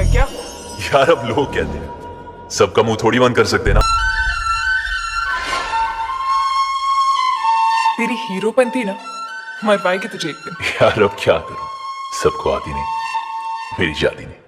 है क्या? यार अब लोग कहते हैं, सबका मुंह थोड़ी बंद कर सकते ना। तेरी हीरोपंती ना मरवाएगी तुझे एक दिन। यार अब क्या करूं, सबको आती नहीं, मेरी जाती नहीं।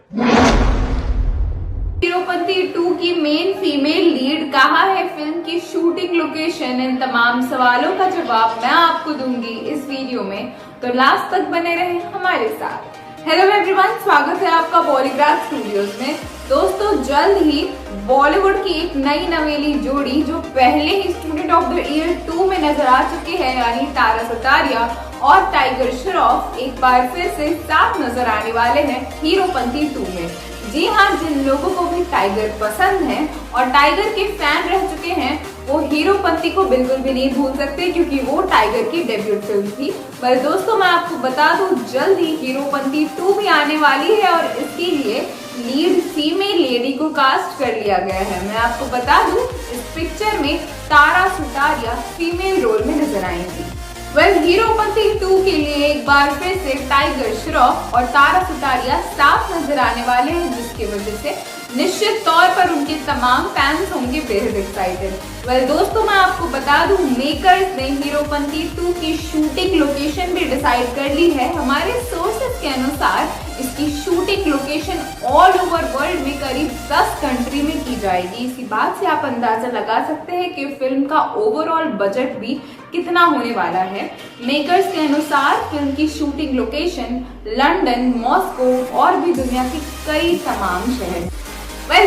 हीरोपंती 2 की मेन फीमेल लीड कहाँ है, फिल्म की शूटिंग लोकेशन, इन तमाम सवालों का जवाब मैं आपको दूंगी इस वीडियो में, तो लास्ट तक बने रहे हमारे साथ। हेलो एवरीवन, स्वागत है आपका बॉलीग्राफ स्टूडियोज में। दोस्तों, जल्द ही बॉलीवुड की एक नई नवेली जोड़ी जो पहले ही स्टूडेंट ऑफ द ईयर 2 में नजर आ चुके हैं, यानी तारा सुतारिया और टाइगर श्रॉफ, एक बार फिर से साथ नजर आने वाले हैं हीरोपंती 2 में। जी हाँ, जिन लोगों को भी टाइगर पसंद है और टाइगर के फैन रह चुके हैं, वो हीरोपंती को बिल्कुल भी नहीं भूल सकते, क्योंकि वो टाइगर की डेब्यूट फिल्म थी। पर दोस्तों, मैं आपको बता दूं, जल्द ही हीरोपंती 2 भी आने वाली है और इसके लिए लीड फीमेल लेडी को कास्ट कर लिया गया है। मैं आपको बता दूं, इस पिक्चर में तारा सुतारिया फीमेल रोल में नजर आएंगी। हीरोपंती 2 के लिए एक बार फिर से टाइगर श्रॉफ और तारा सुतारिया साथ नजर आने वाले हैं, जिसकी वजह से निश्चित तौर पर उनके तमाम फैंस होंगे बेहद एक्साइटेड। दोस्तों, मैं आपको बता दूं, मेकर्स ने हीरोपंती 2 की शूटिंग लोकेशन भी डिसाइड कर ली है। हमारे सोर्सेस के अनुसार इसकी shooting location all over world में करीब 10 कंट्री में की जाएगी। इसी बात से आप अंदाजा लगा सकते हैं कि फिल्म का ओवरऑल बजट भी कितना होने वाला है। मेकर्स के अनुसार फिल्म की शूटिंग लोकेशन लंदन, मॉस्को और भी दुनिया के कई तमाम शहर।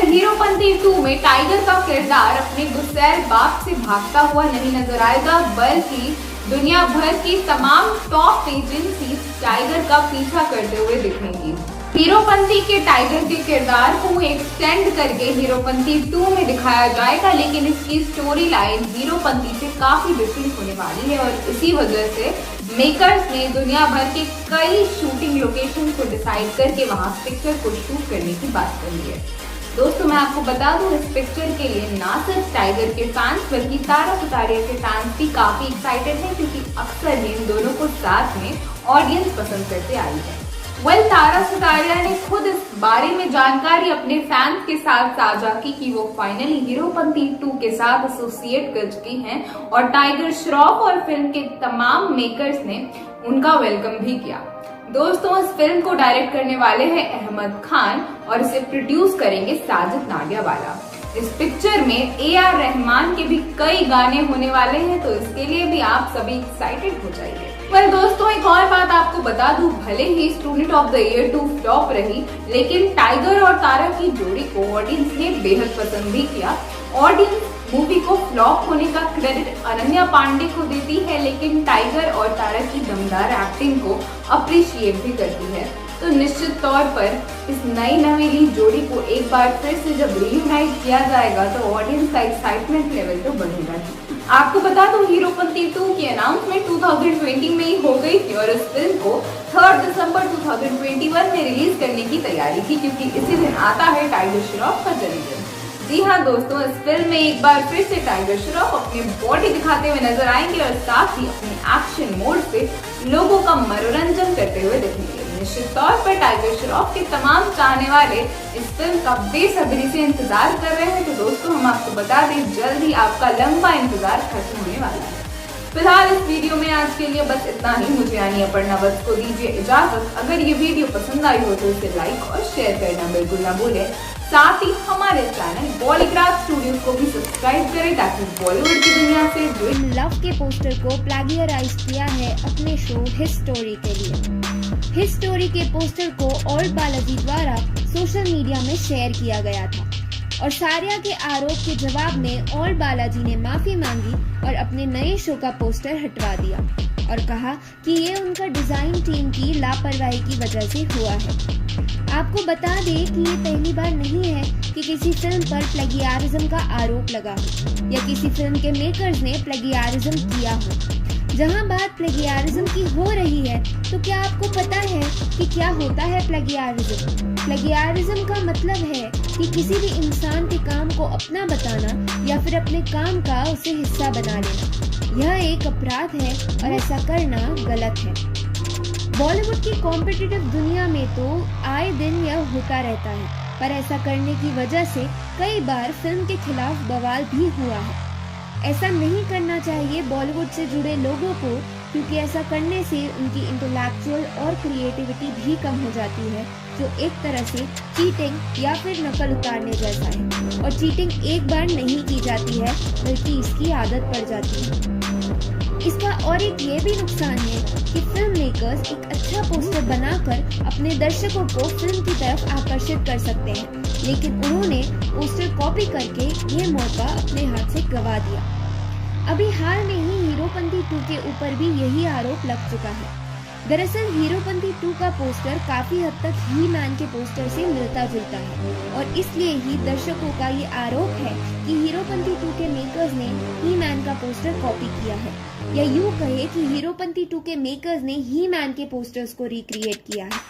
हीरोपंती 2 में टाइगर का किरदार अपने गुस्सैल बाप से भागता हुआ नहीं नजर आएगा, बल्कि दुनिया भर की तमाम टॉप एजेंसी टाइगर का पीछा करते हुए दिखेंगी। हीरोपंती के टाइगर के किरदार को एक्सटेंड करके हीरोपंती 2 में दिखाया जाएगा, लेकिन इसकी स्टोरी लाइन हीरोपंती से काफी डिफरेंट होने वाली है और इसी वजह से मेकर्स ने दुनिया भर के कई शूटिंग लोकेशन को डिसाइड करके वहां पिक्चर को शूट करने की बात कर ली है। दोस्तों, मैं आपको बता दूं, इस पिक्चर के लिए ना सिर्फ टाइगर के फैंस बल्कि तारा सुतारिया के फैंस भी काफी एक्साइटेड हैं, क्योंकि अक्सर ही इन दोनों को साथ में ऑडियंस पसंद करते आई है। तारा सुतारिया ने खुद इस बारे में जानकारी अपने फैंस के साथ साझा की कि वो फाइनली हीरोपंती 2 के साथ एसोसिएट कर चुकी हैं और टाइगर श्रॉफ और फिल्म के तमाम मेकर्स ने उनका वेलकम भी किया। दोस्तों, इस फिल्म को डायरेक्ट करने वाले हैं अहमद खान और इसे प्रोड्यूस करेंगे साजिद नाडियावाला। इस पिक्चर में AR रहमान के भी कई गाने होने वाले हैं, तो इसके लिए भी आप सभी एक्साइटेड हो जाइए। दोस्तों, एक और बात आपको बता दूं, भले ही student of the year 2 flop रही, लेकिन टाइगर और तारा की जोड़ी को ऑडियंस ने बेहद पसंद भी किया। ऑडियंस मूवी को फ्लॉप होने का क्रेडिट अनन्या पांडे को देती है, लेकिन टाइगर और तारा की दमदार एक्टिंग को अप्रिशिएट भी करती है। तो निश्चित तौर पर इस नई नवेली जोड़ी को एक बार फिर से जब रीयूनाइट किया जाएगा तो ऑडियंस का एक्साइटमेंट लेवल तो बढ़ेगा। आपको बता दूं, हीरोपंती 2 की अनाउंसमेंट 2020 में ही हो गई थी और इस फिल्म को 3 दिसंबर 2021 में रिलीज करने की तैयारी थी, क्योंकि इसी दिन आता है टाइगर श्रॉफ का जन्मदिन। जी हाँ दोस्तों, इस फिल्म में एक बार फिर से टाइगर श्रॉफ अपनी बॉडी दिखाते हुए नजर आएंगे और साथ ही अपने एक्शन मोड से लोगों का मनोरंजन करते हुए दिखेंगे। निश्चित तौर पर टाइगर श्रॉफ के तमाम चाहने वाले इस फिल्म का बेसब्री से इंतजार कर रहे हैं। तो दोस्तों, हम आपको बता दें, जल्द ही आपका लंबा इंतजार खत्म होने वाला है। फिलहाल इस वीडियो में आज के लिए बस इतना ही। मुझे यानी अपर्णा वत्स को दीजिए इजाजत। अगर ये वीडियो पसंद आई हो तो इसे लाइक और शेयर करना बिल्कुल ना भूलें। साथ ही हमारे चैनल बॉलीग्राफ स्टूडियोज को भी सब्सक्राइब करें, ताकि बॉलीवुड की दुनिया से जुड़े लव के पोस्टर को प्लेगियराइज किया है अपने शो हिस्टोरी के लिए। हिस्टोरी के पोस्टर को ओल्ड बालाजी द्वारा सोशल मीडिया में शेयर किया गया था और सारिया के आरोप के जवाब में ओल्ड बालाजी ने माफी मांगी और अपने नए शो का पोस्टर हटवा दिया और कहा कि ये उनका डिजाइन टीम की लापरवाही की वजह से हुआ है। आपको बता दें कि ये पहली बार नहीं है कि किसी फिल्म पर प्लेगियरिज्म का आरोप लगा हो या किसी फिल्म के मेकर्स ने प्लेगियरिज्म किया हो। जहां बात प्लेगियरिज्म की हो रही है, तो क्या आपको पता है कि क्या होता है प्लेगियरिज्म? प्लेगियरिज्म का मतलब है कि किसी भी इंसान के काम को अपना बताना या फिर अपने काम का उसे हिस्सा बना लेना। यह एक अपराध है और ऐसा करना गलत है। बॉलीवुड की कॉम्पिटिटिव दुनिया में तो आए दिन यह होता रहता है, पर ऐसा करने की वजह से कई बार फिल्म के खिलाफ बवाल भी हुआ है। ऐसा नहीं करना चाहिए बॉलीवुड से जुड़े लोगों को, क्योंकि ऐसा करने से उनकी इंटेलेक्चुअल और क्रिएटिविटी भी कम हो जाती है, जो एक तरह से चीटिंग या फिर नकल उतारने जैसा है। और चीटिंग एक बार नहीं की जाती है, बल्कि इसकी आदत पड़ जाती है। इसका और एक ये भी नुकसान है कि फिल्म मेकर्स एक अच्छा पोस्टर बनाकर अपने दर्शकों को फिल्म की तरफ आकर्षित कर सकते हैं, लेकिन उन्होंने पोस्टर कॉपी करके ये मौका अपने हाथ से गंवा दिया। अभी हाल में ही हीरोपंती 2 के ऊपर भी यही आरोप लग चुका है। दरअसल हीरोपंती 2 का पोस्टर काफी हद तक ही मैन के पोस्टर से मिलता जुलता है, और इसलिए ही दर्शकों का ये आरोप है कि हीरोपंती 2 के मेकर्स ने ही मैन का पोस्टर कॉपी किया है, या यूं कहे कि हीरोपंती 2 के मेकर्स ने ही मैन के पोस्टर्स को रिक्रिएट किया है।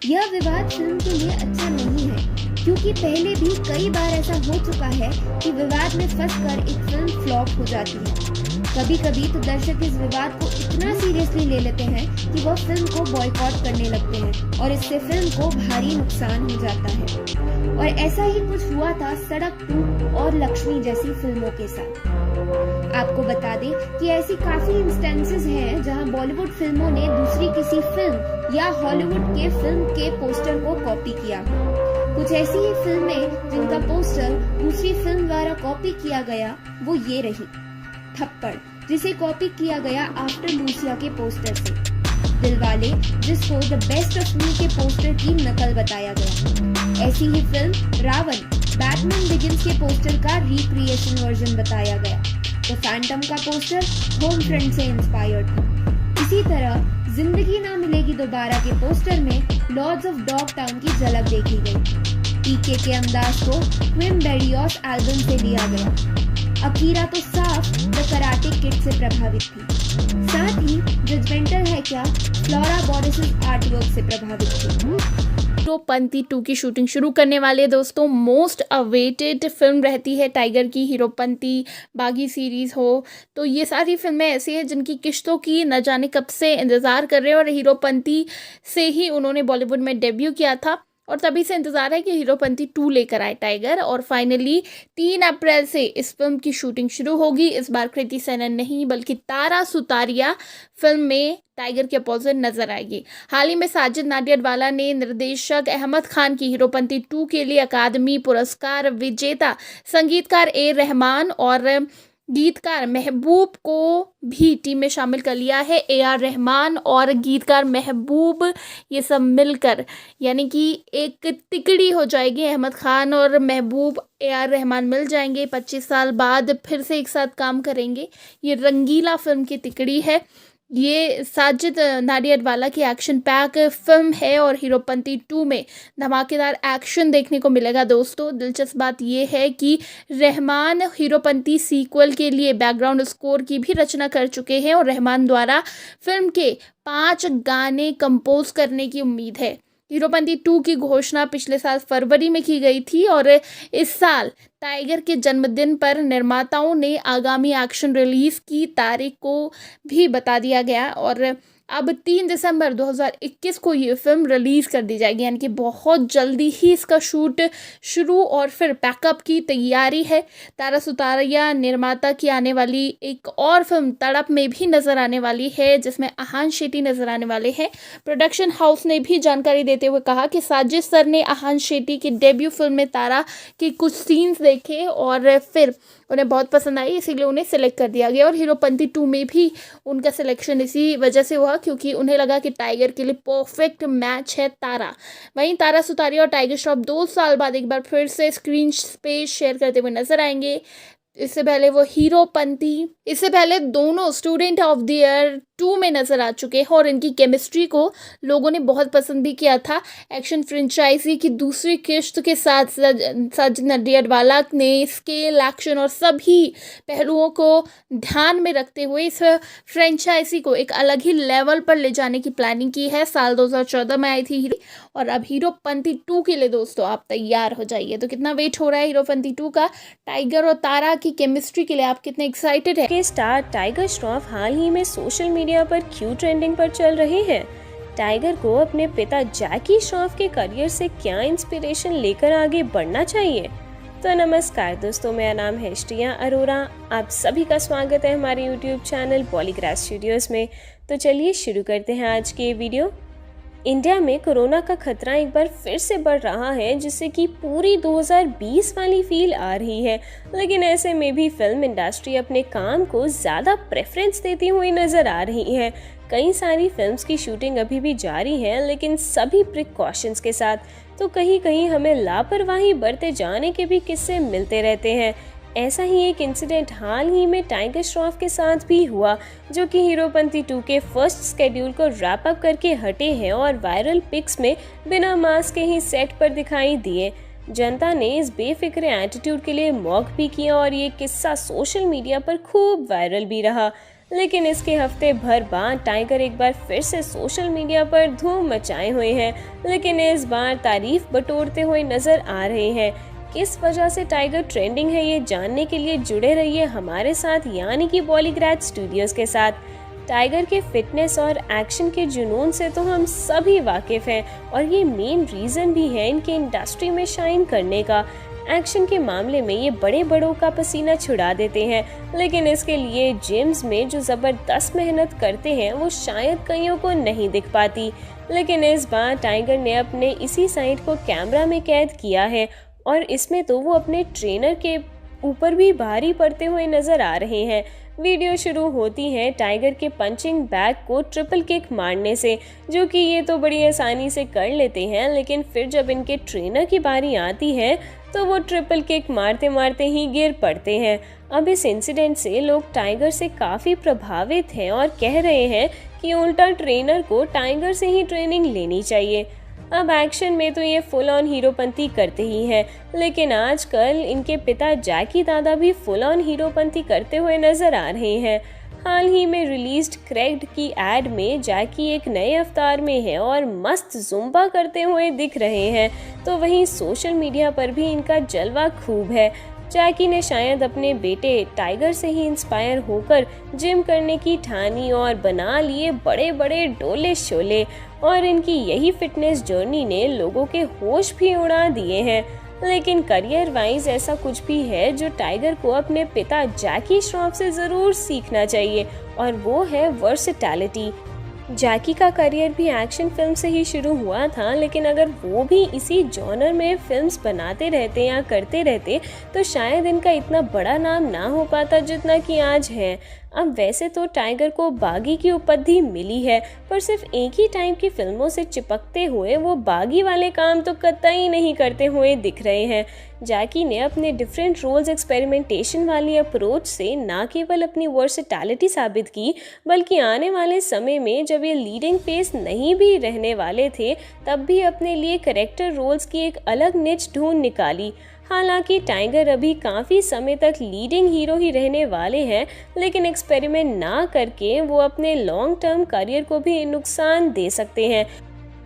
यह विवाद फिल्म के लिए अच्छा नहीं है, क्योंकि पहले भी कई बार ऐसा हो चुका है कि विवाद में फंसकर एक फिल्म फ्लॉप हो जाती है। कभी कभी तो दर्शक इस विवाद को इतना सीरियसली ले लेते हैं कि वह फिल्म को बॉयकॉट करने लगते हैं, और इससे फिल्म को भारी नुकसान हो जाता है। और ऐसा ही कुछ हुआ था सड़क 2 और लक्ष्मी जैसी फिल्मों के साथ। आपको बता दें कि ऐसी काफी इंस्टेंसेस हैं जहां बॉलीवुड फिल्मों ने दूसरी किसी फिल्म या हॉलीवुड के फिल्म के पोस्टर को कॉपी किया। कुछ ऐसी ही फिल्में जिनका पोस्टर दूसरी फिल्म द्वारा कॉपी किया गया वो ये रही थप्पड़, जिसे कॉपी किया गया आफ्टर लूसिया के पोस्टर से, दिलवाले जिसको द बेस्ट ऑफ मी के पोस्टर की नकल बताया गया। ऐसी ही फिल्म रावण बैटमैन बिगिंस के पोस्टर का रिक्रिएशन वर्जन बताया गया। द फैंटम का पोस्टर होम फ्रंट से इंस्पायर्ड था। इसी तरह जिंदगी ना मिलेगी दोबारा के पोस्टर में लॉर्ड्स ऑफ डॉग टाउन की झलक देखी गई। पीके के अंदाज को ट्विन बेरियोस एल्बम से लिया गया। अकीरा तो साफ द कराटे किड से प्रभावित थी। साथ ही जजमेंटल है क्या फ्लोरा बोरिस आर्टवर्क से प्रभावित थी। हीरोपंती 2 की शूटिंग शुरू करने वाले दोस्तों मोस्ट अवेटेड फिल्म रहती है टाइगर की। हीरोपंती, बागी सीरीज हो, तो ये सारी फिल्में ऐसी हैं जिनकी किश्तों की न जाने कब से इंतज़ार कर रहे हैं, और हीरोपंती से ही उन्होंने बॉलीवुड में डेब्यू किया था, और तभी से इंतज़ार है कि हीरोपंती 2 लेकर आए टाइगर। और फाइनली 3 अप्रैल से इस फिल्म की शूटिंग शुरू होगी। इस बार कृति सेनन नहीं बल्कि तारा सुतारिया फिल्म में टाइगर के अपोजिट नजर आएगी। हाल ही में साजिद नाडियाडवाला ने निर्देशक अहमद खान की हीरोपंती 2 के लिए अकादमी पुरस्कार विजेता संगीतकार ए रहमान और गीतकार महबूब को भी टीम में शामिल कर लिया है। AR रहमान और गीतकार महबूब ये सब मिलकर यानी कि एक तिकड़ी हो जाएगी। अहमद खान और महबूब AR रहमान मिल जाएंगे, 25 साल बाद फिर से एक साथ काम करेंगे। ये रंगीला फिल्म की तिकड़ी है। ये साजिद नाडियाडवाला की एक्शन पैक फिल्म है और हीरोपंती 2 में धमाकेदार एक्शन देखने को मिलेगा। दोस्तों दिलचस्प बात ये है कि रहमान हीरोपंती सीक्वल के लिए बैकग्राउंड स्कोर की भी रचना कर चुके हैं और रहमान द्वारा फिल्म के 5 गाने कंपोज करने की उम्मीद है। हीरोपंती 2 की घोषणा पिछले साल फरवरी में की गई थी और इस साल टाइगर के जन्मदिन पर निर्माताओं ने आगामी एक्शन रिलीज की तारीख को भी बता दिया गया और अब 3 दिसंबर 2021 को ये फिल्म रिलीज़ कर दी जाएगी, यानी कि बहुत जल्दी ही इसका शूट शुरू और फिर पैकअप की तैयारी है। तारा सुतारिया निर्माता की आने वाली एक और फिल्म तड़प में भी नज़र आने वाली है, जिसमें आहान शेट्टी नज़र आने वाले हैं। प्रोडक्शन हाउस ने भी जानकारी देते हुए कहा कि साजिद सर ने आहान शेट्टी की डेब्यू फिल्म में तारा के कुछ सीन्स देखे और फिर उन्हें बहुत पसंद आई, इसीलिए उन्हें सिलेक्ट कर दिया गया और हीरोपंती 2 में भी उनका सिलेक्शन इसी वजह से हुआ क्योंकि उन्हें लगा कि टाइगर के लिए परफेक्ट मैच है तारा। वहीं तारा सुतारिया और टाइगर श्रॉफ 2 साल बाद एक बार फिर से स्क्रीन स्पेस शेयर करते हुए नजर आएंगे। इससे पहले दोनों स्टूडेंट ऑफ द ईयर 2 में नजर आ चुके हैं और इनकी केमिस्ट्री को लोगों ने बहुत पसंद भी किया था। एक्शन फ्रेंचाइजी की दूसरी किश्त के साथ साजिद नाडियाडवाला ने स्केल, एक्शन और सभी पहलुओं को ध्यान में रखते हुए इस फ्रेंचाइजी को एक अलग ही लेवल पर ले जाने की प्लानिंग की है। साल 2014 में आई थी और अब हीरोपंती 2 के लिए दोस्तों आप तैयार हो जाइए। तो कितना वेट हो रहा है हीरोपंती 2 का? टाइगर और तारा की केमिस्ट्री के लिए आप कितने एक्साइटेड हैं? स्टार टाइगर श्रॉफ हाल ही में सोशल मीडिया पर क्यों ट्रेंडिंग पर चल रहे हैं? टाइगर को अपने पिता जैकी श्रॉफ के करियर से क्या इंस्पिरेशन लेकर आगे बढ़ना चाहिए? तो नमस्कार दोस्तों, मेरा नाम है श्रिया अरोरा। आप सभी का स्वागत है हमारे YouTube चैनल पॉलीग्राफ स्टूडियोज़ में। तो चलिए शुरू करते हैं आज की ये वीडियो। इंडिया में कोरोना का खतरा एक बार फिर से बढ़ रहा है, जिससे कि पूरी 2020 वाली फील आ रही है। लेकिन ऐसे में भी फिल्म इंडस्ट्री अपने काम को ज़्यादा प्रेफरेंस देती हुई नज़र आ रही है। कई सारी फिल्म्स की शूटिंग अभी भी जारी है, लेकिन सभी प्रिकॉशंस के साथ। तो कहीं कहीं हमें लापरवाही बरते जाने के भी किस्से मिलते रहते हैं। ऐसा ही एक इंसिडेंट हाल ही में टाइगर श्रॉफ के साथ भी हुआ, जो कि हीरोपंती 2 के फर्स्ट शेड्यूल को रैप अप करके हटे हैं और वायरल पिक्स में बिना मास्क के ही सेट पर दिखाई दिए। जनता ने इस बेफिक्र एटीट्यूड के लिए मॉक भी किया और ये किस्सा सोशल मीडिया पर खूब वायरल भी रहा। लेकिन इसके हफ्ते भर बाद टाइगर एक बार फिर से सोशल मीडिया पर धूम मचाए हुए हैं, लेकिन इस बार तारीफ बटोरते हुए नजर आ रहे हैं। किस वजह से टाइगर ट्रेंडिंग है, ये जानने के लिए जुड़े रहिए हमारे साथ, यानी कि पॉलीग्राफ स्टूडियोज़ के साथ। टाइगर के फिटनेस और एक्शन के जुनून से तो हम सभी वाकिफ़ हैं और ये मेन रीज़न भी है इनके इंडस्ट्री में शाइन करने का। एक्शन के मामले में ये बड़े बड़ों का पसीना छुड़ा देते हैं, लेकिन इसके लिए जिम्स में जो ज़बरदस्त मेहनत करते हैं वो शायद कईयों को नहीं दिख पाती। लेकिन इस बार टाइगर ने अपने इसी साइड को कैमरा में कैद किया है और इसमें तो वो अपने ट्रेनर के ऊपर भी भारी पड़ते हुए नज़र आ रहे हैं। वीडियो शुरू होती है टाइगर के पंचिंग बैग को ट्रिपल किक मारने से, जो कि ये तो बड़ी आसानी से कर लेते हैं, लेकिन फिर जब इनके ट्रेनर की बारी आती है तो वो ट्रिपल किक मारते मारते ही गिर पड़ते हैं। अब इस इंसिडेंट से लोग टाइगर से काफ़ी प्रभावित हैं और कह रहे हैं कि उल्टा ट्रेनर को टाइगर से ही ट्रेनिंग लेनी चाहिए। अब एक्शन में तो ये फुल ऑन हीरोपंती करते ही हैं, लेकिन आजकल इनके पिता जैकी दादा भी फुल ऑन हीरोपंती करते हुए नजर आ रहे हैं। हाल ही में रिलीज्ड क्रैक्ड की एड में जैकी एक नए अवतार में है और मस्त जुम्बा करते हुए दिख रहे हैं। तो वहीं सोशल मीडिया पर भी इनका जलवा खूब है। जैकी ने शायद अपने बेटे टाइगर से ही इंस्पायर होकर जिम करने की ठानी और बना लिए बड़े बड़े डोले शोले, और इनकी यही फिटनेस जर्नी ने लोगों के होश भी उड़ा दिए हैं। लेकिन करियर वाइज ऐसा कुछ भी है जो टाइगर को अपने पिता जैकी श्रॉफ से ज़रूर सीखना चाहिए, और वो है वर्सेटैलिटी। जैकी का करियर भी एक्शन फिल्म से ही शुरू हुआ था, लेकिन अगर वो भी इसी जॉनर में फिल्म्स बनाते रहते या करते रहते तो शायद इनका इतना बड़ा नाम ना हो पाता जितना कि आज है। अब वैसे तो टाइगर को बागी की उपाधि मिली है, पर सिर्फ एक ही टाइप की फिल्मों से चिपकते हुए वो बागी वाले काम तो कतई नहीं करते हुए दिख रहे हैं। जैकी ने अपने डिफरेंट रोल्स एक्सपेरिमेंटेशन वाली अप्रोच से ना केवल अपनी वर्सेटैलिटी साबित की, बल्कि आने वाले समय में जब ये लीडिंग फेस नहीं भी रहने वाले थे, तब भी अपने लिए कैरेक्टर रोल्स की एक अलग निच ढूंढ निकाली। हालांकि टाइगर अभी काफ़ी समय तक लीडिंग हीरो ही रहने वाले हैं, लेकिन एक्सपेरिमेंट ना करके वो अपने लॉन्ग टर्म करियर को भी नुकसान दे सकते हैं।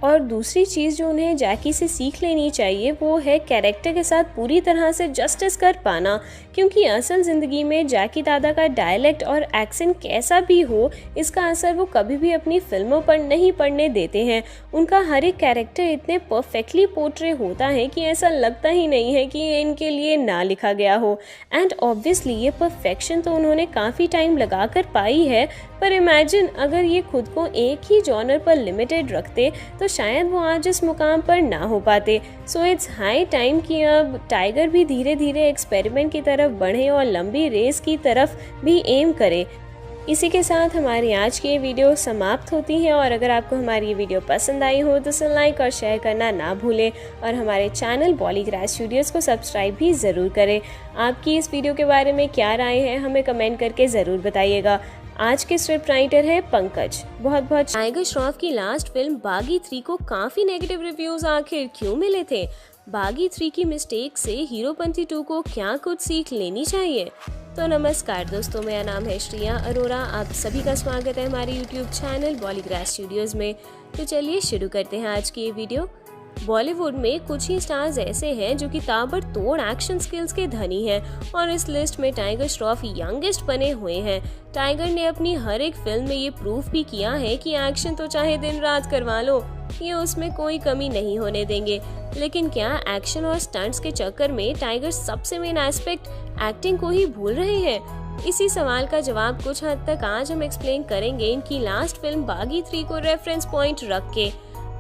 और दूसरी चीज़ जो उन्हें जैकी से सीख लेनी चाहिए वो है कैरेक्टर के साथ पूरी तरह से जस्टिस कर पाना, क्योंकि असल ज़िंदगी में जैकी दादा का डायलेक्ट और एक्सेंट कैसा भी हो, इसका असर वो कभी भी अपनी फिल्मों पर नहीं पड़ने देते हैं। उनका हर एक कैरेक्टर इतने परफेक्टली पोर्ट्रे होता है कि ऐसा लगता ही नहीं है कि ये इनके लिए ना लिखा गया हो। एंड ऑब्वियसली ये परफेक्शन तो उन्होंने काफ़ी टाइम लगा कर पाई है, पर इमेजिन अगर ये खुद को एक ही जॉनर पर लिमिटेड रखते तो शायद वो आज इस मुकाम पर ना हो पाते। सो इट्स हाई टाइम कि अब टाइगर भी धीरे धीरे एक्सपेरिमेंट की तरफ बढ़े और लंबी रेस की तरफ भी एम करे। इसी के साथ हमारी आज की ये वीडियो समाप्त होती है, और अगर आपको हमारी ये वीडियो पसंद आई हो तो इसे लाइक और शेयर करना ना भूलें, और हमारे चैनल पॉलीग्राफ स्टूडियोज़ को सब्सक्राइब भी ज़रूर करें। आपकी इस वीडियो के बारे में क्या राय है हमें कमेंट करके ज़रूर बताइएगा। आज के स्क्रिप्ट राइटर है पंकज। बहुत बहुत टाइगर श्रॉफ की लास्ट फिल्म बागी 3 को काफ़ी नेगेटिव रिव्यूज़ आखिर क्यों मिले थे? बागी 3 की मिस्टेक से हीरोपंती 2 को क्या कुछ सीख लेनी चाहिए? तो नमस्कार दोस्तों, मेरा नाम है श्रिया अरोरा। आप सभी का स्वागत है हमारे YouTube चैनल पॉलीग्राफ स्टूडियोज़ में। तो चलिए शुरू करते हैं आज की ये वीडियो। बॉलीवुड में कुछ ही स्टार्स ऐसे हैं जो कि ताबड़तोड़ एक्शन स्किल्स के धनी हैं और इस लिस्ट में टाइगर श्रॉफ यंगेस्ट बने हुए हैं। टाइगर ने अपनी हर एक फिल्म में ये प्रूफ भी किया है कि एक्शन तो चाहे दिन रात करवा लो, ये उसमें कोई कमी नहीं होने देंगे। लेकिन क्या एक्शन और स्टंट्स के चक्कर में टाइगर सबसे मेन एस्पेक्ट एक्टिंग को ही भूल रहे हैं? इसी सवाल का जवाब कुछ हद तक आज हम एक्सप्लेन करेंगे इनकी लास्ट फिल्म बागी 3 को रेफरेंस पॉइंट रख के।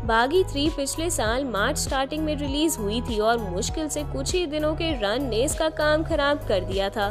बागी 3 पिछले साल मार्च स्टार्टिंग में रिलीज हुई थी और मुश्किल से कुछ ही दिनों के रन ने इसका काम खराब कर दिया था।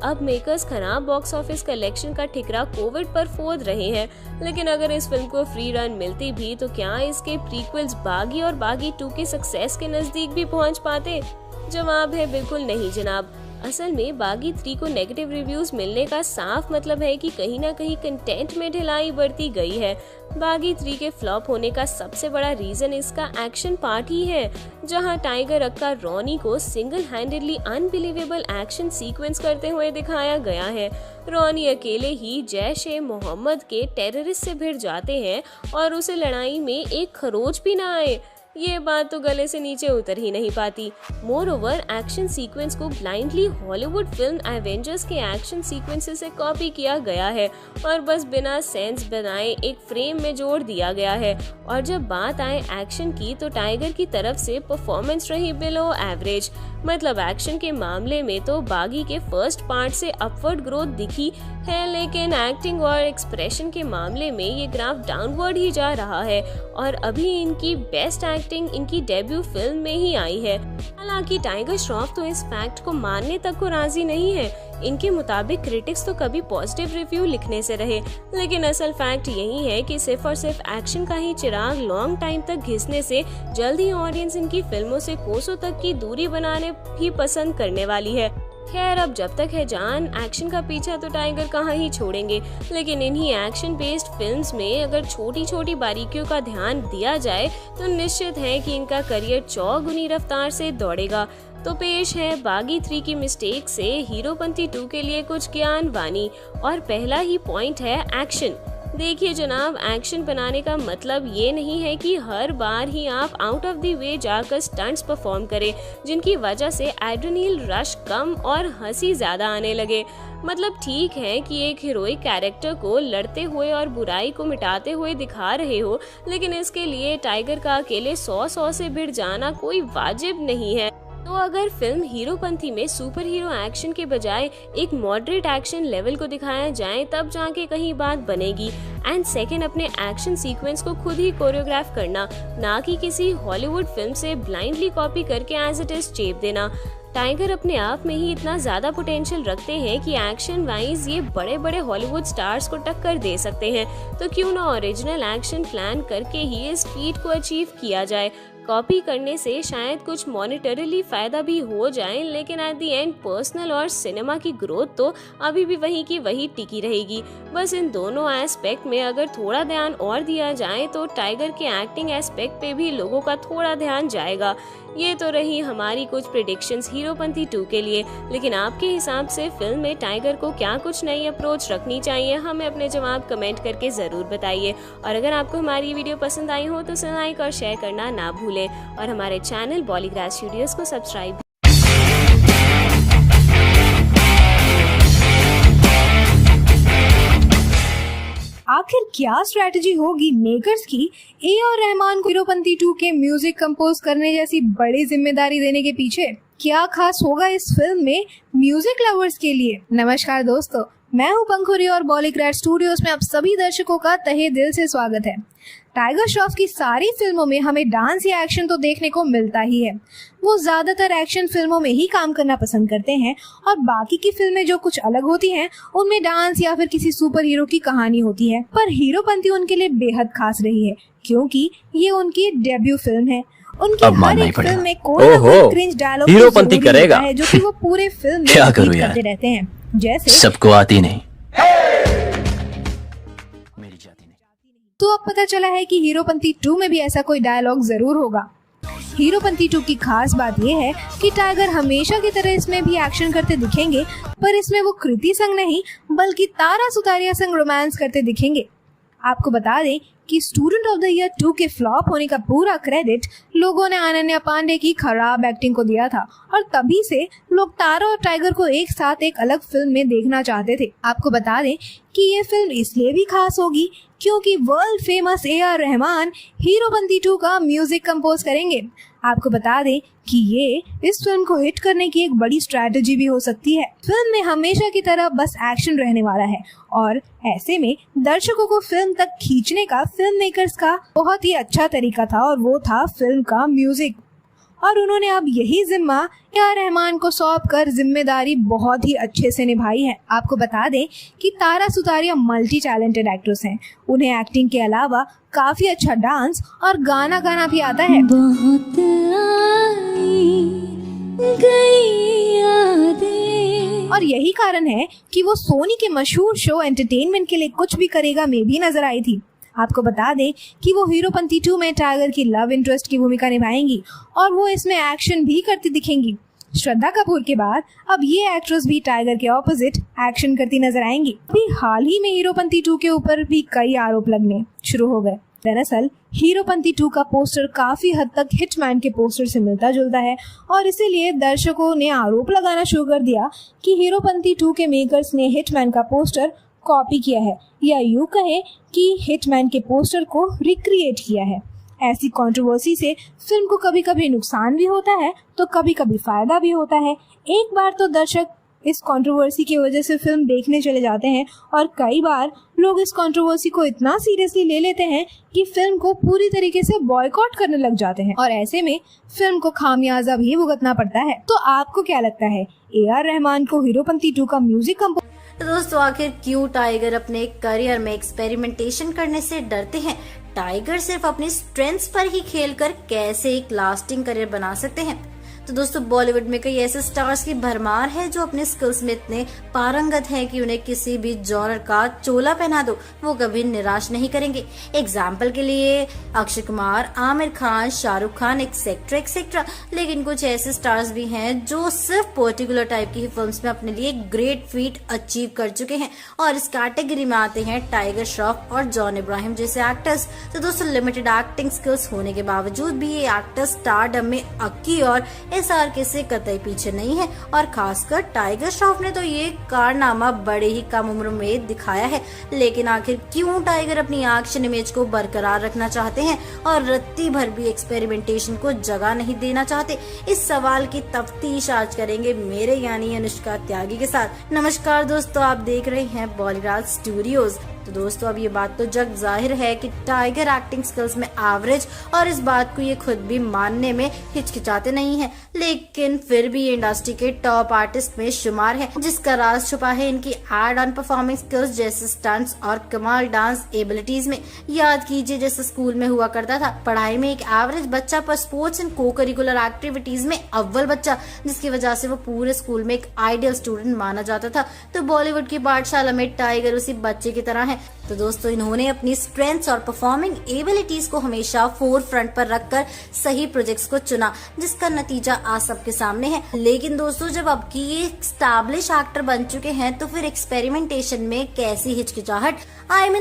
अब मेकर्स खराब बॉक्स ऑफिस कलेक्शन का ठिकरा कोविड पर फोड़ रहे हैं, लेकिन अगर इस फिल्म को फ्री रन मिलती भी तो क्या इसके प्रीक्वल्स बागी और बागी 2 के सक्सेस के नजदीक भी पहुंच पाते? जवाब है बिल्कुल नहीं जनाब। असल में बागी 3 को नेगेटिव रिव्यूज मिलने का साफ मतलब है कि कहीं ना कहीं कंटेंट में ढिलाई बरती गई है। बागी 3 के फ्लॉप होने का सबसे बड़ा रीजन इसका एक्शन पार्ट ही है, जहां टाइगर अक्का रॉनी को single handedly unbelievable action sequence करते हुए दिखाया गया है। रॉनी अकेले ही जैश-ए-मोहम्मद के टेररिस्ट से भिड़ जाते हैं और उसे लड़ाई में एक खरोच भी ना आए, ये बात तो गले से नीचे उतर ही नहीं पाती। मोर ओवर एक्शन सीक्वेंस को ब्लाइंडली हॉलीवुड फिल्म एवेंजर्स के एक्शन सीक्वेंसेस से कॉपी किया गया है और बस बिना सेंस बनाए एक फ्रेम में जोड़ दिया गया है। और जब बात आए एक्शन की तो टाइगर की तरफ से परफॉर्मेंस रही बिलो एवरेज। मतलब एक्शन के मामले में तो बागी के फर्स्ट पार्ट से अपवर्ड ग्रोथ दिखी है, लेकिन एक्टिंग और एक्सप्रेशन के मामले में ये ग्राफ डाउनवर्ड ही जा रहा है और अभी इनकी बेस्ट एक्टिंग इनकी डेब्यू फिल्म में ही आई है। हालांकि टाइगर श्रॉफ तो इस फैक्ट को मानने तक को राजी नहीं है। इनके मुताबिक क्रिटिक्स तो कभी पॉजिटिव रिव्यू लिखने से रहे, लेकिन असल फैक्ट यही है कि सिर्फ और सिर्फ एक्शन का ही चिराग लॉन्ग टाइम तक घिसने से जल्द ही ऑडियंस इनकी फिल्मों से कोसों तक की दूरी बनाने भी पसंद करने वाली है। खैर, अब जब तक है जान एक्शन का पीछा तो टाइगर कहाँ ही छोड़ेंगे, लेकिन इन्हीं एक्शन बेस्ड फिल्म्स में अगर छोटी छोटी बारीकियों का ध्यान दिया जाए तो निश्चित है कि इनका करियर चौगुनी रफ्तार से दौड़ेगा। तो पेश है बागी 3 की मिस्टेक से हीरोपंती 2 के लिए कुछ ज्ञान वाणी। और पहला ही पॉइंट है एक्शन। देखिए जनाब, एक्शन बनाने का मतलब ये नहीं है कि हर बार ही आप आउट ऑफ द वे जाकर स्टंट्स परफॉर्म करें जिनकी वजह से एड्रेनलिन रश कम और हंसी ज्यादा आने लगे। मतलब ठीक है कि एक हीरोइक कैरेक्टर को लड़ते हुए और बुराई को मिटाते हुए दिखा रहे हो, लेकिन इसके लिए टाइगर का अकेले 100 से भिड़ जाना कोई वाजिब नहीं है। तो अगर फिल्म हीरोपंती में सुपर हीरो एक्शन के बजाय एक मॉडरेट एक्शन लेवल को दिखाया जाए तब जाके कहीं बात बनेगी। एंड सेकंड, अपने एक्शन सीक्वेंस को खुद ही कोरियोग्राफ करना, ना कि किसी हॉलीवुड फिल्म से ब्लाइंडली कॉपी करके एज इट इज चेप देना। टाइगर अपने आप में ही इतना ज्यादा पोटेंशियल रखते हैं कि एक्शन वाइज ये बड़े बड़े हॉलीवुड स्टार्स को टक्कर दे सकते हैं, तो क्यों ना ओरिजिनल एक्शन प्लान करके ही इस फीट को अचीव किया जाए। कॉपी करने से शायद कुछ मॉनिटरीली फायदा भी हो जाए, लेकिन एट द एंड पर्सनल और सिनेमा की ग्रोथ तो अभी भी वही की वही टिकी रहेगी। बस इन दोनों एस्पेक्ट में अगर थोड़ा ध्यान और दिया जाए तो टाइगर के एक्टिंग एस्पेक्ट पे भी लोगों का थोड़ा ध्यान जाएगा। ये तो रही हमारी कुछ प्रेडिक्शंस हीरोपंती 2 के लिए, लेकिन आपके हिसाब से फिल्म में टाइगर को क्या कुछ नई अप्रोच रखनी चाहिए, हमें अपने जवाब कमेंट करके जरूर बताइए। और अगर आपको हमारी वीडियो पसंद आई हो तो इसे लाइक और शेयर करना ना भूलें और हमारे चैनल बॉलीग्राज स्टूडियोज को सब्सक्राइब। आखिर क्या स्ट्रैटेजी होगी मेकर्स की ए.आर. रहमान को हीरोपंती 2 के म्यूजिक कंपोज करने जैसी बड़ी जिम्मेदारी देने के पीछे? क्या खास होगा इस फिल्म में म्यूजिक लवर्स के लिए? नमस्कार दोस्तों, मैं हूं पंखुरी और बॉलीग्राज स्टूडियोज में आप सभी दर्शकों का तहे दिल से स्वागत है। टाइगर श्रॉफ की सारी फिल्मों में हमें डांस या एक्शन तो देखने को मिलता ही है। वो ज्यादातर एक्शन फिल्मों में ही काम करना पसंद करते हैं और बाकी की फिल्में जो कुछ अलग होती हैं उनमें डांस या फिर किसी सुपर हीरो की कहानी होती है। पर हीरोपंती उनके लिए बेहद खास रही है क्योंकि ये उनकी डेब्यू फिल्म है। उनकी हर एक फिल्म में कोई ना कोई क्रिंज डायलॉग हीरोपंती करेगा है जो कि वो पूरे फिल्म में रिपीट करते रहते हैं, जैसे सबको आती नहीं। तो अब पता चला है कि हीरोपंती 2 में भी ऐसा कोई डायलॉग जरूर होगा। हीरोपंती 2 की खास बात यह है कि टाइगर हमेशा की तरह इसमें भी एक्शन करते दिखेंगे, पर इसमें वो कृति संग नहीं बल्कि तारा सुतारिया संग रोमांस करते दिखेंगे। आपको बता दें कि स्टूडेंट ऑफ द ईयर 2 के फ्लॉप होने का पूरा क्रेडिट लोगों ने अनन्या पांडे की खराब एक्टिंग को दिया था और तभी से लोग तारा और टाइगर को एक साथ एक अलग फिल्म में देखना चाहते थे। आपको बता दें कि ये फिल्म इसलिए भी खास होगी क्योंकि world famous AR Rahman Heropanti 2 का म्यूजिक कंपोज करेंगे। आपको बता दें कि ये इस फिल्म को हिट करने की एक बड़ी स्ट्रैटेजी भी हो सकती है। फिल्म में हमेशा की तरह बस एक्शन रहने वाला है और ऐसे में दर्शकों को फिल्म तक खींचने का फिल्म मेकर्स का बहुत ही अच्छा तरीका था और वो था फिल्म का म्यूजिक। और उन्होंने अब यही जिम्मा AR रहमान को सौंप कर जिम्मेदारी बहुत ही अच्छे से निभाई है। आपको बता दें कि Tara Sutaria multi talented actress हैं। उन्हें एक्टिंग के अलावा काफी अच्छा डांस और गाना गाना भी आता है। बहुत आई गई यादें। और यही कारण है कि वो सोनी के मशहूर शो एंटरटेनमेंट के लिए कुछ भी करेगा में भी नजर आई थी। आपको बता दें कि वो हीरोपंती 2 में टाइगर की लव इंटरेस्ट की भूमिका निभाएंगी और वो इसमें एक्शन भी करती दिखेंगी। श्रद्धा कपूर के बाद अब ये एक्ट्रेस भी टाइगर के ऑपोजिट एक्शन करती नजर आएंगी। अभी हाल ही में हीरोपंती 2 के ऊपर भी कई आरोप लगने शुरू हो गए। दरअसल हीरोपंती 2 का पोस्टर काफी हद तक हिटमैन के पोस्टर से मिलता जुलता है और इसीलिए दर्शकों ने आरोप लगाना शुरू कर दिया कि हीरोपंती 2 के मेकर्स ने हिटमैन का पोस्टर कॉपी किया है या यूं कहें कि हिटमैन के पोस्टर को रिक्रिएट किया है। ऐसी कंट्रोवर्सी से फिल्म को कभी कभी नुकसान भी होता है तो कभी कभी फायदा भी होता है। एक बार तो दर्शक इस कंट्रोवर्सी की वजह से फिल्म देखने चले जाते हैं और कई बार लोग इस कंट्रोवर्सी को इतना सीरियसली ले लेते हैं कि फिल्म को पूरी तरीके से बॉयकॉट करने लग जाते हैं और ऐसे में फिल्म को खामियाजा भी भुगतना पड़ता है। तो आपको क्या लगता है, AR रहमान को हीरोपंती 2 का म्यूजिक कंपोज तो दोस्तों आखिर क्यों टाइगर अपने करियर में एक्सपेरिमेंटेशन करने से डरते हैं? टाइगर सिर्फ अपनी स्ट्रेंथ्स पर ही खेलकर कैसे एक लास्टिंग करियर बना सकते हैं? तो दोस्तों बॉलीवुड में कई ऐसे स्टार्स की भरमार है जो अपने स्किल्स में इतने पारंगत हैं कि उन्हें किसी भी जॉनर का चोला पहना दो वो कभी निराश नहीं करेंगे। एग्जाम्पल के लिए अक्षय कुमार, आमिर खान, शाहरुख खान एक्सेट्रा एक्सेट्रा। लेकिन कुछ ऐसे स्टार्स भी हैं जो सिर्फ पर्टिकुलर टाइप की फिल्म्स में अपने लिए ग्रेट फीट अचीव कर चुके हैं और इस कैटेगरी में आते हैं टाइगर श्रॉफ और जॉन इब्राहिम जैसे एक्टर्स। तो दोस्तों लिमिटेड एक्टिंग स्किल्स होने के बावजूद भी ये एक्टर्स स्टारडम में अक्की और SRK से कतई पीछे नहीं है और खासकर टाइगर श्रॉफ ने तो ये कारनामा बड़े ही कम उम्र में दिखाया है। लेकिन आखिर क्यों टाइगर अपनी एक्शन इमेज को बरकरार रखना चाहते हैं और रत्ती भर भी एक्सपेरिमेंटेशन को जगह नहीं देना चाहते? इस सवाल की तफ्तीश आज करेंगे मेरे यानी अनुष्का त्यागी के साथ। नमस्कार दोस्तों, आप देख रहे हैं बॉलीराज स्टूडियोज। तो दोस्तों अब ये बात तो जग जाहिर है कि टाइगर एक्टिंग स्किल्स में एवरेज और इस बात को ये खुद भी मानने में हिचकिचाते नहीं हैं, लेकिन फिर भी ये इंडस्ट्री के टॉप आर्टिस्ट में शुमार है जिसका राज छुपा है इनकी एड ऑन परफॉर्मिंग स्किल्स जैसे स्टंट्स और कमाल डांस एबिलिटीज में। याद कीजिए जैसे स्कूल में हुआ करता था, पढ़ाई में एक एवरेज बच्चा पर स्पोर्ट्स एंड को करिकुलर एक्टिविटीज में अव्वल बच्चा, जिसकी वजह से वो पूरे स्कूल में एक आइडियल स्टूडेंट माना जाता था। तो बॉलीवुड की पाठशाला में टाइगर उसी बच्चे की तरह है। तो दोस्तों इन्होंने अपनी स्ट्रेंथ्स और परफॉर्मिंग एबिलिटीज को हमेशा फोर फ्रंट पर रखकर सही प्रोजेक्ट्स को चुना, जिसका नतीजा आज सबके सामने है। लेकिन दोस्तों जब अब की ये एस्टैब्लिश एक्टर बन चुके हैं तो फिर एक्सपेरिमेंटेशन में कैसी हिचकिचाहट?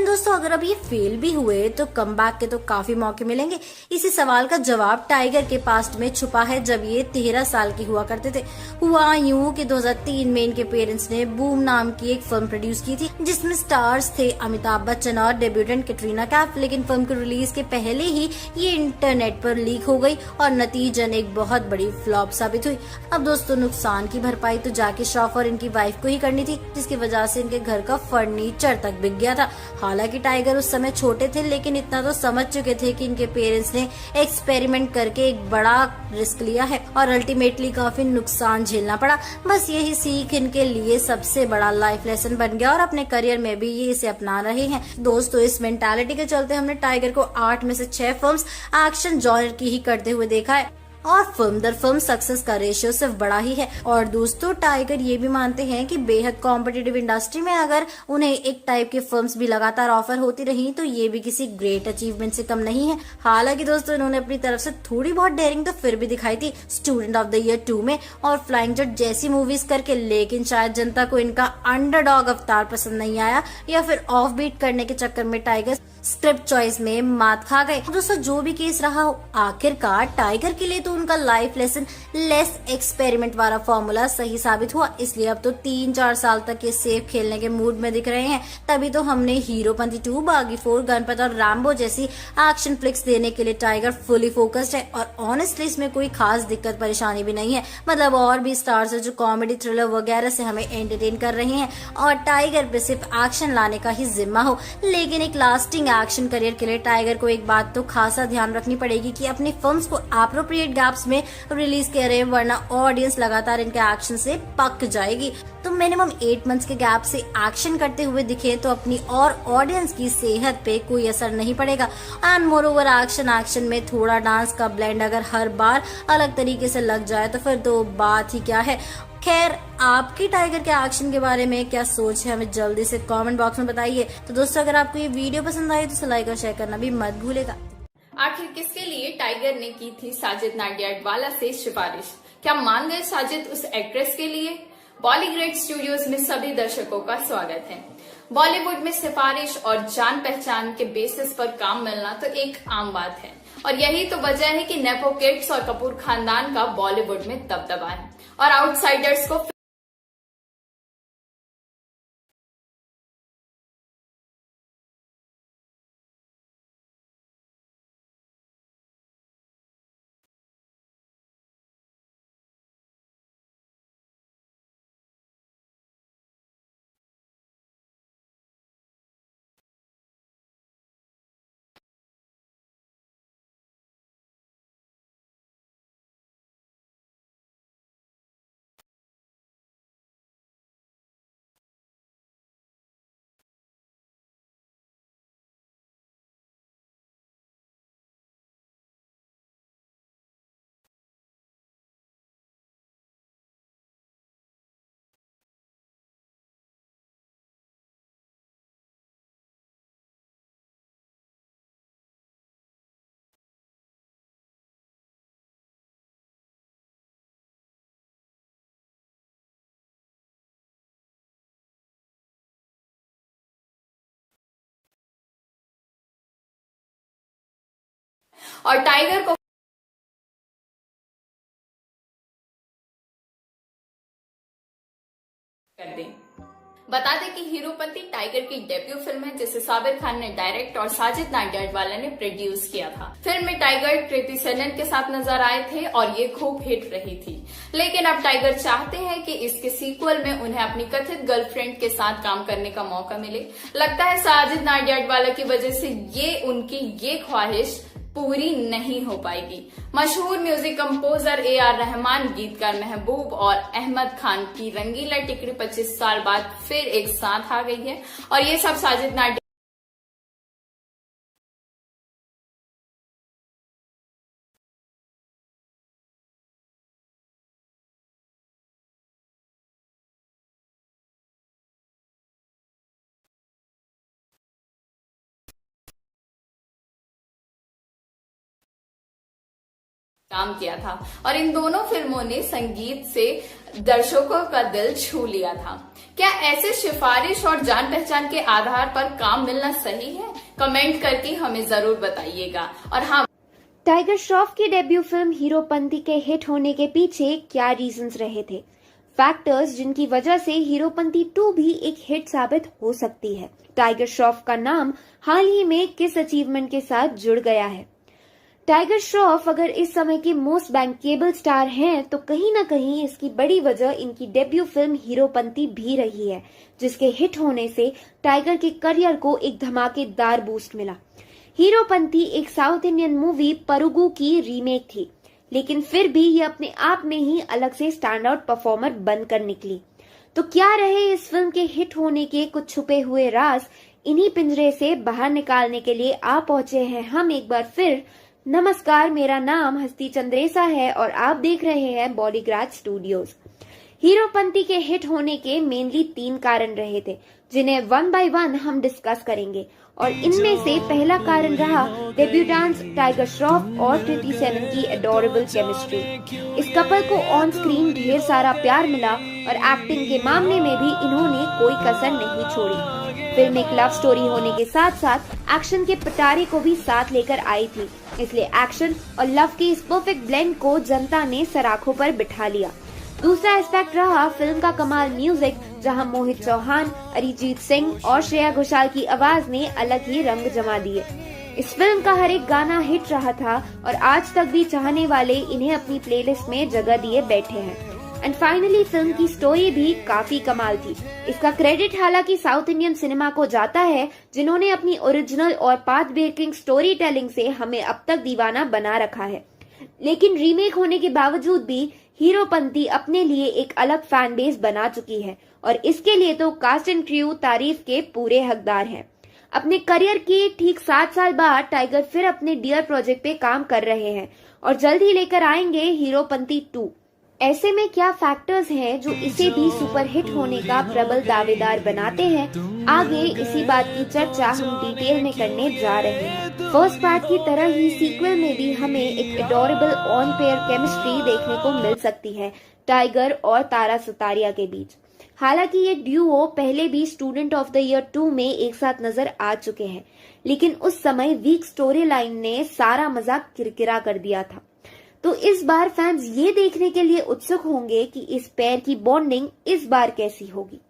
दोस्तों अगर अब ये फेल भी हुए तो कमबैक के तो काफी मौके मिलेंगे। इसी सवाल का जवाब टाइगर के पास्ट में छुपा है जब ये 13 साल की हुआ करते थे। हुआ यूं कि 2003 में इनके पेरेंट्स ने बूम नाम की एक फिल्म प्रोड्यूस की थी जिसमें स्टार्स थे अमिताभ बच्चन और डेब्यूटेंट कैटरीना कैफ। लेकिन फिल्म को रिलीज के पहले ही ये इंटरनेट पर लीक हो गई और नतीजन एक बहुत बड़ी फ्लॉप साबित हुई। अब दोस्तों नुकसान की भरपाई तो जैकी श्रॉफ और इनकी वाइफ को ही करनी थी, जिसकी वजह से इनके घर का फर्नीचर तक बिक गया था। हालांकि टाइगर उस समय छोटे थे लेकिन इतना तो समझ चुके थे कि इनके पेरेंट्स ने एक्सपेरिमेंट करके एक बड़ा रिस्क लिया है और अल्टीमेटली काफी नुकसान झेलना पड़ा। बस यही सीख इनके लिए सबसे बड़ा लाइफ लेसन बन गया और अपने करियर में भी ये इसे अपना रहे हैं। दोस्तों इस मेंटालिटी के चलते हमने टाइगर को 8 में से 6 फिल्म्स एक्शन जॉनर की ही करते हुए देखा है और फिल्म दर फिल्म सक्सेस का रेशियो सिर्फ बड़ा ही है। और दोस्तों टाइगर ये भी मानते हैं कि बेहद कॉम्पिटिटिव इंडस्ट्री में अगर उन्हें एक टाइप की फिल्म्स भी लगातार ऑफर होती रही तो ये भी किसी ग्रेट अचीवमेंट से कम नहीं है। हालांकि दोस्तों इन्होंने अपनी तरफ से थोड़ी बहुत डेयरिंग तो फिर भी दिखाई थी स्टूडेंट ऑफ द ईयर 2 में और फ्लाइंग जट जैसी मूवीज करके, लेकिन शायद जनता को इनका अंडरडॉग अवतार पसंद नहीं आया या फिर ऑफ बीट करने के चक्कर में टाइगर स्क्रिप्ट चॉइस में मात खा गए। दोस्तों जो भी केस रहा हो, आखिरकार टाइगर के लिए तो उनका लाइफ लेसन लेस एक्सपेरिमेंट वाला फॉर्मूला सही साबित हुआ, इसलिए अब तो 3-4 साल तक ये सेफ खेलने के मूड में दिख रहे हैं। तभी तो हमने हीरोपंती 2, बागी 4, गणपत और रैम्बो जैसी एक्शन फ्लिक्स देने के लिए टाइगर फुली फोकस्ड है। और ऑनेस्टली इसमें कोई खास दिक्कत परेशानी भी नहीं है। मतलब और भी स्टार्स है जो कॉमेडी, थ्रिलर वगैरह से हमें एंटरटेन कर रहे हैं और टाइगर पे सिर्फ एक्शन लाने का ही जिम्मा हो। लेकिन एक लास्टिंग एक्शन करियर के लिए टाइगर को एक बात तो खासा ध्यान रखनी पड़ेगी कि अपनी फिल्म्स को एप्रोप्रिएट गैप्स में रिलीज करें, वरना ऑडियंस लगातार इनके एक्शन से पक जाएगी। तो मिनिमम 8 मंथ्स के गैप से एक्शन करते हुए दिखे तो अपनी और ऑडियंस की सेहत पे कोई असर नहीं पड़ेगा। एंड मोर ओवर एक्शन में थोड़ा डांस का ब्लेंड अगर हर बार अलग तरीके से लग जाए तो फिर तो बात ही क्या है। खैर, आपकी टाइगर के एक्शन के बारे में क्या सोच है, हमें जल्दी से कमेंट बॉक्स में बताइए। तो दोस्तों अगर आपको ये वीडियो पसंद आई तो लाइक और शेयर करना भी मत भूलेगा। आखिर किसके लिए टाइगर ने की थी साजिद नाडियाडवाला से सिफारिश? क्या मान गए साजिद उस एक्ट्रेस के लिए? बॉलीग्रेड स्टूडियोज में सभी दर्शकों का स्वागत है। बॉलीवुड में सिफारिश और जान पहचान के बेसिस पर काम मिलना तो एक आम बात है और यही तो वजह है कि नेपो किड्स और कपूर खानदान का बॉलीवुड में दबदबा है और आउटसाइडर्स को और टाइगर को कर दें। बता दें कि हीरोपंती टाइगर की डेब्यू फिल्म है जिसे साबिर खान ने डायरेक्ट और साजिद नाडियाडवाला ने प्रोड्यूस किया था। फिल्म में टाइगर कृति सेनन के साथ नजर आए थे और ये खूब हिट रही थी। लेकिन अब टाइगर चाहते हैं कि इसके सीक्वल में उन्हें अपनी कथित गर्लफ्रेंड के साथ काम करने का मौका मिले। लगता है साजिद नाडियाडवाला की वजह से उनकी ये ख्वाहिश पूरी नहीं हो पाएगी। मशहूर म्यूजिक कंपोजर AR रहमान, गीतकार महबूब और अहमद खान की रंगीला टिकरी 25 साल बाद फिर एक साथ आ गई है और ये सब साजिद नाडियाडवाला काम किया था और इन दोनों फिल्मों ने संगीत से दर्शकों का दिल छू लिया था। क्या ऐसे सिफारिश और जान पहचान के आधार पर काम मिलना सही है? कमेंट करके हमें जरूर बताइएगा। और हाँ, टाइगर श्रॉफ की डेब्यू फिल्म हीरोपंती के हिट होने के पीछे क्या रीजंस रहे थे, फैक्टर्स जिनकी वजह से हीरोपंती 2 भी एक हिट साबित हो सकती है। टाइगर श्रॉफ का नाम हाल ही में किस अचीवमेंट के साथ जुड़ गया है? टाइगर श्रॉफ अगर इस समय के मोस्ट बैंकेबल स्टार हैं तो कहीं ना कहीं इसकी बड़ी वजह इनकी डेब्यू फिल्म हीरोपंती भी रही है, जिसके हिट होने से टाइगर के करियर को एक धमाकेदार बूस्ट मिला। हीरोपंती एक साउथ इंडियन मूवी परुगु की रीमेक थी, लेकिन फिर भी ये अपने आप में ही अलग से स्टैंड आउट परफॉर्मर बनकर निकली। तो क्या रहे इस फिल्म के हिट होने के कुछ छुपे हुए राज? इन्हीं पिंजरे से बाहर निकालने के लिए आ पहुंचे हैं हम एक बार फिर। नमस्कार, मेरा नाम हस्ती चंद्रेसा है और आप देख रहे हैं बॉलीग्रेड स्टूडियोज। हीरोपंती के हिट होने के मेनली 3 कारण रहे थे, जिन्हें वन बाय वन हम डिस्कस करेंगे। और इनमें से पहला कारण रहा डेब्यूटेंट्स टाइगर श्रॉफ और कृति सेनन की एडोरेबल केमिस्ट्री। इस कपल को ऑन स्क्रीन ढेर सारा प्यार मिला और एक्टिंग के मामले में भी इन्होंने कोई कसर नहीं छोड़ी। फिल्म एक लव स्टोरी होने के साथ साथ एक्शन के पिटारे को भी साथ लेकर आई थी, इसलिए एक्शन और लव के इस परफेक्ट ब्लेंड को जनता ने सराखों पर बिठा लिया। दूसरा एस्पेक्ट रहा फिल्म का कमाल म्यूजिक, जहां मोहित चौहान, अरिजीत सिंह और श्रेया घोषाल की आवाज ने अलग ही रंग जमा दिए। इस फिल्म का हर एक गाना हिट रहा था और आज तक भी चाहने वाले इन्हें अपनी प्लेलिस्ट में जगह दिए बैठे हैं। एंड फाइनली फिल्म की स्टोरी भी काफी कमाल थी। इसका क्रेडिट हालांकि साउथ इंडियन सिनेमा को जाता है, जिन्होंने अपनी ओरिजिनल और पाथ ब्रेकिंग स्टोरी टेलिंग से हमें अब तक दीवाना बना रखा है। लेकिन रीमेक होने के बावजूद भी हीरोपंती अपने लिए एक अलग फैन बेस बना चुकी है और इसके लिए तो कास्ट एंड क्रू तारीफ के पूरे हकदार हैं। अपने करियर के ठीक 7 साल बाद टाइगर फिर अपने डियर प्रोजेक्ट पे काम कर रहे हैं और जल्द ही लेकर आएंगे हीरोपंती 2। ऐसे में क्या फैक्टर्स हैं जो इसे भी सुपरहिट होने का प्रबल दावेदार बनाते हैं, आगे इसी बात की चर्चा हम डिटेल में करने जा रहे हैं। फर्स्ट पार्ट की तरह ही सीक्वल में भी हमें एक एडोरेबल ऑन पेयर केमिस्ट्री देखने को मिल सकती है टाइगर और तारा सुतारिया के बीच। हालांकि ये ड्यूओ पहले भी स्टूडेंट ऑफ द ईयर 2 में एक साथ नजर आ चुके हैं, लेकिन उस समय वीक स्टोरी लाइन ने सारा मजाक किरकिरा कर दिया था। तो इस बार फैंस ये देखने के लिए उत्सुक होंगे कि इस पेयर की बॉन्डिंग इस बार कैसी होगी।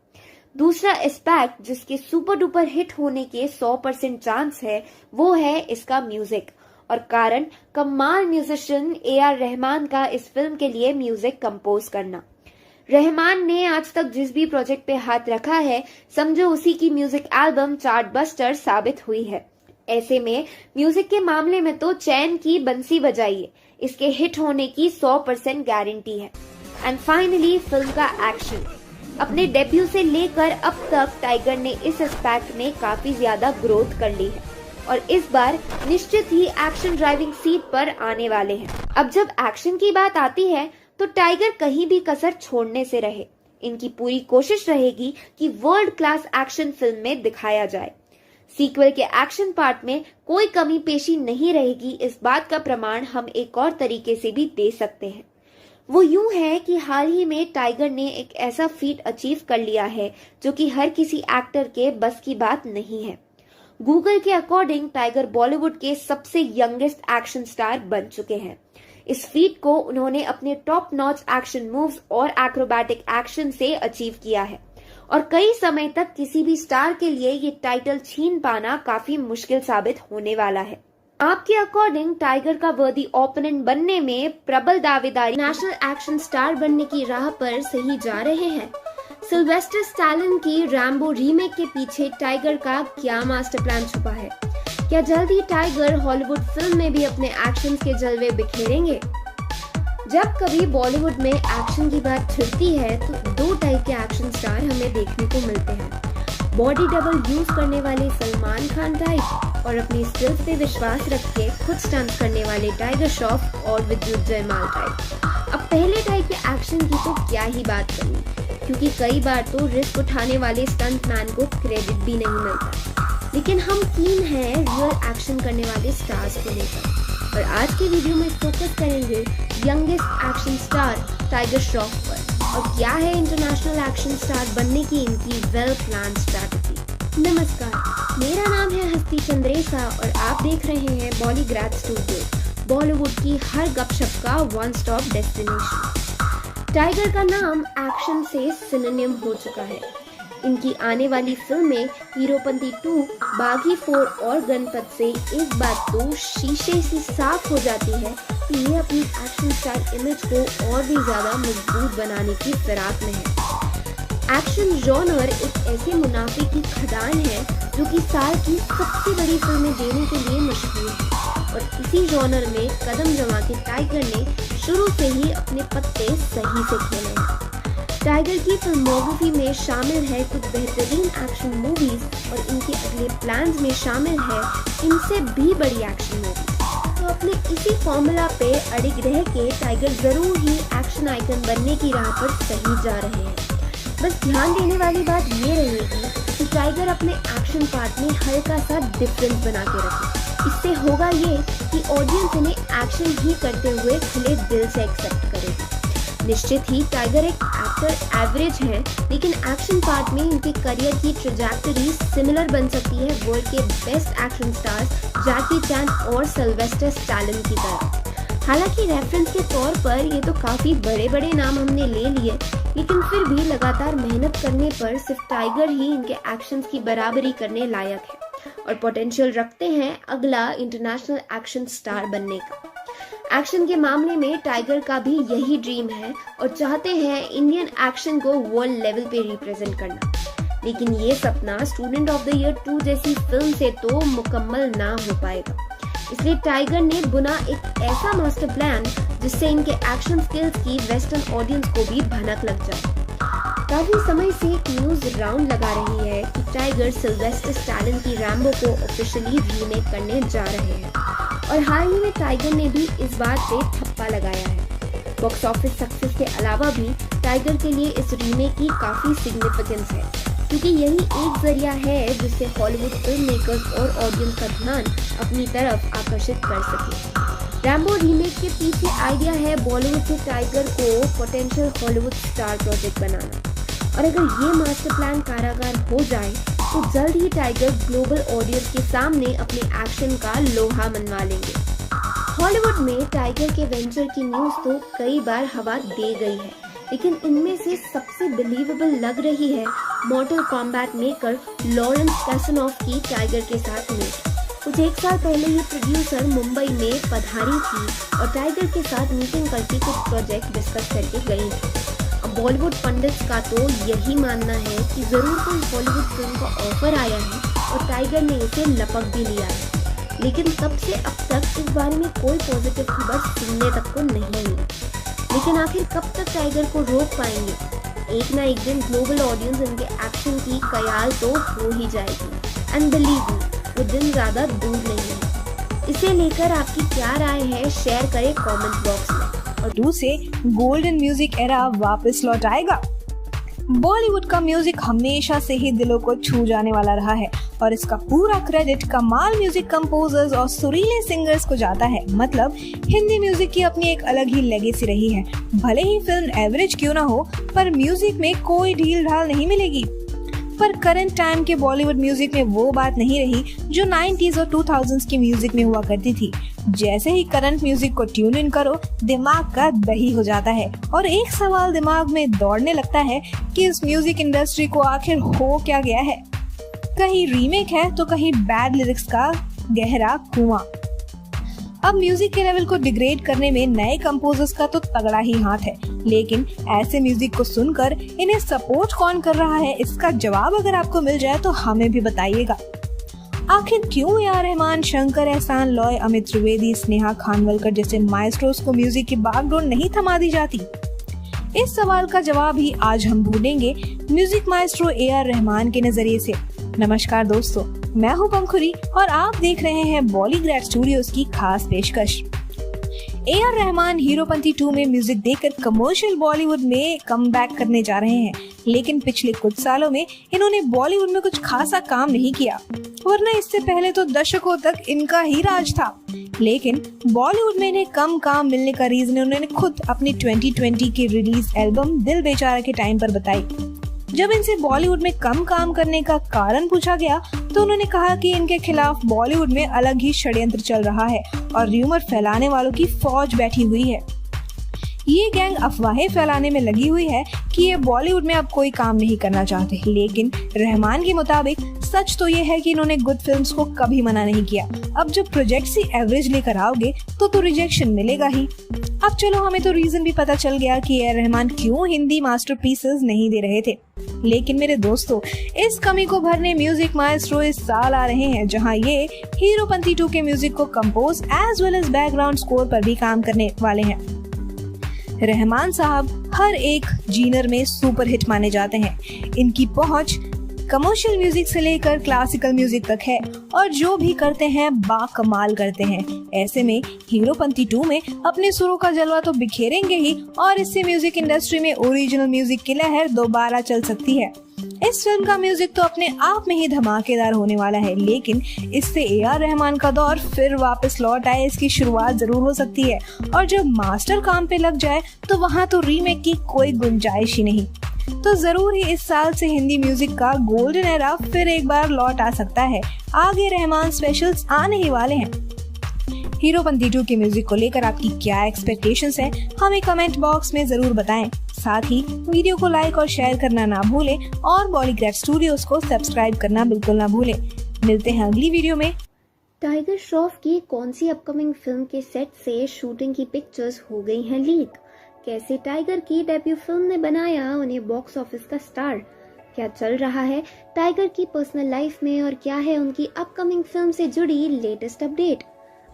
दूसरा एस्पेक्ट जिसके सुपर डुपर हिट होने के 100% चांस है वो है इसका म्यूजिक, और कारण कमाल म्यूजिशियन AR रहमान का इस फिल्म के लिए म्यूजिक कंपोज करना। रहमान ने आज तक जिस भी प्रोजेक्ट पे हाथ रखा है, समझो उसी की म्यूजिक एल्बम चार्ट बस्टर साबित हुई है। ऐसे में म्यूजिक के मामले में तो चैन की बंसी बजाइए, इसके हिट होने की 100% गारंटी है। एंड फाइनली फिल्म का एक्शन। अपने डेब्यू से लेकर अब तक टाइगर ने इस एस्पेक्ट में काफी ज्यादा ग्रोथ कर ली है और इस बार निश्चित ही एक्शन ड्राइविंग सीट पर आने वाले हैं। अब जब एक्शन की बात आती है तो टाइगर कहीं भी कसर छोड़ने से रहे। इनकी पूरी कोशिश रहेगी कि वर्ल्ड क्लास एक्शन फिल्म में दिखाया जाए। सीक्वल के एक्शन पार्ट में कोई कमी पेशी नहीं रहेगी, इस बात का प्रमाण हम एक और तरीके से भी दे सकते हैं। वो यूं है कि हाल ही में टाइगर ने एक ऐसा फीट अचीव कर लिया है जो कि हर किसी एक्टर के बस की बात नहीं है। गूगल के अकॉर्डिंग टाइगर बॉलीवुड के सबसे यंगेस्ट एक्शन स्टार बन चुके हैं। इस फीट को उन्होंने अपने टॉप नॉच एक्शन मूव्स और एक्रोबैटिक एक्शन से अचीव किया है और कई समय तक किसी भी स्टार के लिए ये टाइटल छीन पाना काफी मुश्किल साबित होने वाला है। आपके अकॉर्डिंग टाइगर का वर्दी ओपोनेंट बनने में प्रबल दावेदारी नेशनल एक्शन स्टार बनने की राह पर सही जा रहे हैं। सिल्वेस्टर स्टैलोन की रैम्बो रीमेक के पीछे टाइगर का क्या मास्टर प्लान छुपा है? क्या जल्द ही टाइगर हॉलीवुड फिल्म में भी अपने एक्शन के जलवे बिखेरेंगे? जब कभी बॉलीवुड में एक्शन की बात छिड़ती है तो 2 टाइप के एक्शन स्टार हमें देखने को मिलते हैं। बॉडी डबल यूज करने वाले सलमान खान टाइप और अपनी स्किल्स पे विश्वास रख के खुद स्टंट करने वाले टाइगर श्रॉफ और विद्युत जयमाल टाइप। अब पहले टाइप के एक्शन की तो क्या ही बात करनी, क्योंकि कई बार तो रिस्क उठाने वाले स्टंट मैन को क्रेडिट भी नहीं मिलता। लेकिन हम कीन हैं रियल एक्शन करने वाले स्टार्स को लेकर और आज के वीडियो में फोकस करेंगे youngest action star tiger Shroff पर और क्या है इंटरनेशनल एक्शन स्टार बनने की इनकी वेल प्लान स्ट्रैटेजी। नमस्कार, मेरा नाम है हस्ती चंद्रेसा और आप देख रहे हैं बॉलीग्राड स्टूडियो, बॉलीवुड की हर गपशप का वन स्टॉप डेस्टिनेशन। टाइगर का नाम एक्शन से सिनोनिम हो चुका है। इनकी आने वाली फिल्में हीरोपंती 2, बागी 4 और गणपत से एक बात तो शीशे से साफ हो जाती है कि ये अपनी एक्शन स्टार इमेज को और भी ज्यादा मजबूत बनाने की फिराक में है। एक्शन जॉनर एक ऐसे मुनाफे की खदान है जो कि साल की सबसे बड़ी फिल्में देने के लिए मशहूर है और इसी जॉनर में कदम जमा के टाइगर ने शुरू से ही अपने पत्ते सही से खेले हैं। टाइगर की फिल्मोग्राफी में शामिल है कुछ बेहतरीन एक्शन मूवीज और इनके अगले प्लान्स में शामिल है इनसे भी बड़ी एक्शन मूवीज। तो अपने इसी फॉर्मूला पे अड़िग रह के टाइगर जरूर ही एक्शन आइकन बनने की राह पर सही जा रहे हैं। बस ध्यान देने वाली बात ये रहेगी कि टाइगर अपने एक्शन पार्ट में हल्का सा डिफरेंस बना के रखे। इससे होगा ये कि ऑडियंस इन्हें एक्शन ही करते हुए खुले दिल से एक्सेप्ट करेगी। निश्चित ही टाइगर एक एक्टर एवरेज हैं, लेकिन एक्शन पार्ट में इनके करियर की ट्रैजेक्टरी सिमिलर बन सकती है वर्ल्ड के बेस्ट एक्शन स्टार्स जैकी चैन और सिल्वेस्टर स्टैलोन की तरह। हालांकि रेफरेंस के तौर पर ये तो काफ़ी बड़े बड़े नाम हमने ले लिए, लेकिन फिर भी लगातार मेहनत करने पर सिर्फ टाइगर ही इनके एक्शंस की बराबरी करने लायक है और पोटेंशियल रखते हैं अगला इंटरनेशनल एक्शन स्टार बनने का। एक्शन के मामले में टाइगर का भी यही ड्रीम है और चाहते हैं इंडियन एक्शन को वर्ल्ड लेवल पे रिप्रेजेंट करना, लेकिन ये सपना स्टूडेंट ऑफ द ईयर 2 जैसी फिल्म से तो मुकम्मल ना हो पाएगा। इसलिए टाइगर ने बुना एक ऐसा मास्टर प्लान जिससे इनके एक्शन स्किल्स की वेस्टर्न ऑडियंस को भी भनक लग जाए। काफी समय से एक न्यूज राउंड लगा रही है कि टाइगर सिल्वेस्टर स्टैलोन की रैम्बो को ऑफिशियली रीमेक करने जा रहे हैं और हाल ही में टाइगर ने भी इस बात पे ठप्पा लगाया है। बॉक्स ऑफिस सक्सेस के अलावा भी टाइगर के लिए इस रीमेक की काफी सिग्निफिकेंस है, क्योंकि यही एक जरिया है जिससे हॉलीवुड फिल्म मेकर्स और ऑडियंस का ध्यान अपनी तरफ आकर्षित कर सके। रैम्बो रीमेक के पीछे आइडिया है बॉलीवुड से टाइगर को पोटेंशियल हॉलीवुड स्टार प्रोजेक्ट बनाना, और अगर ये मास्टर प्लान कारागार हो जाए तो जल्द ही टाइगर ग्लोबल ऑडियंस के सामने अपने एक्शन का लोहा मनवा लेंगे। हॉलीवुड में टाइगर के वेंचर की न्यूज तो कई बार हवा दे गई है, लेकिन इनमें से सबसे बिलीवेबल लग रही है मॉर्टल कॉम्बैट मेकर लॉरेंस कैसनॉफ की टाइगर के साथ मीट। कुछ एक साल पहले ये प्रोड्यूसर मुंबई में पधारी थी और टाइगर के साथ मीटिंग करके कुछ प्रोजेक्ट डिस्कस करके गई थी। अब बॉलीवुड पंडित्स का तो यही मानना है कि जरूर कोई हॉलीवुड फिल्म का ऑफर आया है और टाइगर ने इसे लपक भी लिया है, लेकिन तब से अब तक इस बारे में कोई पॉजिटिव खबर सुनने तक को नहीं मिली। लेकिन आखिर कब तक टाइगर को रोक पाएंगे? एक ना एक दिन ग्लोबल ऑडियंस इनके एक्शन की कयाल तो हो ही जाएगी, एंड बिलीव मी वो दिन ज्यादा दूर नहीं है। इसे लेकर आपकी क्या राय है, शेयर करें कमेंट बॉक्स में। और 2 से गोल्डन म्यूजिक एरा वापस लौट आएगा। बॉलीवुड का म्यूजिक हमेशा से ही दिलों को छू जाने वाला रहा है और इसका पूरा क्रेडिट कमाल म्यूजिक कंपोजर्स और सुरीले सिंगर्स को जाता है। मतलब हिंदी म्यूजिक की अपनी एक अलग ही लेगेसी रही है। भले ही फिल्म एवरेज क्यों ना हो, पर म्यूजिक में कोई ढील ढाल नहीं मिलेगी। पर करंट टाइम के बॉलीवुड म्यूजिक में वो बात नहीं रही जो 90s और 2000s के म्यूजिक में हुआ करती थी। जैसे ही करंट म्यूजिक को ट्यून इन करो, दिमाग का दही हो जाता है और एक सवाल दिमाग में दौड़ने लगता है कि इस म्यूजिक इंडस्ट्री को आखिर हो क्या गया है। कहीं रीमेक है तो कहीं बैड लिरिक्स का गहरा कुआं। अब म्यूजिक के लेवल को डिग्रेड करने में नए कंपोजर्स का तो तगड़ा ही हाथ है, लेकिन ऐसे म्यूजिक को सुनकर इन्हें सपोर्ट कौन कर रहा है, इसका जवाब अगर आपको मिल जाए तो हमें भी बताइएगा। आखिर क्यों ए.आर. रहमान, शंकर एहसान लॉय, अमित त्रिवेदी, स्नेहा खानवलकर जैसे माइस्ट्रोस को म्यूजिक की बागडोर नहीं थमा दी जाती? इस सवाल का जवाब ही आज हम ढूंढेंगे म्यूजिक माइस्ट्रो ए.आर. रहमान के नजरिए से। नमस्कार दोस्तों, मैं हूं पंखुरी और आप देख रहे हैं बॉलीग्रैड स्टूडियोज की खास पेशकश। ए.आर. रहमान हीरोपंती 2 में म्यूजिक देकर कमर्शियल बॉलीवुड में कमबैक करने जा रहे हैं, लेकिन पिछले कुछ सालों में इन्होंने बॉलीवुड में कुछ खासा काम नहीं किया, वरना इससे पहले तो दशकों तक इनका ही राज था। लेकिन बॉलीवुड में इन्हें कम काम मिलने का रीजन उन्होंने खुद अपनी 2020 की रिलीज एल्बम दिल बेचारा के टाइम पर बताई। जब इनसे बॉलीवुड में कम काम करने का कारण पूछा गया तो उन्होंने कहा कि इनके खिलाफ बॉलीवुड में अलग ही षड्यंत्र चल रहा है और र्यूमर फैलाने वालों की फौज बैठी हुई है। ये गैंग अफवाहें फैलाने में लगी हुई है कि ये बॉलीवुड में अब कोई काम नहीं करना चाहते, लेकिन रहमान के मुताबिक सच तो ये है कि इन्होंने गुड फिल्म्स को कभी मना नहीं किया। अब जब प्रोजेक्ट से एवरेज लेकर आओगे तो रिजेक्शन मिलेगा ही। अब चलो, हमें तो रीजन भी पता चल गया कि ए.आर. रहमान क्यों हिंदी मास्टरपीसेस नहीं दे रहे थे। लेकिन मेरे दोस्तों, इस कमी को भरने म्यूजिक माएस्ट्रो इस साल आ रहे हैं, जहां ये हीरोपंती 2 के म्यूजिक को compose as well as background score पर भी काम करने वाले हैं। रहमान साहब हर एक जीनर में सुपर हिट माने जाते हैं। इनकी पहुंच कमर्शियल म्यूजिक से लेकर क्लासिकल म्यूजिक तक है और जो भी करते हैं बाकमाल करते हैं। ऐसे में हीरोपंती 2 में अपने सुरों का जलवा तो बिखेरेंगे ही और इससे म्यूजिक इंडस्ट्री में ओरिजिनल म्यूजिक की लहर दोबारा चल सकती है। इस फिल्म का म्यूजिक तो अपने आप में ही धमाकेदार होने वाला है, लेकिन इससे AR रहमान का दौर फिर वापस लौट आए इसकी शुरुआत जरूर हो सकती है। और जब मास्टर काम पे लग जाए तो वहाँ तो रीमेक की कोई गुंजाइश ही नहीं। तो जरूर ही इस साल से हिंदी म्यूजिक का गोल्डन एरा फिर एक बार लौट आ सकता है। आगे रहमान स्पेशल्स आने ही वाले हैं। हीरोपंती 2 के म्यूजिक को लेकर आपकी क्या एक्सपेक्टेशंस हैं, हमें कमेंट बॉक्स में जरूर बताएं। साथ ही वीडियो को लाइक और शेयर करना ना भूलें और बॉलीग्राफ स्टूडियोज को सब्सक्राइब करना बिल्कुल ना भूलें। मिलते हैं अगली वीडियो में। टाइगर श्रॉफ की कौन सी अपकमिंग फिल्म के सेट से शूटिंग की पिक्चर्स हो गई हैं लीक? कैसे टाइगर की डेब्यू फिल्म ने बनाया उन्हें बॉक्स ऑफिस का स्टार? क्या चल रहा है टाइगर की पर्सनल लाइफ में और क्या है उनकी अपकमिंग फिल्म से जुड़ी लेटेस्ट अपडेट?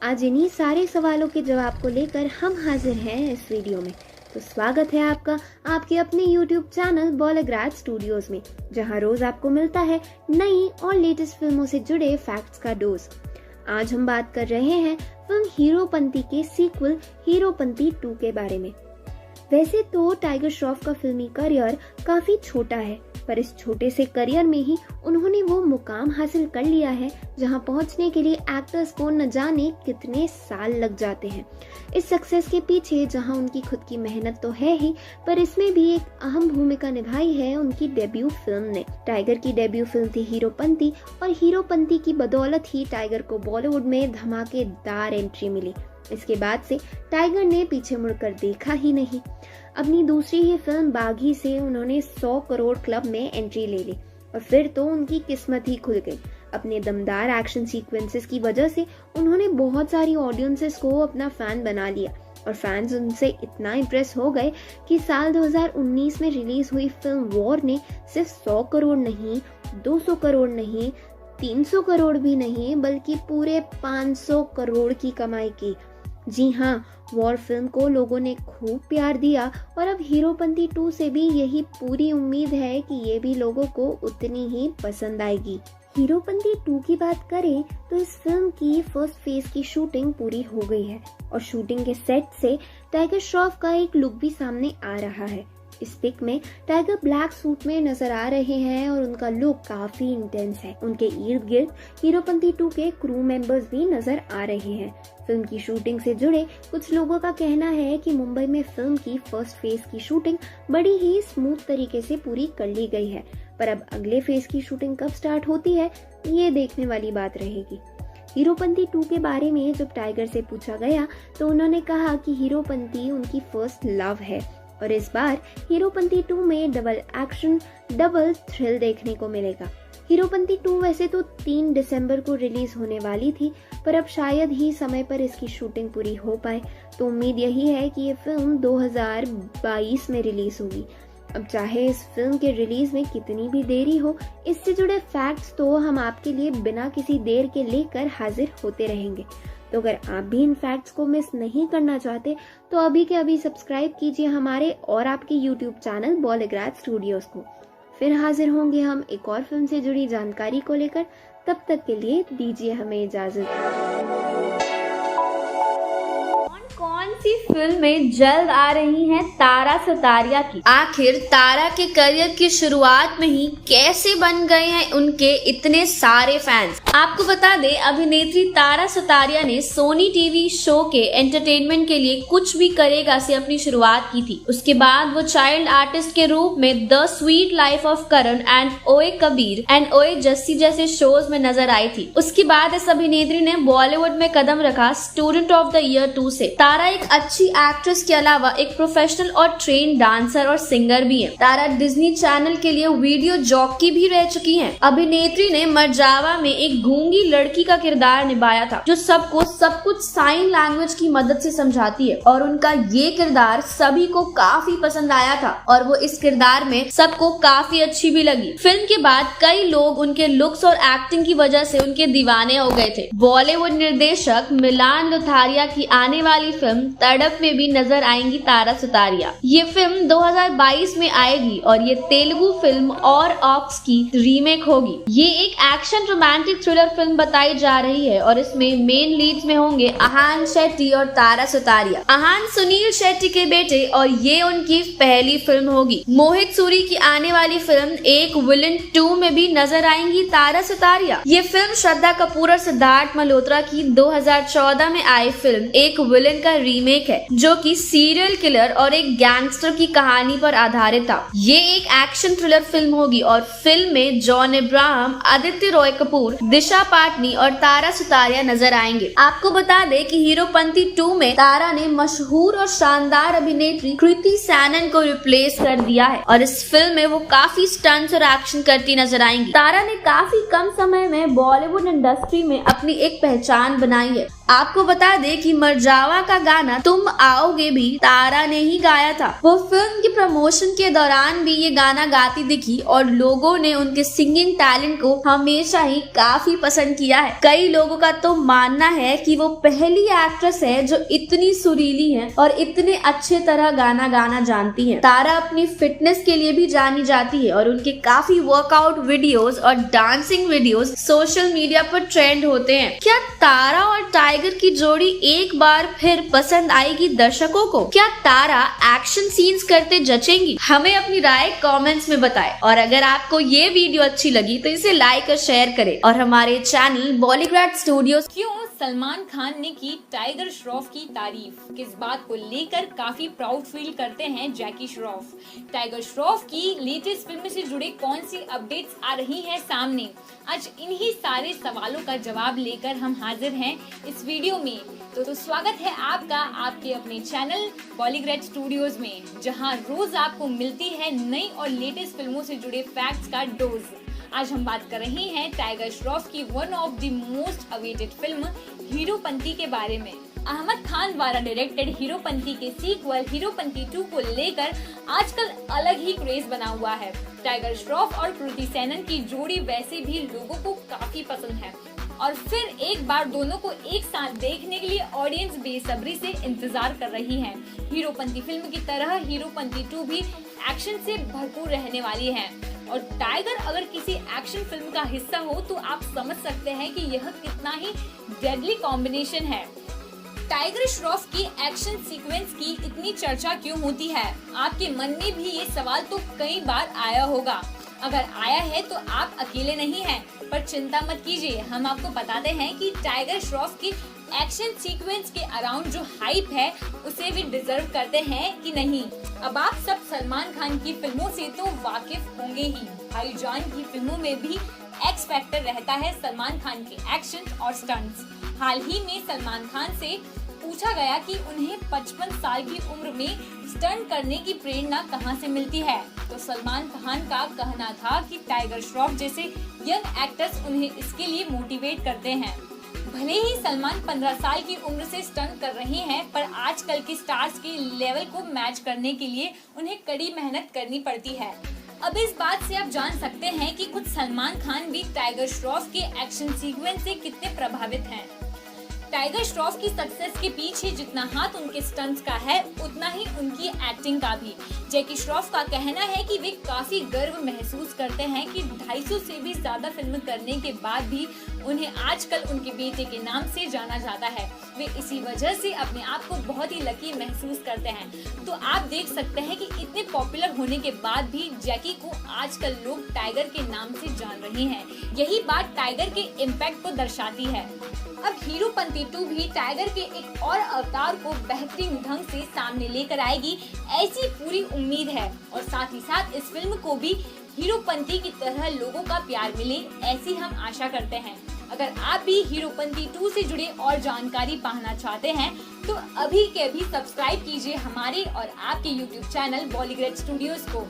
आज इन्हीं सारे सवालों के जवाब को लेकर हम हाजिर हैं इस वीडियो में। तो स्वागत है आपका आपके अपने YouTube चैनल बॉलीग्राफ स्टूडियोज में, जहां रोज आपको मिलता है नई और लेटेस्ट फिल्मों से जुड़े फैक्ट्स का डोज। आज हम बात कर रहे हैं फिल्म हीरोपंती के सीक्वल हीरोपंती 2 के बारे में। वैसे तो टाइगर श्रॉफ का फिल्मी करियर काफी छोटा है, पर इस छोटे से करियर में ही उन्होंने वो मुकाम हासिल कर लिया है जहां पहुंचने के लिए एक्टर्स को न जाने कितने साल लग जाते हैं। इस सक्सेस के पीछे जहां उनकी खुद की मेहनत तो है ही, पर इसमें भी एक अहम भूमिका निभाई है उनकी डेब्यू फिल्म ने। टाइगर की डेब्यू फिल्म थी हीरोपंती, और हीरोपंती की बदौलत ही टाइगर को बॉलीवुड में धमाकेदार एंट्री मिली। इसके बाद से टाइगर ने पीछे मुड़कर देखा ही नहीं। अपनी दूसरी ही फिल्म बागी से उन्होंने 100 करोड़ क्लब में एंट्री ले ली और फिर तो उनकी किस्मत ही खुल गई। अपने दमदार एक्शन सीक्वेंसेस की वजह से उन्होंने बहुत सारी ऑडियंसेस को अपना फैन बना लिया और फैंस उनसे इतना इम्प्रेस हो गए कि साल 2019 में रिलीज हुई फिल्म वॉर ने सिर्फ 100 करोड़ नहीं, 200 करोड़ नहीं, 300 करोड़ भी नहीं, बल्कि पूरे 500 करोड़ की कमाई की। जी हाँ, वॉर फिल्म को लोगों ने खूब प्यार दिया और अब हीरोपंती 2 से भी यही पूरी उम्मीद है कि ये भी लोगों को उतनी ही पसंद आएगी। हीरोपंती 2 की बात करें तो इस फिल्म की फर्स्ट फेज की शूटिंग पूरी हो गई है और शूटिंग के सेट से टाइगर श्रॉफ का एक लुक भी सामने आ रहा है। इस पिक में टाइगर ब्लैक सूट में नजर आ रहे हैं और उनका लुक काफी इंटेंस है। उनके इर्द गिर्द हीरोपंती 2 के क्रू मेंबर्स भी नजर आ रहे हैं। फिल्म की शूटिंग से जुड़े कुछ लोगों का कहना है कि मुंबई में फिल्म की फर्स्ट फेज की शूटिंग बड़ी ही स्मूथ तरीके से पूरी कर ली गई है, पर अब अगले फेज की शूटिंग कब स्टार्ट होती है ये देखने वाली बात रहेगी। हीरोपंती 2 के बारे में जब टाइगर से पूछा गया तो उन्होंने कहा कि हीरोपंती उनकी फर्स्ट लव है और इस बार हीरोपंती 2 में डबल एक्शन, डबल थ्रिल देखने को मिलेगा। हीरोपंती 2 वैसे तो 3 दिसंबर को रिलीज होने वाली थी, पर अब शायद ही समय पर इसकी शूटिंग पूरी हो पाए, तो उम्मीद यही है कि ये फिल्म 2022 में रिलीज होगी। अब चाहे इस फिल्म के रिलीज में कितनी भी देरी हो, इससे जुड़े फैक्ट्स तो हम आपके लिए बिना किसी देर के लेकर हाजिर होते रहेंगे। तो अगर आप भी इन फैक्ट्स को मिस नहीं करना चाहते तो अभी के अभी सब्सक्राइब कीजिए हमारे और आपके YouTube चैनल बॉलीग्राफ स्टूडियोज को। फिर हाजिर होंगे हम एक और फिल्म से जुड़ी जानकारी को लेकर। तब तक के लिए दीजिए हमें इजाजत। कौन सी फिल्में जल्द आ रही हैं तारा सुतारिया की? आखिर तारा के करियर की शुरुआत में ही कैसे बन गए हैं उनके इतने सारे फैंस? आपको बता दें, अभिनेत्री तारा सुतारिया ने सोनी टीवी शो के एंटरटेनमेंट के लिए कुछ भी करेगा से अपनी शुरुआत की थी। उसके बाद वो चाइल्ड आर्टिस्ट के रूप में the sweet life of Karan and ओए कबीर एंड ओए जस्सी जैसे शोज में नजर आई थी। उसके बाद इस अभिनेत्री ने बॉलीवुड में कदम रखा स्टूडेंट ऑफ द ईयर 2 से। तारा एक अच्छी एक्ट्रेस के अलावा एक प्रोफेशनल और ट्रेन डांसर और सिंगर भी है। तारा डिज्नी चैनल के लिए वीडियो जॉकी भी रह चुकी हैं। अभिनेत्री ने मरजावा में एक गूंगी लड़की का किरदार निभाया था जो सबको सब कुछ साइन लैंग्वेज की मदद से समझाती है और उनका ये किरदार सभी को काफी पसंद आया था और वो इस किरदार में सबको काफी अच्छी भी लगी। फिल्म के बाद कई लोग उनके लुक्स और एक्टिंग की वजह से उनके दीवाने हो गए थे। बॉलीवुड निर्देशक मिलान लुथारिया की आने वाली फिल्म तड़प में भी नजर आएंगी तारा सुतारिया। ये फिल्म 2022 में आएगी और ये तेलुगु फिल्म और ऑक्स की रीमेक होगी। ये एक एक्शन रोमांटिक थ्रिलर फिल्म बताई जा रही है और इसमें मेन लीड्स में होंगे अहान शेट्टी और तारा सुतारिया। अहान सुनील शेट्टी के बेटे और ये उनकी पहली फिल्म होगी। मोहित सूरी की आने वाली फिल्म एक विलन 2 में भी नजर आएंगी तारा सुतारिया। ये फिल्म श्रद्धा कपूर और सिद्धार्थ मल्होत्रा की 2014 में आई फिल्म एक विलन का रीमेक है, जो कि सीरियल किलर और एक गैंगस्टर की कहानी पर आधारित था। ये एक एक्शन थ्रिलर फिल्म होगी और फिल्म में जॉन इब्राहिम, आदित्य रॉय कपूर, दिशा पाटनी और तारा सुतारिया नजर आएंगे। आपको बता दें कि हीरोपंती 2 में तारा ने मशहूर और शानदार अभिनेत्री कृति सैनन को रिप्लेस कर दिया है और इस फिल्म में वो काफी स्टंट्स और एक्शन करती नजर आएंगी। तारा ने काफी कम समय में बॉलीवुड इंडस्ट्री में अपनी एक पहचान बनाई है। आपको बता दें कि मरजावा का गाना तुम आओगे भी तारा ने ही गाया था। वो फिल्म की प्रमोशन के दौरान भी ये गाना गाती दिखी और लोगों ने उनके सिंगिंग टैलेंट को हमेशा ही काफी पसंद किया है। कई लोगों का तो मानना है कि वो पहली एक्ट्रेस है जो इतनी सुरीली है और इतने अच्छे तरह गाना गाना जानती है। तारा अपनी फिटनेस के लिए भी जानी जाती है और उनके काफी वर्कआउट वीडियोस और डांसिंग वीडियोस सोशल मीडिया पर ट्रेंड होते हैं। क्या तारा और टाइगर की जोड़ी एक बार फिर पसंद आएगी दर्शकों को? क्या तारा एक्शन सीन्स करते जचेंगी? हमें अपनी राय कमेंट्स में बताएं और अगर आपको ये वीडियो अच्छी लगी तो इसे लाइक और शेयर करें और हमारे चैनल बॉलीग्राड स्टूडियोज। क्यों सलमान खान ने की टाइगर श्रॉफ की तारीफ? किस बात को लेकर काफी प्राउड फील करते हैं जैकी श्रॉफ? टाइगर श्रॉफ की लेटेस्ट फिल्म से जुड़े कौन सी अपडेट्स आ रही हैं सामने? आज इन्हीं सारे सवालों का जवाब लेकर हम हाजिर हैं इस वीडियो में। तो स्वागत है आपका आपके अपने चैनल बॉलीग्राड स्टूडियोज में, जहां रोज आपको मिलती है नई और लेटेस्ट फिल्मों से जुड़े फैक्ट्स का डोज। आज हम बात कर रहे हैं टाइगर श्रॉफ की one of the most awaited film Heropanti के बारे में। अहमद खान द्वारा डायरेक्टेड हीरोपंती के सीक्वल हीरोपंती 2 को लेकर आजकल अलग ही क्रेज बना हुआ है। टाइगर श्रॉफ और कृति सैनन की जोड़ी वैसे भी लोगों को काफी पसंद है और फिर एक बार दोनों को एक साथ देखने के लिए ऑडियंस बेसब्री से इंतजार कर रही है। हीरोपंती फिल्म की तरह हीरोपंती 2 भी एक्शन से भरपूर रहने वाली है और टाइगर अगर किसी एक्शन फिल्म का हिस्सा हो तो आप समझ सकते हैं कि यह कितना ही डेडली कॉम्बिनेशन है। टाइगर श्रॉफ की एक्शन सीक्वेंस की इतनी चर्चा क्यों होती है? आपके मन में भी ये सवाल तो कई बार आया होगा। अगर आया है तो आप अकेले नहीं हैं, पर चिंता मत कीजिए, हम आपको बताते हैं कि टाइगर श्रॉफ की एक्शन सीक्वेंस के अराउंड जो हाइप है उसे भी डिजर्व करते हैं कि नहीं। अब आप सब सलमान खान की फिल्मों से तो वाकिफ होंगे ही। भाईजान की फिल्मों में भी एक्स फैक्टर रहता है सलमान खान के एक्शन और स्टंट्स। हाल ही में सलमान खान से पूछा गया कि उन्हें 55 साल की उम्र में स्टंट करने की प्रेरणा कहां से मिलती है, तो सलमान खान का कहना था कि टाइगर श्रॉफ जैसे यंग एक्टर्स उन्हें इसके लिए मोटिवेट करते हैं। भले ही सलमान 15 साल की उम्र से स्टंट कर रहे हैं, पर आजकल के स्टार्स के लेवल को मैच करने के लिए उन्हें कड़ी मेहनत करनी पड़ती है। अब इस बात से आप जान सकते हैं कि खुद सलमान खान भी टाइगर श्रॉफ के एक्शन सीक्वेंस से कितने प्रभावित हैं। टाइगर श्रॉफ की सक्सेस के पीछे जितना हाथ उनके स्टंट्स का है, उतना ही उनकी एक्टिंग का भी। जैकी श्रॉफ का कहना है कि वे काफी गर्व महसूस करते हैं कि 250 से भी ज्यादा फिल्म करने के बाद भी उन्हें आजकल उनके बेटे के नाम से जाना जाता है। वे इसी वजह से अपने आप को बहुत ही लकी महसूस करते हैं। तो आप देख सकते हैं कि इतने पॉपुलर होने के बाद भी जैकी को आजकल लोग टाइगर के नाम से जान रहे हैं। यही बात टाइगर के इम्पैक्ट को दर्शाती है। अब हीरोपंती 2 भी टाइगर के एक और अवतार को बेहतरीन ढंग से सामने लेकर आएगी, ऐसी पूरी उम्मीद है। और साथ ही साथ इस फिल्म को भी हीरोपंती की तरह लोगों का प्यार मिले, ऐसी हम आशा करते हैं। अगर आप भी हीरोपंती 2 से जुड़े और जानकारी पाना चाहते हैं तो अभी के अभी सब्सक्राइब कीजिए हमारे और आपके YouTube चैनल बॉलीग्राड स्टूडियोज को।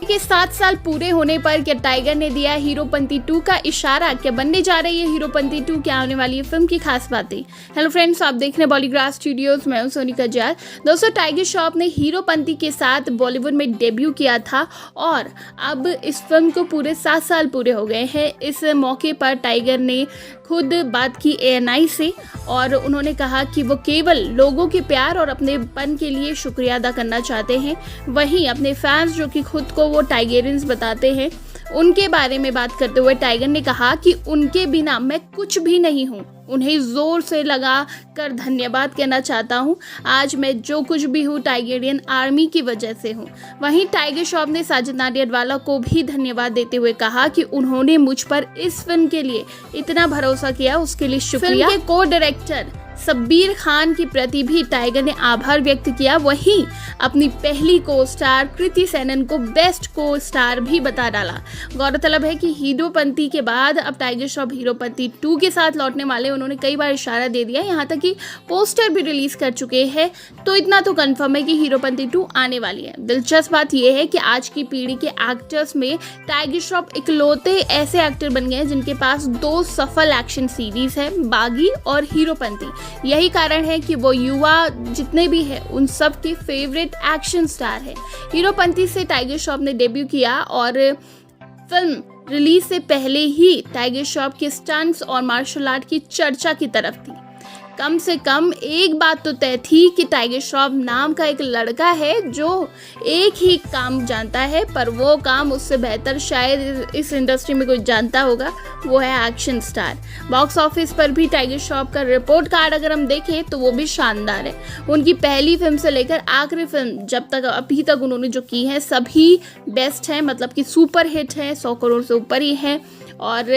के 7 साल पूरे होने पर क्या टाइगर ने दिया हीरोपंती 2 का इशारा? क्या बनने जा रही है हीरोपंती 2? क्या आने वाली है फिल्म की खास बातें? हेलो फ्रेंड्स, आप देख रहे हैं बॉलीग्रास स्टूडियोज, मैं हूं सोनिका जाल। दोस्तों, टाइगर श्रॉफ ने हीरोपंती के साथ बॉलीवुड में डेब्यू किया था और अब इस फिल्म को पूरे 7 साल पूरे हो गए हैं। इस मौके पर टाइगर ने खुद बात की ANI से और उन्होंने कहा कि वो केवल लोगों के प्यार और अपनेपन के लिए शुक्रिया अदा करना चाहते हैं। वहीं अपने फैंस जो कि खुद को वो टाइगरियंस बताते हैं, उनके बारे में बात करते हुए टाइगर ने कहा कि उनके बिना मैं कुछ भी नहीं हूँ। उन्हें जोर से लगा कर धन्यवाद कहना चाहता हूँ। आज मैं जो कुछ भी हूँ टाइगरियन आर्मी की वजह से हूँ। वहीं टाइगर श्रॉफ ने साजिद नाडियाडवाला को भी धन्यवाद देते हुए कहा कि उन्होंने मुझ पर इस फिल्म के लिए इतना भरोसा किया, उसके लिए शुक्रिया। फिल्म के को डायरेक्टर शब्बीर खान के प्रति भी टाइगर ने आभार व्यक्त किया। वहीं अपनी पहली को स्टार कृति सेनन को बेस्ट को स्टार भी बता डाला। गौरतलब है कि हीरोपंती के बाद अब टाइगर श्रॉफ हीरोपंती 2 के साथ लौटने वाले, उन्होंने कई बार इशारा दे दिया, यहाँ तक कि पोस्टर भी रिलीज कर चुके हैं। तो इतना तो कंफर्म है कि हीरोपंती 2 आने वाली है। दिलचस्प बात यह है कि आज की पीढ़ी के एक्टर्स में टाइगर श्रॉफ इकलौते ऐसे एक्टर बन गए हैं जिनके पास 2 सफल एक्शन सीरीज है, बागी और हीरोपंती। यही कारण है कि वो युवा जितने भी हैं उन सब के फेवरेट एक्शन स्टार है। हीरोपंती से टाइगर श्रॉफ ने डेब्यू किया और फिल्म रिलीज से पहले ही टाइगर श्रॉफ के स्टंट्स और मार्शल आर्ट की चर्चा की तरफ थी। कम से कम एक बात तो तय थी कि टाइगर श्रॉफ नाम का एक लड़का है जो एक ही काम जानता है, पर वो काम उससे बेहतर शायद इस इंडस्ट्री में कोई जानता होगा, वो है एक्शन स्टार। बॉक्स ऑफिस पर भी टाइगर श्रॉफ का रिपोर्ट कार्ड अगर हम देखें तो वो भी शानदार है। उनकी पहली फिल्म से लेकर आखिरी फिल्म जब तक अभी तक उन्होंने जो की है सभी बेस्ट हैं, मतलब कि सुपर हिट है, 100 करोड़ से ऊपर ही है। और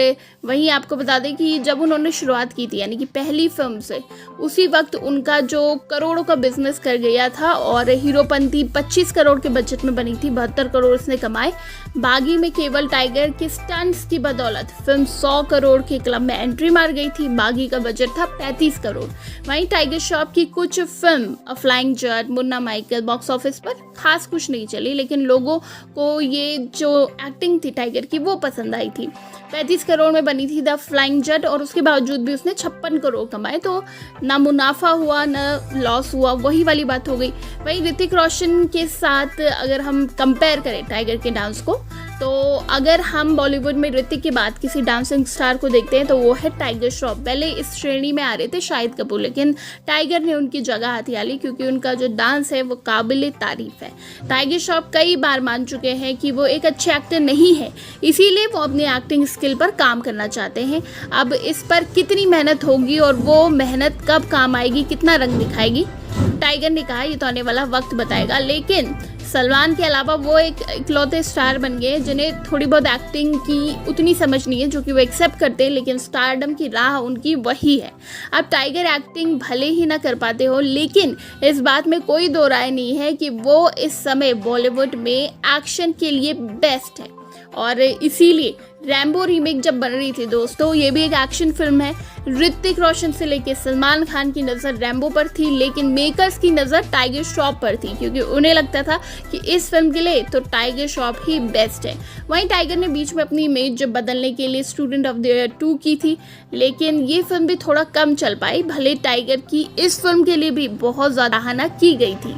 वहीं आपको बता दें कि जब उन्होंने शुरुआत की थी, यानी कि पहली फिल्म से, उसी वक्त उनका जो करोड़ों का बिजनेस कर गया था और हीरोपंती 25 करोड़ के बजट में बनी थी, 72 करोड़ इसने कमाए। बागी में केवल टाइगर के स्टंट्स की बदौलत फिल्म 100 करोड़ के क्लब में एंट्री मार गई थी। बागी का बजट था 35 करोड़। वहीं टाइगर श्रॉफ की कुछ film a flying Jatt, Munna Michael box office पर खास कुछ नहीं चली, लेकिन लोगों को ये जो एक्टिंग थी टाइगर की वो पसंद आई थी। 35 करोड़ में बनी थी द फ्लाइंग जट और उसके बावजूद भी उसने 56 करोड़ कमाए, तो ना मुनाफा हुआ ना लॉस हुआ, वही वाली बात हो गई। वहीं ऋतिक रोशन के साथ अगर हम कंपेयर करें टाइगर के डांस को, तो अगर हम बॉलीवुड में ऋतिक के बाद किसी डांसिंग स्टार को देखते हैं तो वो है टाइगर श्रॉफ। पहले इस श्रेणी में आ रहे थे शाहिद कपूर, लेकिन टाइगर ने उनकी जगह हथिया ली क्योंकि उनका जो डांस है वो काबिल तारीफ है। टाइगर श्रॉफ कई बार मान चुके हैं कि वो एक अच्छे एक्टर नहीं है, इसीलिए वो अपनी एक्टिंग स्किल पर काम करना चाहते हैं। अब इस पर कितनी मेहनत होगी और वो मेहनत कब काम आएगी, कितना रंग दिखाएगी, टाइगर ने कहा ये तो आने वाला वक्त बताएगा। लेकिन सलमान के अलावा वो एक इकलौते स्टार बन गए जिन्हें थोड़ी बहुत एक्टिंग की उतनी समझ नहीं है, जो कि वो एक्सेप्ट करते हैं, लेकिन स्टारडम की राह उनकी वही है। अब टाइगर एक्टिंग भले ही ना कर पाते हो, लेकिन इस बात में कोई दो राय नहीं है कि वो इस समय बॉलीवुड में एक्शन के लिए बेस्ट है। और इसीलिए रैम्बो रीमेक जब बन रही थी दोस्तों, ये भी एक एक्शन फिल्म है। ऋतिक रोशन से लेकर सलमान खान की नज़र रैम्बो पर थी, लेकिन मेकर्स की नज़र टाइगर श्रॉफ पर थी क्योंकि उन्हें लगता था कि इस फिल्म के लिए तो टाइगर श्रॉफ ही बेस्ट है। वहीं टाइगर ने बीच में अपनी इमेज जब बदलने के लिए स्टूडेंट ऑफ द ईयर 2 की थी, लेकिन ये फिल्म भी थोड़ा कम चल पाई। भले टाइगर की इस फिल्म के लिए भी बहुत ज़्यादा सराहना की गई थी।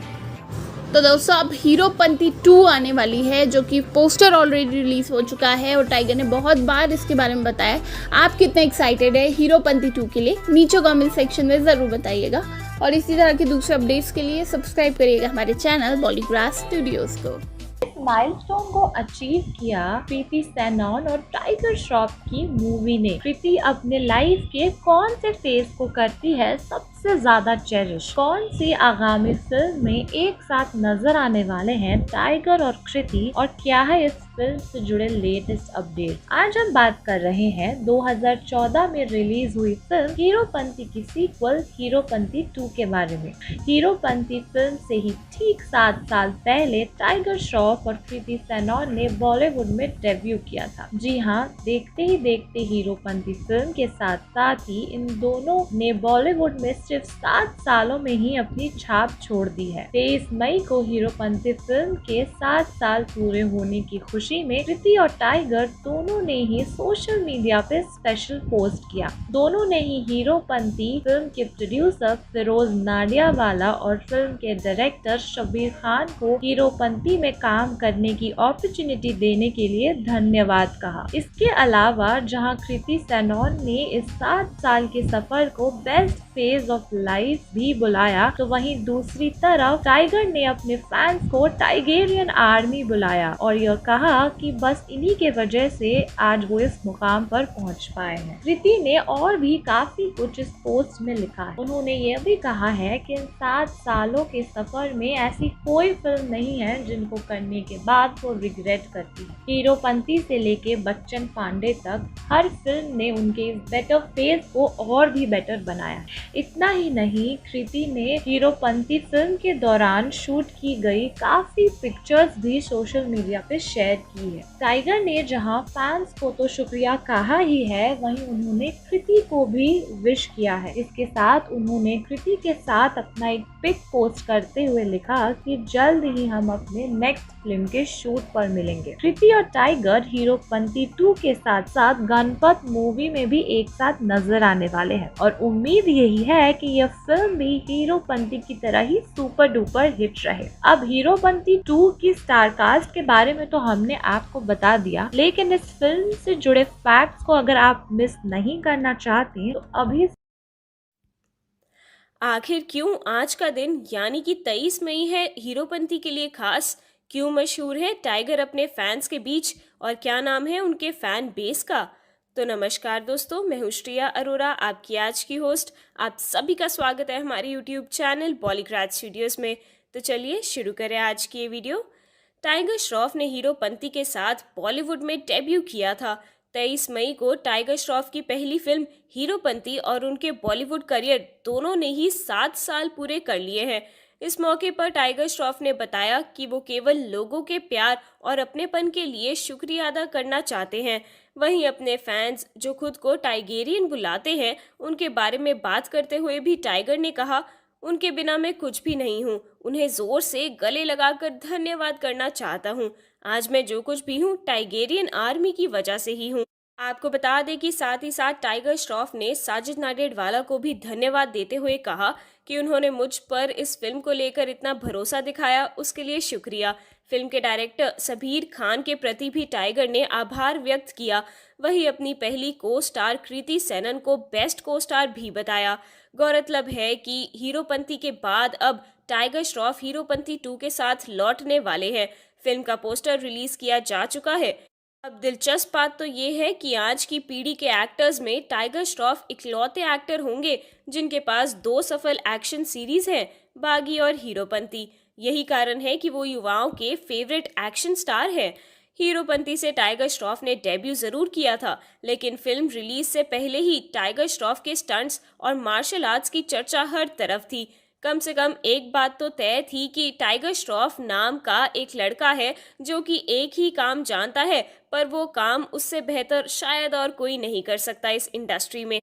तो दोस्तों, अब हीरोपंती 2 आने वाली है, जो कि पोस्टर ऑलरेडी रिलीज हो चुका है और टाइगर ने बहुत बार इसके बारे में बताया। आप कितने एक्साइटेड है हीरोपंती 2 के लिए, नीचे कमेंट सेक्शन में ज़रूर बताइएगा। और इसी तरह के दूसरे अपडेट्स के लिए सब्सक्राइब करिएगा हमारे चैनल बॉलीग्रास स्टूडियोज को। माइलस्टोन को अचीव किया कृति सेनन और टाइगर श्रॉफ की मूवी ने। कृति अपने लाइफ के कौन से फेज को करती है सबसे ज्यादा चेरिश? कौन सी आगामी फिल्म में एक साथ नजर आने वाले हैं टाइगर और कृति, और क्या है इस फिल्म से जुड़े लेटेस्ट अपडेट? आज हम बात कर रहे हैं 2014 में रिलीज हुई फिल्म हीरोपंती की सीक्वल हीरोपंती 2 के बारे में। हीरोपंती फिल्म से ही ठीक 7 साल पहले टाइगर श्रॉफ और कृति सेनन ने बॉलीवुड में डेब्यू किया था। जी हाँ, देखते ही देखते हीरोपंती फिल्म के साथ साथ ही इन दोनों ने बॉलीवुड में सिर्फ 7 सालों में ही अपनी छाप छोड़ दी है। 23 मई को हीरोपंती फिल्म के 7 साल पूरे होने की खुशी में कृति और टाइगर दोनों ने ही सोशल मीडिया पे स्पेशल पोस्ट किया। दोनों ने ही हीरोपंती फिल्म के प्रोड्यूसर फिरोज नाडियावाला और फिल्म के डायरेक्टर शब्बीर खान को हीरोपंती में काम करने की अपॉर्चुनिटी देने के लिए धन्यवाद कहा। इसके अलावा जहां कृति सेनन ने इस 7 साल के सफर को बेस्ट फेज ऑफ लाइफ भी बुलाया, तो वहीं दूसरी तरफ टाइगर ने अपने फैंस को टाइगेरियन आर्मी बुलाया और यह कहा कि बस इन्हीं के वजह से आज वो इस मुकाम पर पहुंच पाए हैं। कृति ने और भी काफी कुछ इस पोस्ट में लिखा है। उन्होंने यह भी कहा है कि इन 7 सालों के सफर में ऐसी कोई फिल्म नहीं है जिनको करने के बाद वो रिग्रेट करती है। हीरोपंती से लेके बच्चन पांडे तक हर फिल्म ने उनके इस बेटर फेज को और भी बेटर बनाया। इतना ही नहीं, कृति ने हीरोपंती फिल्म के दौरान शूट की गई काफी पिक्चर्स भी सोशल मीडिया पे शेयर की है। टाइगर ने जहां फैंस को तो शुक्रिया कहा ही है, वहीं उन्होंने कृति को भी विश किया है। इसके साथ उन्होंने कृति के साथ अपना एक पिक पोस्ट करते हुए लिखा कि जल्द ही हम अपने नेक्स्ट फिल्म के शूट पर मिलेंगे। कृति और टाइगर हीरोपंती 2 के साथ साथ गणपत मूवी में भी एक साथ नजर आने वाले हैं और उम्मीद यही है कि यह फिल्म भी हीरोपंती की तरह ही सुपर डुपर हिट रहे। अब हीरोपंती 2 की स्टार कास्ट के बारे में तो हमने आपको बता दिया, लेकिन इस फिल्म से जुड़े फैक्ट्स को अगर आप मिस नहीं करना चाहते तो अभी आखिर क्यों आज का दिन यानी कि 23 मई है हीरोपंती के लिए खास? क्यों मशहूर है टाइगर अपने फैंस के बीच और क्या नाम है उनके फैन बेस का? तो नमस्कार दोस्तों, मैं हूं श्रेया अरोरा, आपकी आज की होस्ट। आप सभी का स्वागत है हमारे यूट्यूब चैनल बॉलीग्राड स्टूडियोज में। तो चलिए शुरू करें आज की ये वीडियो। टाइगर श्रॉफ ने हीरोपंती के साथ बॉलीवुड में डेब्यू किया था। 23 मई को टाइगर श्रॉफ की पहली फिल्म हीरोपंती और उनके बॉलीवुड करियर दोनों ने ही 7 साल पूरे कर लिए हैं। इस मौके पर टाइगर श्रॉफ ने बताया कि वो केवल लोगों के प्यार और अपनेपन के लिए शुक्रिया अदा करना चाहते हैं। वहीं अपने फैंस जो खुद को टाइगेरियन बुलाते हैं उनके बारे में बात करते हुए भी टाइगर ने कहा, उनके बिना मैं कुछ भी नहीं हूँ। उन्हें जोर से गले लगाकर धन्यवाद करना चाहता हूँ। आज मैं जो कुछ भी हूँ टाइगेरियन आर्मी की वजह से ही हूँ। आपको बता दें कि साथ ही साथ टाइगर श्रॉफ ने साजिद नाडियाडवाला को भी धन्यवाद देते हुए कहा कि उन्होंने मुझ पर इस फिल्म को लेकर इतना भरोसा दिखाया, उसके लिए शुक्रिया। फिल्म के डायरेक्टर शब्बीर खान के प्रति भी टाइगर ने आभार व्यक्त किया। वहीं अपनी पहली को स्टार कृति सेनन को बेस्ट को स्टार भी बताया। गौरतलब है कि हीरोपंती के बाद अब टाइगर श्रॉफ हीरोपंती 2 के साथ लौटने वाले हैं। फिल्म का पोस्टर रिलीज किया जा चुका है। अब दिलचस्प बात तो ये है कि आज की पीढ़ी के एक्टर्स में टाइगर श्रॉफ इकलौते एक्टर होंगे जिनके पास 2 सफल एक्शन सीरीज हैं, बागी और हीरोपंती। यही कारण है कि वो युवाओं के फेवरेट एक्शन स्टार हैं। हीरोपंती से टाइगर श्रॉफ ने डेब्यू जरूर किया था, लेकिन फिल्म रिलीज से पहले ही टाइगर श्रॉफ के स्टंट्स और मार्शल आर्ट्स की चर्चा हर तरफ थी। कम से कम एक बात तो तय थी कि टाइगर श्रॉफ नाम का एक लड़का है जो कि एक ही काम जानता है, पर वो काम उससे बेहतर शायद और कोई नहीं कर सकता इस इंडस्ट्री में।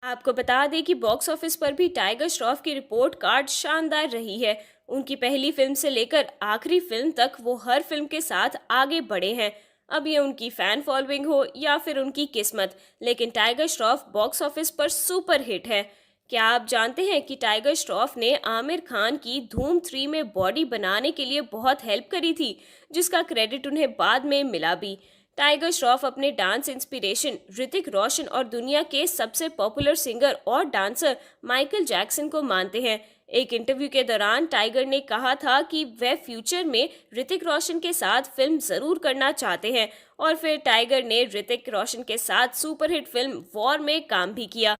आपको बता दें कि बॉक्स ऑफिस पर भी टाइगर श्रॉफ की रिपोर्ट कार्ड शानदार रही है। उनकी पहली फिल्म से लेकर आखिरी फिल्म तक वो हर फिल्म के साथ आगे बढ़े हैं। अब ये उनकी फैन फॉलोइंग हो या फिर उनकी किस्मत, लेकिन टाइगर श्रॉफ बॉक्स ऑफिस पर सुपर हिट है। क्या आप जानते हैं कि टाइगर श्रॉफ ने आमिर खान की धूम 3 में बॉडी बनाने के लिए बहुत हेल्प करी थी, जिसका क्रेडिट उन्हें बाद में मिला भी। टाइगर श्रॉफ अपने डांस इंस्पिरेशन ऋतिक रोशन और दुनिया के सबसे पॉपुलर सिंगर और डांसर माइकल जैक्सन को मानते हैं। एक इंटरव्यू के दौरान टाइगर ने कहा था कि वह फ्यूचर में ऋतिक रोशन के साथ फिल्म जरूर करना चाहते हैं और फिर टाइगर ने ऋतिक रोशन के साथ सुपरहिट फिल्म वॉर में काम भी किया।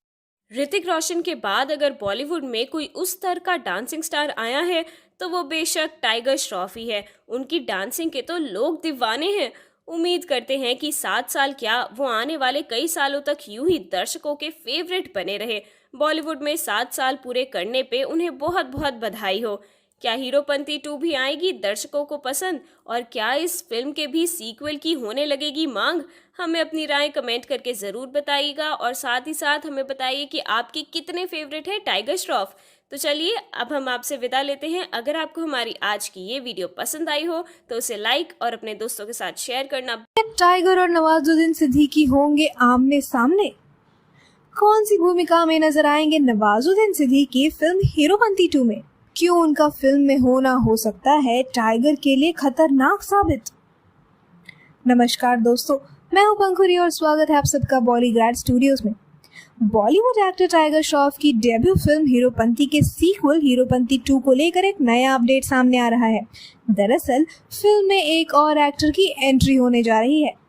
ऋतिक रोशन के बाद अगर बॉलीवुड में कोई उस तरह का डांसिंग स्टार आया है तो वो बेशक टाइगर श्रॉफ ही है। उनकी डांसिंग के तो लोग दीवाने हैं। उम्मीद करते हैं कि 7 साल क्या, वो आने वाले कई सालों तक यूं ही दर्शकों के फेवरेट बने रहे। बॉलीवुड में 7 साल पूरे करने पे उन्हें बहुत बहुत बधाई हो। क्या हीरोपंती 2 भी आएगी दर्शकों को पसंद, और क्या इस फिल्म के भी सीक्वल की होने लगेगी मांग? हमें अपनी राय कमेंट करके ज़रूर बताइएगा और साथ ही साथ हमें बताइए कि आपके कितने फेवरेट है टाइगर श्रॉफ। तो चलिए अब हम आपसे विदा लेते हैं। अगर आपको हमारी आज की ये वीडियो पसंद आई हो तो उसे लाइक और अपने दोस्तों के साथ शेयर करना। टाइगर और नवाजुद्दीन सिद्दीकी होंगे आमने सामने? कौन सी भूमिका में नजर आएंगे नवाजुद्दीन सिद्दीकी फिल्म हीरोपंती 2 में? क्यों उनका फिल्म में होना हो सकता है टाइगर के लिए खतरनाक साबित? नमस्कार दोस्तों, मैं हूं पंखुरी और स्वागत है आप सबका बॉलीग्राड स्टूडियोज में। बॉलीवुड एक्टर टाइगर श्रॉफ की डेब्यू फिल्म हीरोपंती के सीक्वल हीरोपंती 2 को लेकर एक नया अपडेट सामने आ रहा है। दरअसल फिल्म में एक और एक्टर की एंट्री होने जा रही है।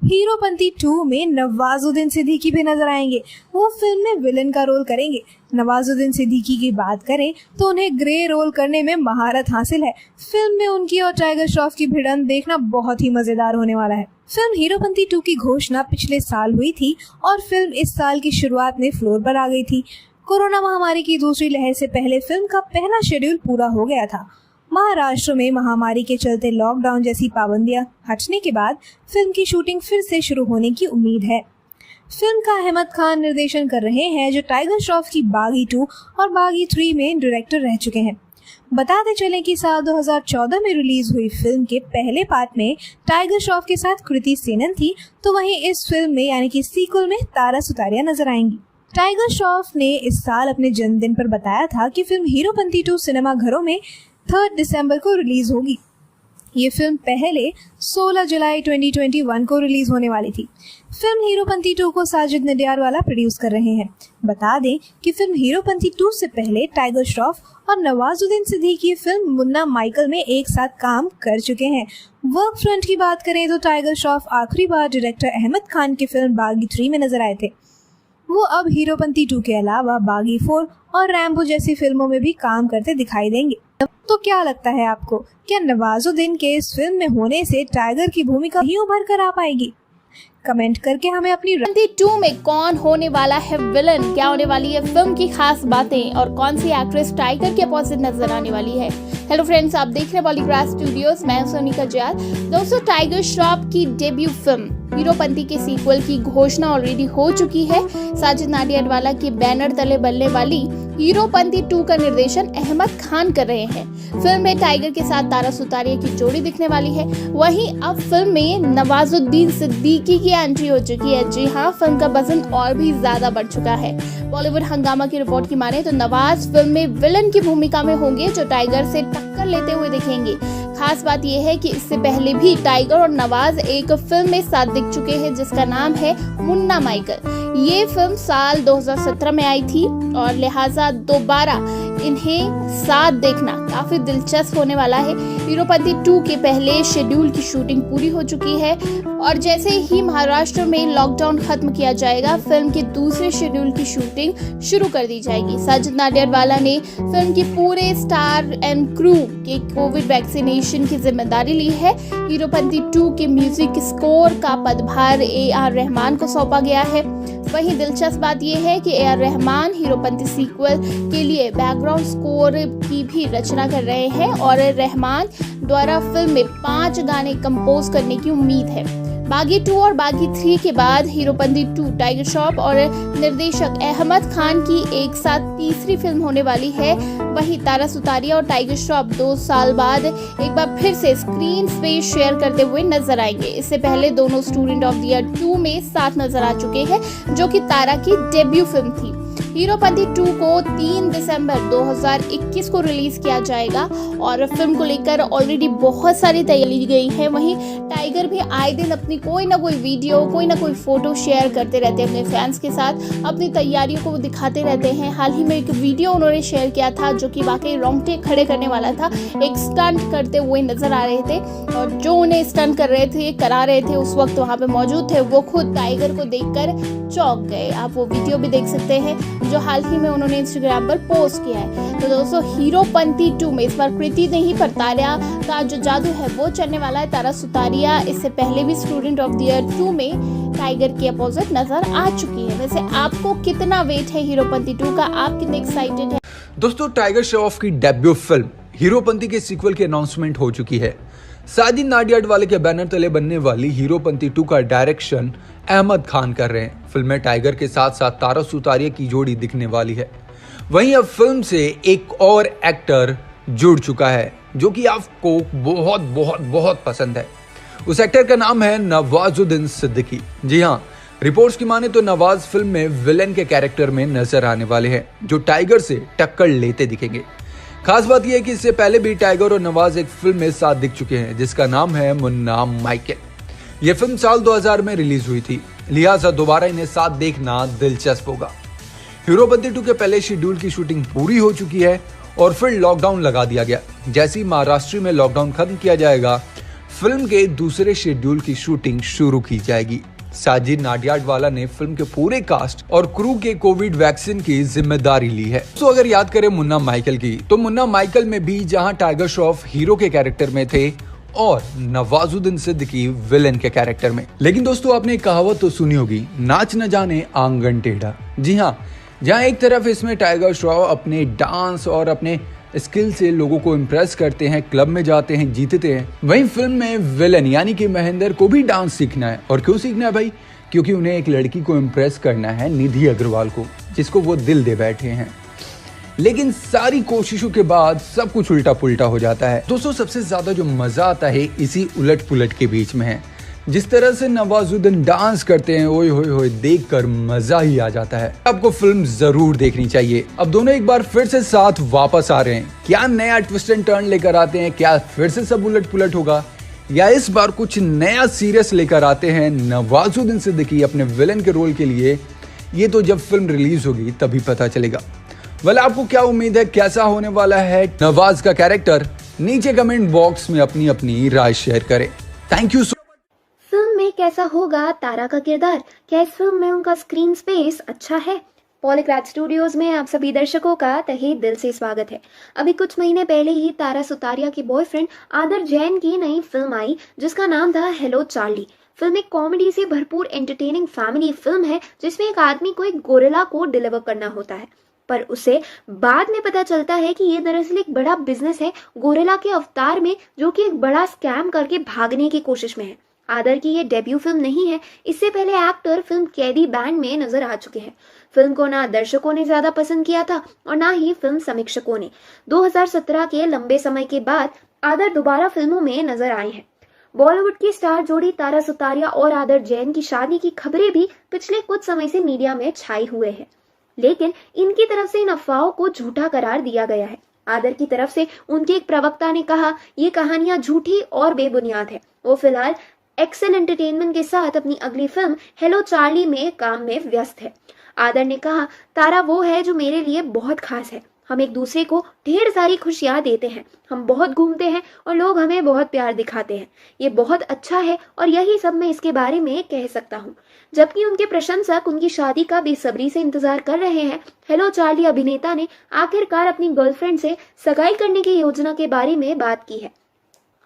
हीरोपंती 2 में नवाजुद्दीन सिद्दीकी भी नजर आएंगे। वो फिल्म में विलन का रोल करेंगे। नवाजुद्दीन सिद्दीकी की बात करें तो उन्हें ग्रे रोल करने में महारत हासिल है। फिल्म में उनकी और टाइगर श्रॉफ की भिड़ंत देखना बहुत ही मजेदार होने वाला है। फिल्म हीरोपंती 2 की घोषणा पिछले साल हुई थी और फिल्म इस साल की शुरुआत में फ्लोर पर आ गई थी। कोरोना महामारी की दूसरी लहर से पहले फिल्म का पहला शेड्यूल पूरा हो गया था। महाराष्ट्र में महामारी के चलते लॉकडाउन जैसी पाबंदियां हटने के बाद फिल्म की शूटिंग फिर से शुरू होने की उम्मीद है। फिल्म का अहमद खान निर्देशन कर रहे हैं, जो टाइगर श्रॉफ की बागी 2 और बागी 3 में डायरेक्टर रह चुके हैं। बताते चलें कि साल 2014 में रिलीज हुई फिल्म के पहले पार्ट में टाइगर श्रॉफ के साथ कृति सेनन थी, तो वहीं इस फिल्म में यानी कि सीक्वल में तारा सुतारिया नजर आएंगी। टाइगर श्रॉफ ने इस साल अपने जन्मदिन पर बताया था कि फिल्म हीरोपंती 2 सिनेमा घरों में 3 दिसंबर को रिलीज होगी। ये फिल्म पहले 16 जुलाई 2021 को रिलीज होने वाली थी। फिल्म हीरोपंती 2 को साजिद नडियाडवाला प्रोड्यूस कर रहे हैं। बता दें कि फिल्म हीरोपंती 2 से पहले टाइगर श्रॉफ और नवाजुद्दीन सिद्दीकी फिल्म मुन्ना माइकल में एक साथ काम कर चुके हैं। वर्क फ्रंट की बात करें तो टाइगर श्रॉफ आखिरी बार डायरेक्टर अहमद खान की फिल्म बागी 3 में नजर आए थे। वो अब हीरोपंती 2 के अलावा बागी 4 और रैम्बो जैसी फिल्मों में भी काम करते दिखाई देंगे। तो क्या लगता है आपको, क्या नवाजुद्दीन के इस फिल्म में होने से टाइगर की भूमिका ही उभर कर आ पाएगी? कमेंट करके हमें अपनी हीरोपंती 2 में कौन होने वाला है विलन, क्या होने वाली है फिल्म की खास बातें और कौन सी एक्ट्रेस टाइगर के अपोजिट नजर आने वाली है। हेलो फ्रेंड्स, आप देख रहे हैं बॉलीग्राड स्टूडियोज, मैं सोनिका जयाल। दोस्तों, टाइगर श्रॉफ की डेब्यू फिल्म हीरोपंती के सीक्वल की घोषणा ऑलरेडी हो चुकी है। साजिद नाडियाडवाला के बैनर तले बनने वाली हीरोपंती 2 का निर्देशन अहमद खान कर रहे हैं। फिल्म में टाइगर के साथ तारा सुतारिया की जोड़ी दिखने वाली है। वहीं अब फिल्म में नवाजुद्दीन सिद्दीकी की एंट्री हो चुकी है। जी हाँ, फिल्म का वजन और भी ज्यादा बढ़ चुका है। बॉलीवुड हंगामा की रिपोर्ट की माने तो नवाज फिल्म में विलन की भूमिका में होंगे, जो टाइगर से टक्कर लेते हुए दिखेंगे। खास बात यह है कि इससे पहले भी टाइगर और नवाज एक फिल्म में साथ दिख चुके हैं, जिसका नाम है मुन्ना माइकल। ये फिल्म साल 2017 में आई थी और लिहाजा दोबारा इन्हें साथ देखना काफी दिलचस्प होने वाला है। हीरोपंती 2 के पहले शेड्यूल की शूटिंग पूरी हो चुकी है और जैसे ही महाराष्ट्र में लॉकडाउन खत्म किया जाएगा, फिल्म के दूसरे शेड्यूल की शूटिंग शुरू कर दी जाएगी। साजिद नाडियाडवाला ने फिल्म की पूरे स्टार एंड क्रू के कोविड वैक्सीनेशन की जिम्मेदारी ली है। हीरोपंती 2 के म्यूजिक स्कोर का पदभार AR रहमान को सौंपा गया है। वहीं दिलचस्प बात यह है कि AR रहमान हीरोपंती सीक्वल के लिए बैकग्राउंड स्कोर की भी रचना कर रहे हैं और रहमान द्वारा फिल्म में 5 गाने कंपोज करने की उम्मीद है। बागी 2 और बागी 3 के बाद हीरोपंती 2 टाइगर श्रॉफ और निर्देशक अहमद खान की एक साथ तीसरी फिल्म होने वाली है। वहीं तारा सुतारिया और टाइगर श्रॉफ 2 साल बाद एक बार फिर से स्क्रीन स्पेस शेयर करते हुए नजर आएंगे। इससे पहले दोनों स्टूडेंट ऑफ द ईयर 2 में साथ नजर आ चुके हैं, जो कि तारा की डेब्यू फिल्म थी। हीरोपंती 2 को 3 दिसंबर 2021 को रिलीज किया जाएगा और फिल्म को लेकर ऑलरेडी बहुत सारी तैयारी की गई है। वहीं टाइगर भी आए दिन अपनी कोई ना कोई वीडियो, कोई ना कोई फोटो शेयर करते रहते हैं अपने फैंस के साथ, अपनी तैयारियों को वो दिखाते रहते हैं। हाल ही में एक वीडियो उन्होंने शेयर किया था जो कि वाकई रोंगटे खड़े करने वाला था। एक स्टंट करते हुए नजर आ रहे थे और जो उन्हें स्टंट कर रहे थे, करा रहे थे, उस वक्त वहाँ पे मौजूद थे, वो खुद टाइगर को देखकर चौंक गए। आप वो वीडियो भी देख सकते हैं जो हाल ही में उन्होंने इंस्टाग्राम पर पोस्ट किया है। तो दोस्तों, हीरोपंती 2 में इस बार कृति नहीं पर तारा का जो जादू है वो चलने वाला है। तारा सुतारिया इससे पहले भी स्टूडेंट ऑफ द ईयर 2 में टाइगर के अपोजिट नजर आ चुकी है। वैसे आपको कितना वेट है हीरोपंती 2 का, आप कितने एक्साइटेड हैं? दोस्तों, टाइगर श्रॉफ की डेब्यू फिल्म हीरोपंती के सीक्वल की अनाउंसमेंट हो चुकी है। साजिद नाडियाडवाला के बैनर तले बनने वाली हीरोपंती 2 का डायरेक्शन अहमद खान कर रहे हैं। फिल्म में टाइगर के साथ साथ तारा सुतारिया की जोड़ी दिखने वाली है। वहीं अब फिल्म से एक और एक्टर जुड़ चुका है जो कि आपको बहुत बहुत बहुत पसंद है। उस एक्टर का नाम है नवाजुद्दीन सिद्दीकी। जी हाँ, रिपोर्ट्स की माने तो नवाज फिल्म में विलेन के कैरेक्टर में नजर आने वाले हैं जो टाइगर से टक्कर लेते दिखेंगे। खास बात यह है कि इससे पहले भी टाइगर और नवाज एक फिल्म में साथ दिख चुके हैं जिसका नाम है मुन्ना माइकल। यह फिल्म साल 2000 में रिलीज हुई थी, लिहाजा दोबारा इन्हें साथ देखना दिलचस्प होगा। हीरोपंती 2 के पहले शेड्यूल की शूटिंग पूरी हो चुकी है और फिर लॉकडाउन लगा दिया गया। जैसे ही महाराष्ट्र में लॉकडाउन खत्म किया जाएगा, फिल्म के दूसरे शेड्यूल की शूटिंग शुरू की जाएगी। साजिद नाडियाडवाला ने फिल्म के पूरे कास्ट और क्रू के कोविड वैक्सीन की जिम्मेदारी ली है। तो अगर याद करें मुन्ना माइकल की, तो मुन्ना माइकल में भी जहां टाइगर श्रॉफ हीरो के कैरेक्टर में थे और नवाजुद्दीन सिद्दीकी विलेन के कैरेक्टर में। लेकिन दोस्तों, आपने एक कहावत तो सुनी होगी, नाच न जाने आंगन टेढ़ा। जी हाँ, जहां एक तरफ इसमें टाइगर श्रॉफ अपने डांस और अपने स्किल से लोगों को इम्प्रेस करते हैं, क्लब में जाते हैं, जीतते हैं, वहीं फिल्म में विलन यानी कि महेंद्र को भी डांस सीखना है। और क्यों सीखना है भाई? क्योंकि उन्हें एक लड़की को इम्प्रेस करना है, निधि अग्रवाल को, जिसको वो दिल दे बैठे हैं। लेकिन सारी कोशिशों के बाद सब कुछ उल्टा पुल्टा हो जाता है। दोस्तों, सबसे ज्यादा जो मजा आता है इसी उलट पुलट के बीच में है। जिस तरह से नवाजुद्दीन डांस करते हैं, ओए होए होए, देखकर मजा ही आ जाता है। आपको फिल्म जरूर देखनी चाहिए। अब दोनों एक बार फिर से साथ वापस आ रहे हैं। क्या नया ट्विस्ट एंड टर्न लेकर आते हैं? क्या फिर से सब उलट पुलट होगा, या इस बार कुछ नया सीरियस लेकर आते हैं नवाजुद्दीन सिद्दीकी अपने विलेन के रोल के लिए? ये तो जब फिल्म रिलीज होगी तभी पता चलेगा। वेल, आपको क्या उम्मीद है, कैसा होने वाला है नवाज का कैरेक्टर? नीचे कमेंट बॉक्स में अपनी अपनी राय शेयर करें। Thank you. फिल्म में कैसा होगा तारा का किरदार? क्या इस फिल्म में उनका स्क्रीन स्पेस अच्छा है? पॉलीग्राफ स्टूडियोज में आप सभी दर्शकों का तहे दिल से स्वागत है। अभी कुछ महीने पहले ही तारा सुतारिया के बॉयफ्रेंड आदर जैन की नई फिल्म आई जिसका नाम था हेलो चार्ली। फिल्म एक कॉमेडी से भरपूर एंटरटेनिंग फैमिली फिल्म है जिसमें एक आदमी को एक गोरिल्ला को डिलीवर करना होता है, पर उसे बाद में पता चलता है कि ये दरअसल एक बड़ा बिजनेस है गोरिल्ला के अवतार में, जो कि एक बड़ा स्कैम करके भागने की कोशिश में है। आदर की ये डेब्यू फिल्म नहीं है, इससे पहले एक्टर फिल्म कैदी बैंड में नजर आ चुके हैं। फिल्म को ना दर्शकों ने ज्यादा पसंद किया था और ना ही फिल्म समीक्षकों ने। 2017 के लंबे समय के बाद आदर दोबारा फिल्मों में नजर आए हैं। बॉलीवुड की स्टार जोड़ी तारा सुतारिया और आदर जैन की शादी की खबरें भी पिछले कुछ समय से मीडिया में छाई हुए हैं, लेकिन इनकी तरफ से इन अफवाहों को झूठा करार दिया गया है। आदर की तरफ से उनके एक प्रवक्ता ने कहा, ये कहानियां झूठी और बेबुनियाद है। वो फिलहाल एक्सेल एंटरटेनमेंट के साथ अपनी अगली फिल्म हेलो चार्ली में काम में व्यस्त है। आदर ने कहा, तारा वो है जो मेरे लिए बहुत खास है। हम एक दूसरे को ढेर सारी खुशियां देते हैं, हम बहुत घूमते हैं और लोग हमें बहुत प्यार दिखाते हैं। ये बहुत अच्छा है और यही सब मैं इसके बारे में कह सकता हूँ। जबकि उनके प्रशंसक उनकी शादी का बेसब्री से इंतजार कर रहे हैं, हेलो चार्ली अभिनेता ने आखिरकार अपनी गर्लफ्रेंड से सगाई करने की योजना के बारे में बात की है।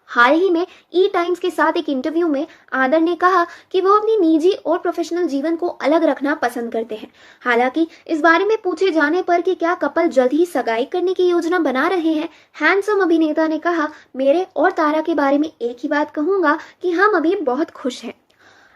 हाल ही में ई टाइम्स के साथ एक इंटरव्यू में आदर ने कहा कि वो अपनी निजी और प्रोफेशनल जीवन को अलग रखना पसंद करते हैं। हालांकि इस बारे में पूछे जाने पर कि क्या कपल जल्द ही सगाई करने की योजना बना रहे हैं, हैंडसम अभिनेता ने कहा, मेरे और तारा के बारे में एक ही बात कहूंगा कि हम अभी बहुत खुश हैं।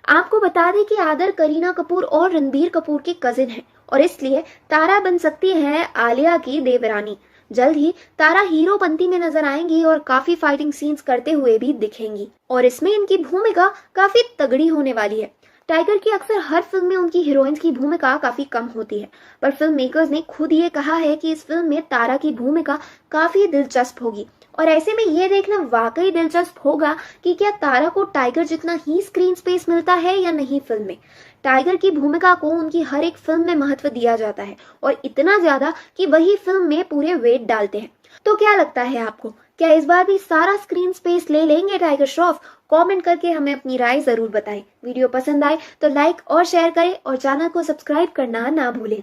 आपको बता दें कि आदर करीना कपूर और रणबीर कपूर के कजिन हैं और इसलिए तारा बन सकती है आलिया की देवरानी। जल्द ही तारा हीरोपंती में नजर आएंगी और काफी फाइटिंग सीन्स करते हुए भी दिखेंगी और इसमें इनकी भूमिका काफी तगड़ी होने वाली है। टाइगर की अक्सर हर फिल्म में उनकी हीरोइंस की भूमिका काफी कम होती है, पर फिल्म मेकर्स ने खुद ये कहा है कि इस फिल्म में तारा की भूमिका काफी दिलचस्प होगी और ऐसे में ये देखना वाकई दिलचस्प होगा कि क्या तारा को टाइगर जितना ही स्क्रीन स्पेस मिलता है या नहीं। फिल्म में टाइगर की भूमिका को उनकी हर एक फिल्म में महत्व दिया जाता है और इतना ज्यादा कि वही फिल्म में पूरे वेट डालते हैं। तो क्या लगता है आपको, क्या इस बार भी सारा स्क्रीन स्पेस ले लेंगे टाइगर श्रॉफ? कमेंट करके हमें अपनी राय जरूर बताएं। वीडियो पसंद आए तो लाइक और शेयर करें और चैनल को सब्सक्राइब करना ना भूलें।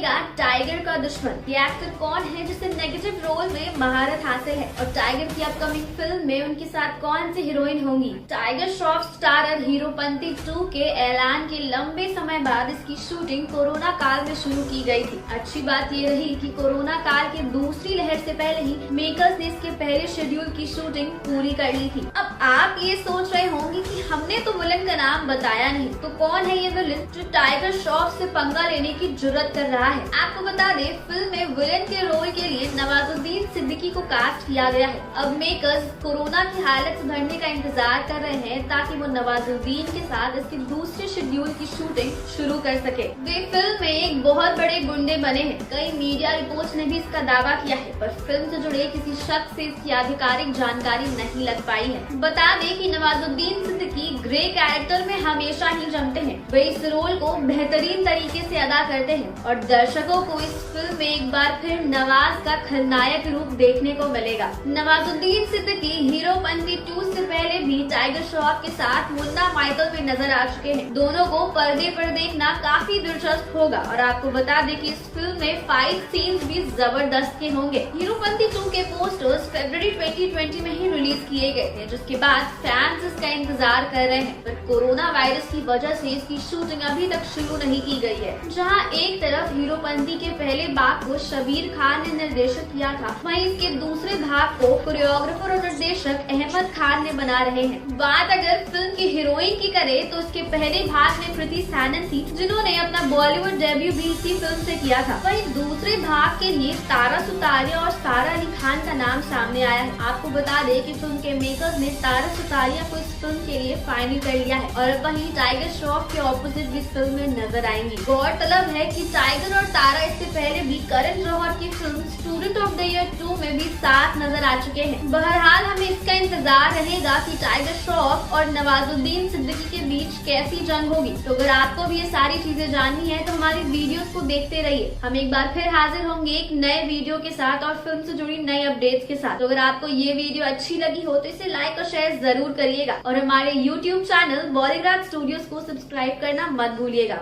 टाइगर का दुश्मन। ये एक्टर कौन है जिसे नेगेटिव रोल में महारत हासिल है और टाइगर की अपकमिंग फिल्म में उनके साथ कौन सी हीरोइन होंगी। टाइगर श्रॉफ स्टारर हीरोपंती 2 के ऐलान के लंबे समय बाद इसकी शूटिंग कोरोना काल में शुरू की गई थी। अच्छी बात ये रही कि कोरोना काल की दूसरी लहर से पहले ही मेकर्स ने इसके पहले शेड्यूल की शूटिंग पूरी कर ली थी। अब आप ये सोच रहे होंगे कि हमने तो विलन का नाम बताया नहीं, तो कौन है ये विलन जो टाइगर श्रॉफ से पंगा लेने की जुर्रत कर रहा है। आपको बता दें, फिल्म में विलेन के रोल के लिए नवाजुद्दीन सिद्दीकी को कास्ट किया गया है। अब मेकर्स कोरोना की हालत सुधरने का इंतजार कर रहे हैं ताकि वो नवाजुद्दीन के साथ इसके दूसरे शेड्यूल की शूटिंग शुरू कर सके। वे फिल्म में एक बहुत बड़े गुंडे बने हैं। कई मीडिया रिपोर्ट्स ने भी इसका दावा किया है, पर फिल्म से जुड़े किसी शख्स से इसकी आधिकारिक जानकारी नहीं लग पाई है। बता दें कि नवाजुद्दीन सिद्दीकी ग्रे कैरेक्टर में हमेशा ही जमते हैं। वे इस रोल को बेहतरीन तरीके से अदा करते हैं और दर्शकों को इस फिल्म में एक बार फिर नवाज का खलनायक रूप देखने को मिलेगा। नवाजुद्दीन सिद्दीकी हीरोपंती 2 से पहले भी टाइगर श्रॉफ के साथ मुन्ना माइकल में नजर आ चुके हैं। दोनों को पर्दे पर देखना काफी दिलचस्प होगा और आपको बता दें कि इस फिल्म में फाइट सीन्स भी जबरदस्त के होंगे। हीरोपंती 2 के पोस्टर्स फरवरी 2020 में ही रिलीज किए गए थे, जिसके बाद फैंस इसका इंतजार कर रहे हैं, पर कोरोना वायरस की वजह से इसकी शूटिंग अभी तक शुरू नहीं की गई है। जहां एक तरफ हीरोपंती के पहले भाग को शबीर खान ने निर्देशित किया था, वहीं इसके दूसरे भाग को कोरियोग्राफर और निर्देशक अहमद खान ने बना रहे हैं। बात अगर फिल्म की हीरोइन की करे तो इसके पहले भाग में कृति सैनन थी, जिन्होंने अपना बॉलीवुड डेब्यू भी इसी फिल्म से किया था। वहीं दूसरे भाग के लिए तारा सुतारिया और सारा अली खान का नाम सामने आया है। आपको बता दें कि फिल्म के मेकर्स ने तारा सुतारिया को इस फिल्म के लिए फाइनल कर लिया है और वहीं टाइगर श्रॉफ के ऑपोजिट भी इस फिल्म में नजर आएंगी। गौरतलब है कि टाइगर और तारा इससे पहले भी करण जौहर की film student of the year 2 में भी साथ नजर आ चुके हैं। बहरहाल हमें इसका इंतजार रहेगा कि टाइगर श्रॉफ और नवाजुद्दीन सिद्दीकी के बीच कैसी जंग होगी। तो अगर आपको भी ये सारी चीजें जाननी है तो हमारी वीडियोस को देखते रहिए। हम एक बार फिर हाजिर होंगे एक नए वीडियो के साथ और फिल्म से जुड़ी नई अपडेट्स के साथ। तो अगर आपको ये वीडियो अच्छी लगी हो तो इसे लाइक और शेयर जरूर करिएगा और हमारे YouTube चैनल बॉलीग्राफ स्टूडियोज को सब्सक्राइब करना मत भूलिएगा।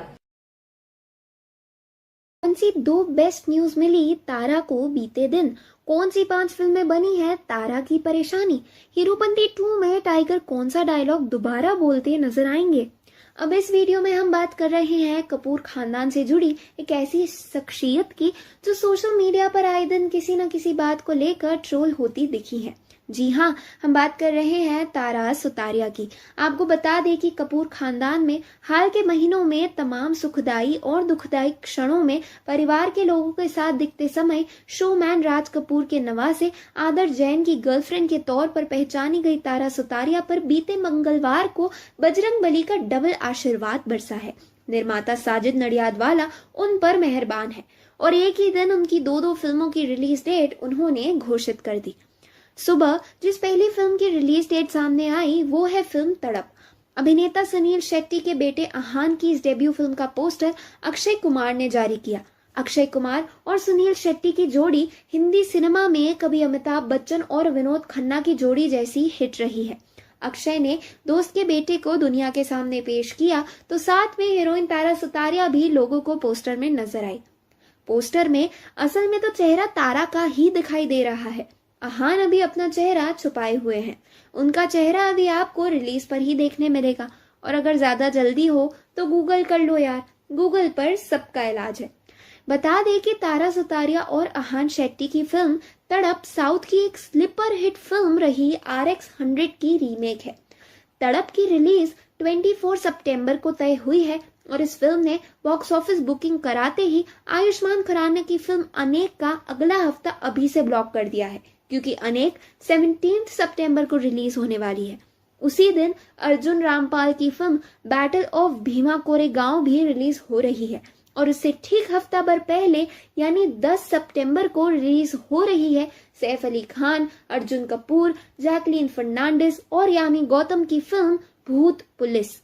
कौन सी 2 बेस्ट न्यूज मिली तारा को बीते दिन? कौन सी 5 फिल्में बनी है तारा की परेशानी? हीरोपंती 2 में टाइगर कौन सा डायलॉग दोबारा बोलते नजर आएंगे? अब इस वीडियो में हम बात कर रहे हैं कपूर खानदान से जुड़ी एक ऐसी शख्सियत की जो सोशल मीडिया पर आए दिन किसी न किसी बात को लेकर ट्रोल होती दिखी है। जी हाँ, हम बात कर रहे हैं तारा सुतारिया की। आपको बता दें कि कपूर खानदान में हाल के महीनों में तमाम सुखदाई और दुखदाई क्षणों में परिवार के लोगों के साथ दिखते समय शोमैन राज कपूर के नवासे आदर्श जैन की गर्लफ्रेंड के तौर पर पहचानी गई तारा सुतारिया पर बीते मंगलवार को बजरंगबली का डबल आशीर्वाद बरसा है। निर्माता साजिद नडियादवाला उन पर मेहरबान है और एक ही दिन उनकी 2 फिल्मों की रिलीज डेट उन्होंने घोषित कर दी। सुबह जिस पहली फिल्म की रिलीज डेट सामने आई वो है फिल्म तड़प। अभिनेता सुनील शेट्टी के बेटे आहान की इस डेब्यू फिल्म का पोस्टर अक्षय कुमार ने जारी किया। अक्षय कुमार और सुनील शेट्टी की जोड़ी हिंदी सिनेमा में कभी अमिताभ बच्चन और विनोद खन्ना की जोड़ी जैसी हिट रही है। अक्षय ने दोस्त के बेटे को दुनिया के सामने पेश किया तो साथ में हीरोइन तारा सुतारिया भी लोगों को पोस्टर में नजर आई। पोस्टर में असल में तो चेहरा तारा का ही दिखाई दे रहा है। आहान अभी अपना चेहरा छुपाए हुए हैं। उनका चेहरा अभी आपको रिलीज पर ही देखने मिलेगा और अगर ज्यादा जल्दी हो तो गूगल कर लो यार, गूगल पर सबका इलाज है। बता दें कि तारा सुतारिया और आहान शेट्टी की फिल्म तड़प साउथ की एक स्लीपर हिट फिल्म रही RX 100 की रीमेक है। तड़प की रिलीज 24 सितंबर को तय हुई है और इस फिल्म ने बॉक्स ऑफिस बुकिंग कराते ही आयुष्मान खुराना की फिल्म अनेक का अगला हफ्ता अभी से ब्लॉक कर दिया है, क्योंकि अनेक 17 सितंबर को रिलीज होने वाली है। उसी दिन अर्जुन रामपाल की film battle of Bhima Koregaon भी रिलीज हो रही है और उससे ठीक हफ्ता भर पहले यानी 10 सितंबर को रिलीज हो रही है सैफ अली खान, अर्जुन कपूर, जैकलीन फर्नांडिस और यामी गौतम की फिल्म भूत पुलिस।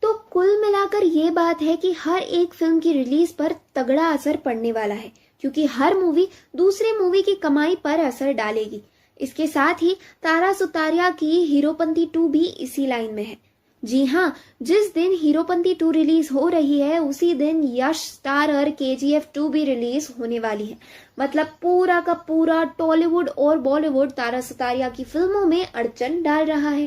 तो कुल मिलाकर ये बात है कि हर एक फिल्म की रिलीज पर तगड़ा असर पड़ने वाला है, क्योंकि हर मूवी दूसरे मूवी की कमाई पर असर डालेगी। इसके साथ ही तारा सुतारिया की हीरोपंती 2 भी इसी लाइन में है। जी हाँ, जिस दिन हीरोपंती 2 रिलीज हो रही है उसी दिन यश स्टारर KGF 2 भी रिलीज होने वाली है। मतलब पूरा का पूरा टॉलीवुड और बॉलीवुड तारा सुतारिया की फिल्मों में अड़चन डाल रहा है।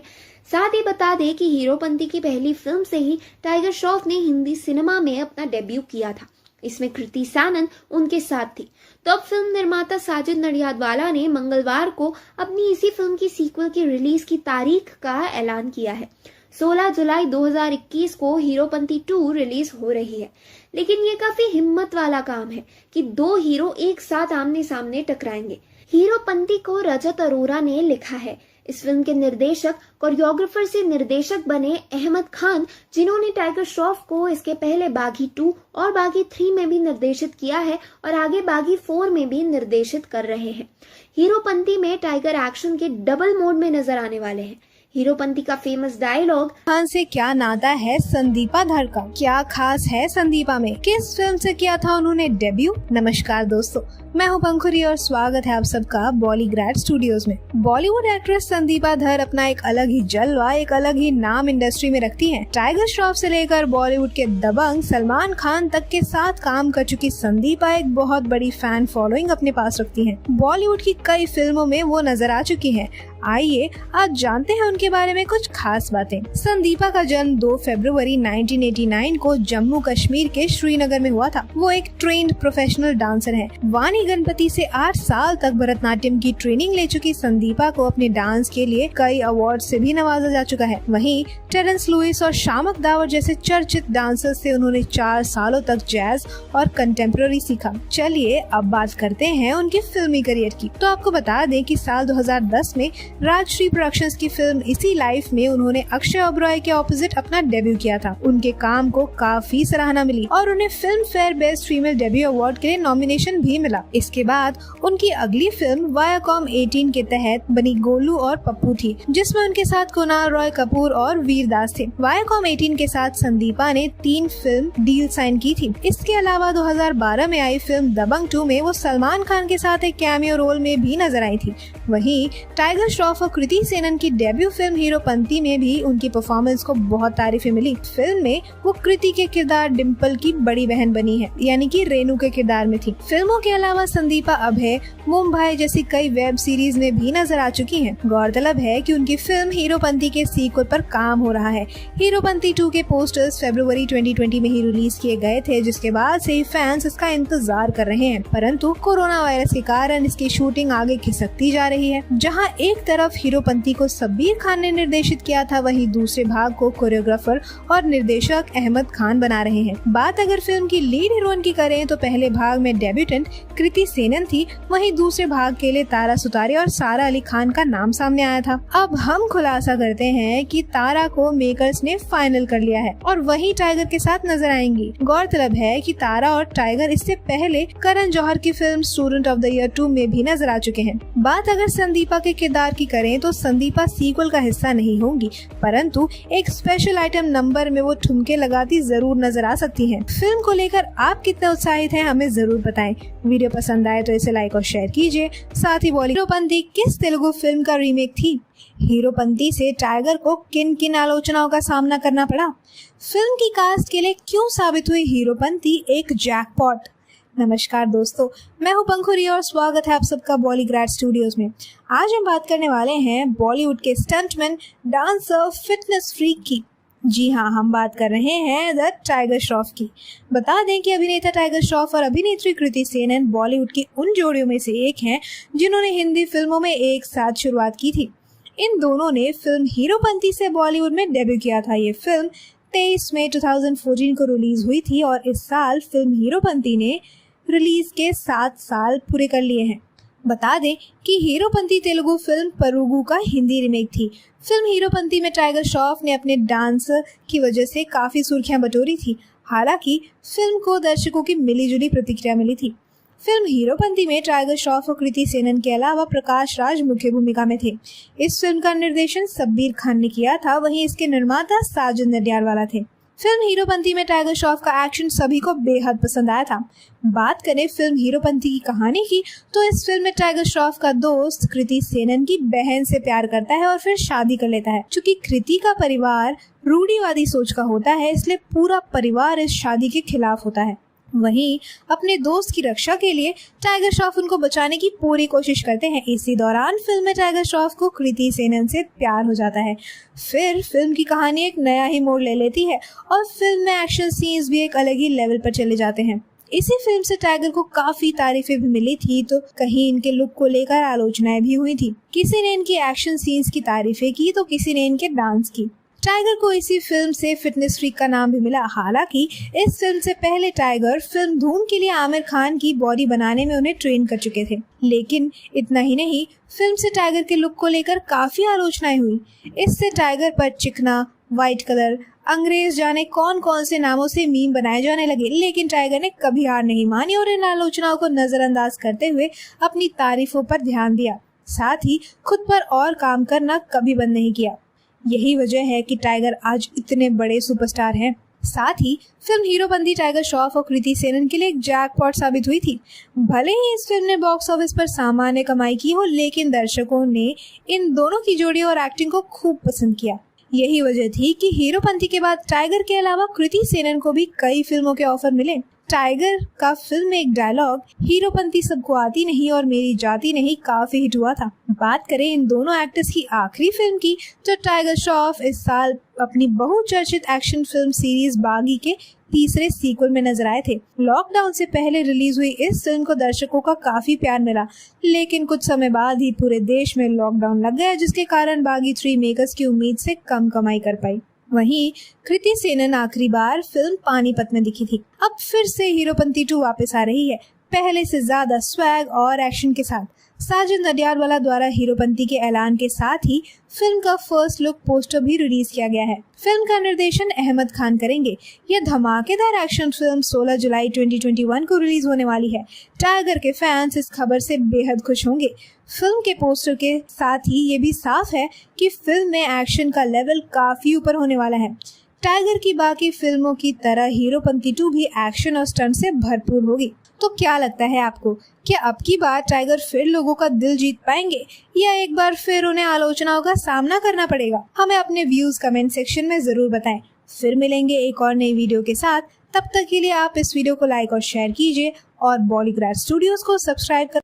साथ ही बता दें कि हीरोपंती की पहली फिल्म से ही टाइगर श्रॉफ ने हिंदी सिनेमा में अपना डेब्यू किया था। इसमें कृति सैनन उनके साथ थी। तो अब फिल्म निर्माता साजिद नडियादवाला ने मंगलवार को अपनी इसी फिल्म की सीक्वल की रिलीज की तारीख का ऐलान किया है। 16 जुलाई 2021 को हीरोपंती 2 रिलीज हो रही है। लेकिन ये काफी हिम्मत वाला काम है कि 2 हीरो एक साथ आमने सामने टकराएंगे। हीरोपंती को रजत अरोरा ने लिखा है। इस फिल्म के निर्देशक कोरियोग्राफर से निर्देशक बने अहमद खान, जिन्होंने टाइगर श्रॉफ को इसके पहले बागी 2 और बागी 3 में भी निर्देशित किया है और आगे बागी 4 में भी निर्देशित कर रहे हैं। हीरोपंती में टाइगर एक्शन के डबल मोड में नजर आने वाले हैं। हीरोपंती का फेमस डायलॉग, खान से क्या नाता है संदीपा धर का, क्या खास है संदीपा में, किस फिल्म से किया था उन्होंने डेब्यू। नमस्कार दोस्तों, मैं हूं पंखुरी और स्वागत है आप सबका बॉलीग्रैड स्टूडियोज में। बॉलीवुड एक्ट्रेस संदीपा धर अपना एक अलग ही जलवा, एक अलग ही नाम इंडस्ट्री में रखती हैं। टाइगर श्रॉफ से लेकर बॉलीवुड के दबंग सलमान खान तक के साथ काम कर चुकी संदीपा एक बहुत बड़ी फैन फॉलोइंग अपने पास रखती हैं। बॉलीवुड की कई फिल्मों में वो नजर आ चुकी हैं। आइए आज जानते हैं उनके बारे में कुछ खास बातें। संदीपा का जन्म 2 फरवरी 1989 को जम्मू कश्मीर के श्रीनगर में हुआ था। वो एक ट्रेन्ड प्रोफेशनल डांसर हैं। वाणी गणपति से 8 साल तक भरतनाट्यम की ट्रेनिंग ले चुकी संदीपा को अपने डांस के लिए कई अवार्ड से भी नवाजा जा चुका है। वहीं टेरेंस लुइस और शामक दावर जैसे चर्चित डांसर्स से उन्होंने 4 सालों तक जैज और कंटेम्प्रेरी सीखा। चलिए अब बात करते हैं उनके फिल्मी करियर की। तो आपको बता दें कि साल 2010 में राजश्री प्रोडक्शंस की फिल्म इसी लाइफ में उन्होंने अक्षय ओबरॉय के ऑपोजिट अपना डेब्यू किया था। उनके काम को काफी सराहना मिली और उन्हें film fair best female debut award के लिए नॉमिनेशन भी मिला। इसके बाद उनकी अगली फिल्म वायाकॉम 18 के तहत बनी गोलू और पप्पू थी, जिसमें उनके साथ कुणाल रॉय कपूर और वीर दास थे। वायाकॉम 18 के साथ संदीपा ने 3 फिल्म डील साइन की थी। इसके अलावा 2012 में आई फिल्म दबंग 2 में वो सलमान खान के साथ एक कैमियो रोल में भी नजर आई थी। वहीं टाइगर श्रॉफ और कृति सेनन की डेब्यू फिल्म हीरोपंती में भी उनकी परफॉर्मेंस को बहुत तारीफें मिली। फिल्म में वो कृति के किरदार डिम्पल की बड़ी बहन बनी है, यानी कि रेनू के किरदार में थी। फिल्मों के अलावा संदीपा अभय, मुंबई जैसी कई वेब सीरीज में भी नजर आ चुकी हैं। गौरतलब है कि उनकी फिल्म हीरोपंती के सीक्वल पर काम हो रहा है। हीरोपंती 2 के पोस्टर्स फरवरी 2020 में ही रिलीज किए गए थे, जिसके बाद से ही फैंस इसका इंतजार कर रहे हैं। परंतु कोरोना वायरस के कारण इसकी शूटिंग आगे खिसकती जा रही है। जहाँ एक तरफ हीरोपंती को सब्बीर खान ने निर्देशित किया था, वहीं दूसरे भाग को कोरियोग्राफर और निर्देशक अहमद खान बना रहे हैं। बात अगर फिल्म की लीड हीरोइन की करें तो पहले भाग में डेब्यूटेंट कृति सेनन थी, वहीं दूसरे भाग के लिए तारा सुतारिया और सारा अली खान का नाम सामने आया था। अब हम खुलासा करते हैं कि तारा को मेकर्स ने फाइनल कर लिया है और वही टाइगर के साथ नजर आएंगी। गौरतलब है कि तारा और टाइगर इससे पहले करण जौहर की film student of the year 2 में भी नजर आ चुके हैं। बात अगर संदीपा के किरदार की करें तो संदीपा सीक्वल का हिस्सा नहीं होंगी, परंतु एक स्पेशल आइटम नंबर में वो ठुमके लगाती जरूर नजर आ सकती हैं। फिल्म को लेकर आप कितने उत्साहित हैं हमें जरूर बताएं। वीडियो पसंद आए तो इसे लाइक और शेयर कीजिए। साथ ही हीरोपंती किस तेलुगु फिल्म का रीमेक थी? हीरोपंती से टाइगर को किन किन आलोचनाओं का सामना करना पड़ा? फिल्म की कास्ट के लिए क्यों साबित हुई हीरोपंती एक जैकपॉट? नमस्कार दोस्तों, मैं हूं पंखुरी और स्वागत है आप सबका बॉलीग्रैड स्टूडियोज में। आज हम बात करने वाले हैं बॉलीवुड के स्टंटमैन, डांसर, फिटनेस फ्रीक की। जी हाँ, हम बात कर रहे हैं द टाइगर श्रॉफ की। बता दें कि अभिनेता टाइगर श्रॉफ और अभिनेत्री कृति सेनन बॉलीवुड की उन जोड़ियों में से एक हैं जिन्होंने हिंदी फिल्मों में एक साथ शुरुआत की थी। इन दोनों ने फिल्म हीरोपंती से बॉलीवुड में डेब्यू किया था। ये फिल्म 23 मई 2014 को रिलीज हुई थी और इस साल फिल्म हीरोपंती ने रिलीज के 7 साल पूरे कर लिए हैं। बता दें कि हीरोपंती तेलुगु फिल्म परुगु का हिंदी रीमेक थी। फिल्म हीरोपंती में टाइगर श्रॉफ ने अपने डांस की वजह से काफी सुर्खियां बटोरी थी। हालांकि फिल्म को दर्शकों की मिलीजुली प्रतिक्रिया मिली थी। फिल्म हीरोपंती में टाइगर श्रॉफ और कृति सेनन के अलावा प्रकाश राज मुख्य भूमिका में थे। इस फिल्म का निर्देशन सब्बीर खान ने किया था, वहीं इसके निर्माता साजिद नडियाडवाला थे। फिल्म हीरोपंती में टाइगर श्रॉफ का एक्शन सभी को बेहद पसंद आया था। बात करें फिल्म हीरोपंती की कहानी की, तो इस फिल्म में टाइगर श्रॉफ का दोस्त कृति सेनन की बहन से प्यार करता है और फिर शादी कर लेता है। चूंकि कृति का परिवार रूढ़िवादी सोच का होता है, इसलिए पूरा परिवार इस शादी के खिलाफ होता है। वहीं अपने दोस्त की रक्षा के लिए टाइगर श्रॉफ उनको बचाने की पूरी कोशिश करते हैं। इसी दौरान फिल्म में टाइगर श्रॉफ को कृति सेनन से प्यार हो जाता है। फिर फिल्म की कहानी एक नया ही मोड़ ले लेती है और फिल्म में एक्शन सीन्स भी एक अलग ही लेवल पर चले जाते हैं। इसी फिल्म से टाइगर को काफी तारीफें भी मिली थी, तो कहीं इनके लुक को लेकर आलोचनाएं भी हुई थी। किसी ने इनकी एक्शन सीन्स की तारीफें की तो किसी ने इनके डांस की। टाइगर को इसी फिल्म से फिटनेस फ्रीक का नाम भी मिला। हालांकि इस फिल्म से पहले टाइगर फिल्म धूम के लिए आमिर खान की बॉडी बनाने में उन्हें ट्रेन कर चुके थे। लेकिन इतना ही नहीं, फिल्म से टाइगर के लुक को लेकर काफी आलोचनाएं हुई। इससे टाइगर पर चिकना, व्हाइट कलर, अंग्रेज जाने कौन कौन से नामों से मीम बनाए जाने लगे। लेकिन टाइगर ने कभी हार नहीं मानी और इन आलोचनाओं को नजरअंदाज करते हुए अपनी तारीफों पर ध्यान दिया। साथ ही खुद पर और काम करना कभी बंद नहीं किया। यही वजह है कि टाइगर आज इतने बड़े सुपरस्टार हैं। साथ ही फिल्म हीरोपंती टाइगर श्रॉफ और कृति सेनन के लिए एक जैकपॉट साबित हुई थी। भले ही इस फिल्म ने बॉक्स ऑफिस पर सामान्य कमाई की हो, लेकिन दर्शकों ने इन दोनों की जोड़ी और एक्टिंग को खूब पसंद किया। यही वजह थी कि हीरोपंती के बाद टाइगर के अलावा कृति सेनन को भी कई फिल्मों के ऑफर मिले। टाइगर का फिल्म में एक डायलॉग "हीरोपंती सबको आती नहीं और मेरी जाती नहीं" काफी हिट हुआ था। बात करें इन दोनों एक्टर्स की आखिरी फिल्म की, तो टाइगर श्रॉफ इस साल अपनी बहुचर्चित एक्शन फिल्म सीरीज बागी के तीसरे सीक्वल में नजर आए थे। लॉकडाउन से पहले रिलीज हुई इस फिल्म को दर्शकों का काफी प्यार मिला, लेकिन कुछ समय बाद ही पूरे देश में लॉकडाउन लग गया, जिसके कारण बागी 3 मेकर्स की उम्मीद से कम कमाई कर पाई। वहीं कृति सेनन आखिरी बार फिल्म पानीपत में दिखी थी। अब फिर से हीरोपंती 2 वापस आ रही है, पहले से ज्यादा स्वैग और एक्शन के साथ। साजिद नडियाडवाला द्वारा हीरोपंती के ऐलान के साथ ही फिल्म का फर्स्ट लुक पोस्टर भी रिलीज किया गया है। फिल्म का निर्देशन अहमद खान करेंगे। यह धमाकेदार एक्शन फिल्म 16 जुलाई 2021 को रिलीज होने वाली है। टाइगर के फैंस इस खबर से बेहद खुश होंगे। फिल्म के पोस्टर के साथ ही ये भी साफ है कि फिल्म में एक्शन का लेवल काफी ऊपर होने वाला है। टाइगर की बाकी फिल्मों की तरह हीरोपंती 2 भी एक्शन और स्टंट से भरपूर होगी। तो क्या लगता है आपको, क्या अब की बार टाइगर फिर लोगों का दिल जीत पाएंगे या एक बार फिर उन्हें आलोचनाओं का सामना करना पड़ेगा? हमें अपने व्यूज कमेंट सेक्शन में जरूर बताएं। फिर मिलेंगे एक और नई वीडियो के साथ। तब तक के लिए आप इस वीडियो को लाइक और शेयर कीजिए और बॉलीग्राड स्टूडियोज को सब्सक्राइब कर।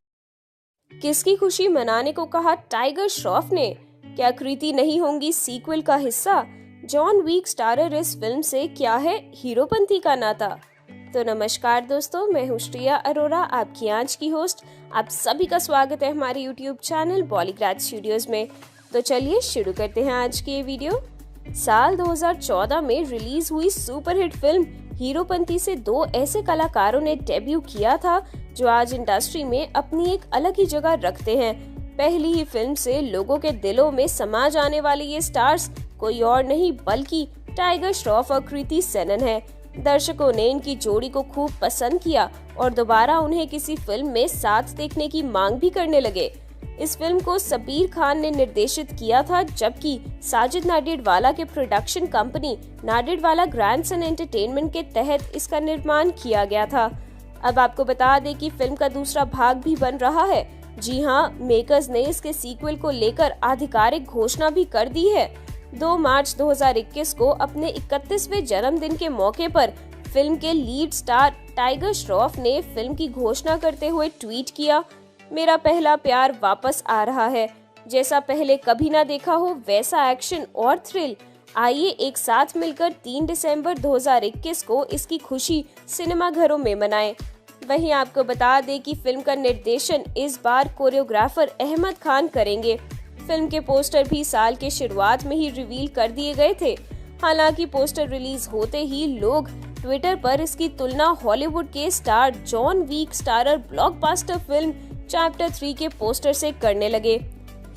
किसकी खुशी मनाने को कहा टाइगर श्रॉफ ने? क्या कृति नहीं होंगी सीक्वल का हिस्सा? जॉन विक स्टारर इस फिल्म से क्या है हीरोपंती का नाता? तो नमस्कार दोस्तों, मैं हूँ श्रिया अरोरा, आपकी आज की होस्ट। आप सभी का स्वागत है हमारे यूट्यूब चैनल बॉलीग्राड स्टूडियोज में। तो चलिए शुरू करते हैं आज की ये वीडियो। साल 2014 में रिलीज हुई सुपरहिट फिल्म हीरोपंती से 2 ऐसे कलाकारों ने डेब्यू किया था जो आज इंडस्ट्री में अपनी एक अलग ही जगह रखते हैं। पहली ही फिल्म से लोगों के दिलों में समा जाने वाले ये स्टार्स कोई और नहीं बल्कि टाइगर श्रॉफ और कृति सेनन है। दर्शकों ने इनकी जोड़ी को खूब पसंद किया और दोबारा उन्हें किसी फिल्म में साथ देखने की मांग भी करने लगे। इस फिल्म को सबीर खान ने निर्देशित किया था, जबकि साजिद नाडियाडवाला के production company Nadiadwala grandson entertainment के तहत इसका निर्माण किया गया था। अब आपको बता दें कि फिल्म का दूसरा भाग भी बन रहा है। जी हाँ, मेकर्स ने इसके सीक्वल को लेकर आधिकारिक घोषणा भी कर दी है। 2 मार्च 2021 को अपने 31वें जन्मदिन के मौके पर फिल्म के लीड स्टार टाइगर श्रॉफ ने फिल्म की घोषणा करते हुए ट्वीट किया, "मेरा पहला प्यार वापस आ रहा है। जैसा पहले कभी ना देखा हो वैसा एक्शन और थ्रिल। आइए एक साथ मिलकर 3 दिसंबर 2021 को इसकी खुशी सिनेमा घरों में मनाएं।" वहीं आपको बता दें कि फिल्म का निर्देशन इस बार कोरियोग्राफर अहमद खान करेंगे। फिल्म के पोस्टर भी साल के शुरुआत में ही रिवील कर दिए गए थे। हालांकि पोस्टर रिलीज होते ही लोग ट्विटर पर इसकी तुलना हॉलीवुड के star John Wick starrer blockbuster film chapter 3 के पोस्टर से करने लगे।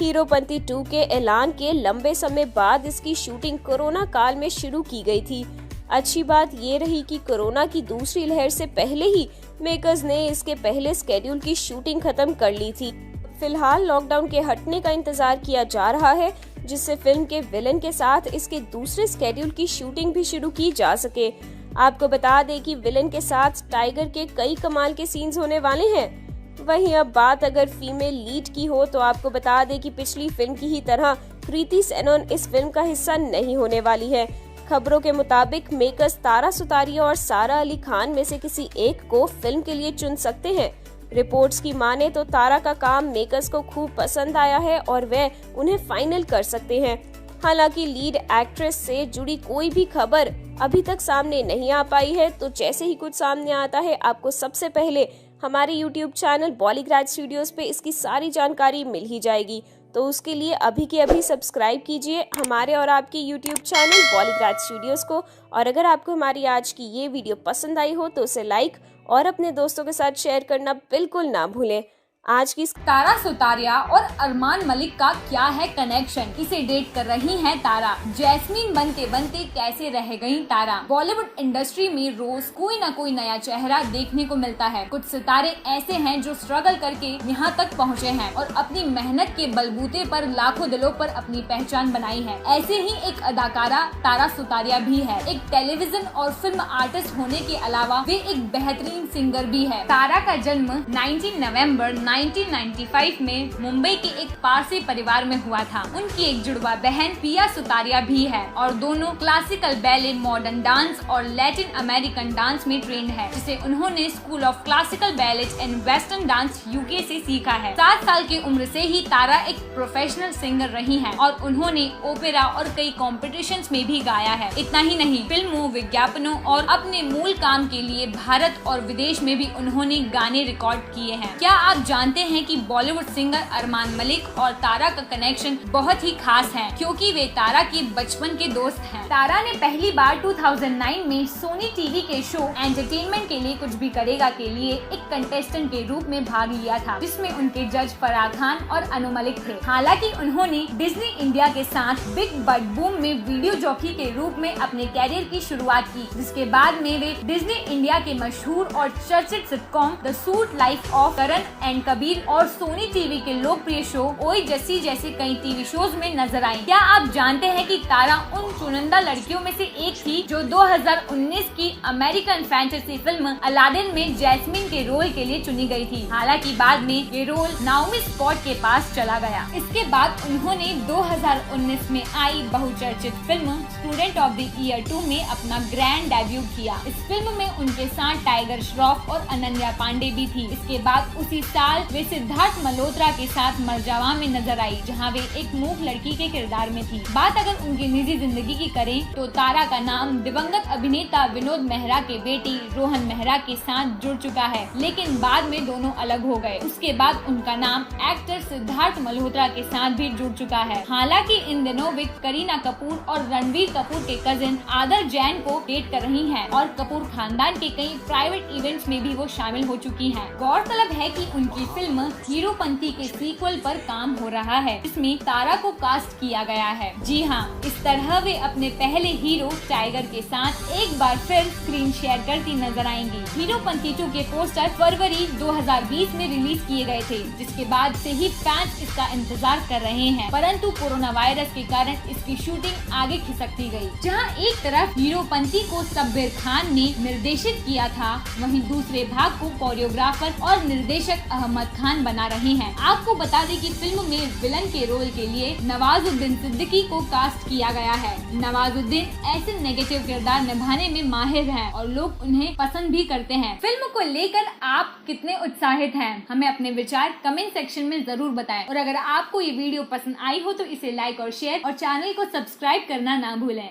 हीरोपंती 2 के ऐलान के लंबे समय बाद इसकी शूटिंग कोरोना काल में शुरू की गई थी। अच्छी बात ये रही कि कोरोना की दूसरी लहर से पहले ही मेकर्स ने इसके पहले स्केड्यूल की शूटिंग खत्म कर ली थी। फिलहाल लॉकडाउन के हटने का इंतजार किया जा रहा है, जिससे फिल्म के विलन के साथ इसके दूसरे स्केड्यूल की शूटिंग भी शुरू की जा सके। आपको बता दें कि विलन के साथ टाइगर के कई कमाल के सीन्स होने वाले हैं। वहीं अब बात अगर फीमेल लीड की हो तो आपको बता दें कि पिछली फिल्म की ही तरह कृति सेनन इस फिल्म का हिस्सा नहीं होने वाली है। खबरों के मुताबिक मेकर्स तारा सुतारिया और सारा अली खान में से किसी एक को फिल्म के लिए चुन सकते हैं। रिपोर्ट्स की माने तो तारा का काम मेकर्स को खूब पसंद आया है और वे उन्हें फाइनल कर सकते हैं। हालांकि लीड एक्ट्रेस से जुड़ी कोई भी खबर अभी तक सामने नहीं आ पाई है, तो जैसे ही कुछ सामने आता है आपको सबसे पहले हमारे YouTube चैनल बॉलीग्राज स्टूडियोज पे इसकी सारी जानकारी मिल ही जाएगी। तो उसके लिए अभी के अभी सब्सक्राइब कीजिए हमारे और आपके YouTube चैनल बॉलीग्राज स्टूडियोज को। और अगर आपको हमारी आज की ये वीडियो पसंद आई हो तो उसे लाइक और अपने दोस्तों के साथ शेयर करना बिल्कुल ना भूलें। आज की तारा सुतारिया और अरमान मलिक का क्या है कनेक्शन, इसे डेट कर रही हैं तारा। जैस्मीन बनते बनते कैसे रह गई तारा। बॉलीवुड इंडस्ट्री में रोज कोई ना कोई नया चेहरा देखने को मिलता है। कुछ सितारे ऐसे हैं जो स्ट्रगल करके यहाँ तक पहुँचे हैं और अपनी मेहनत के बलबूते पर लाखों दिलों पर अपनी पहचान बनाई है। ऐसे ही एक अदाकारा तारा सुतारिया भी है। एक टेलीविजन और फिल्म आर्टिस्ट होने के अलावा वे एक बेहतरीन सिंगर भी है। तारा का जन्म 19 नवंबर 1995 में मुंबई के एक पारसी परिवार में हुआ था। उनकी एक जुड़वा बहन पिया सुतारिया भी है और दोनों क्लासिकल बैले, मॉडर्न डांस और लैटिन अमेरिकन डांस में ट्रेंड है, जिसे उन्होंने school of classical ballot and western dance UK से सीखा है। 7 साल की उम्र से ही तारा एक प्रोफेशनल सिंगर रही हैं और उन्होंने ओपेरा और कई कॉम्पिटिशन्स में भी गाया है। इतना ही नहीं, फिल्मों, विज्ञापनों और अपने मूल काम के लिए भारत और विदेश में भी उन्होंने गाने रिकॉर्ड किए हैं। क्या आप जानते हैं कि बॉलीवुड सिंगर अरमान मलिक और तारा का कनेक्शन बहुत ही खास है, क्योंकि वे तारा के बचपन के दोस्त हैं। तारा ने पहली बार 2009 में सोनी टीवी के शो एंटरटेनमेंट के लिए कुछ भी करेगा के लिए एक कंटेस्टेंट के रूप में भाग लिया था, जिसमें उनके जज फराह खान और अनु मलिक थे। हालांकि उन्होंने डिज्नी इंडिया के साथ बिग बड बूम में वीडियो जॉकी के रूप में अपने कैरियर की शुरुआत की, जिसके बाद में वे डिज्नी इंडिया के मशहूर और चर्चित sitcom the suite life of Karan and Kabir और सोनी टीवी के लोकप्रिय शो ओए जस्सी जैसे कई टीवी शोज में नजर आई। क्या आप जानते हैं कि तारा उन चुनिंदा लड़कियों में से एक थी जो 2019 की अमेरिकन फैंटेसी फिल्म अलादीन में जैस्मीन के रोल के लिए चुनी गई थी। हालांकि बाद में ये रोल नाओमी स्कॉट के पास चला गया। इसके बाद उन्होंने 2019 में आई बहुचर्चित film student of the year 2 में अपना ग्रैंड डेब्यू किया। इस फिल्म में उनके साथ टाइगर श्रॉफ और अनन्या पांडे भी थी। इसके बाद उसी साल वे सिद्धार्थ मल्होत्रा के साथ मरजावा में नजर आई, जहां वे एक मूक लड़की के किरदार में थी। बात अगर उनकी निजी जिंदगी की करें तो तारा का नाम दिवंगत अभिनेता विनोद मेहरा के बेटी रोहन मेहरा के साथ जुड़ चुका है, लेकिन बाद में दोनों अलग हो गए। उसके बाद उनका नाम एक्टर सिद्धार्थ मल्होत्रा के साथ भी जुड़ चुका है। हालांकि इन दिनों वे करीना कपूर और रणवीर कपूर के कजिन आदर जैन को डेट कर रही हैं और कपूर खानदान के कई प्राइवेट इवेंट्स में भी वो शामिल हो चुकी हैं। गौरतलब है कि उनकी फिल्म हीरोपंती के सीक्वल पर काम हो रहा है, जिसमें तारा को कास्ट किया गया है। जी हाँ, इस तरह वे अपने पहले हीरो टाइगर के साथ एक बार फिर स्क्रीन शेयर करती नजर आएंगी। हीरोपंती 2 के पोस्टर फरवरी 2020 में रिलीज किए गए थे, जिसके बाद से ही फैंस इसका इंतजार कर रहे हैं, परंतु कोरोना वायरस के कारण इसकी शूटिंग आगे खिसकती गई। जहां एक तरफ हीरोपंती को सब्बीर खान ने निर्देशित किया था, वहीं दूसरे भाग को कोरियोग्राफर और निर्देशक अहमद खान बना रहे हैं। आपको बता दें कि फिल्म में विलन के रोल के लिए नवाजुद्दीन सिद्दीकी को कास्ट किया गया है। नवाजुद्दीन ऐसे नेगेटिव किरदार निभाने में माहिर हैं और लोग उन्हें पसंद भी करते हैं। फिल्म को लेकर आप कितने उत्साहित हैं? हमें अपने विचार कमेंट सेक्शन में जरूर बताएं। और अगर आपको ये वीडियो पसंद आई हो तो इसे लाइक और शेयर और चैनल को सब्सक्राइब करना ना भूलें।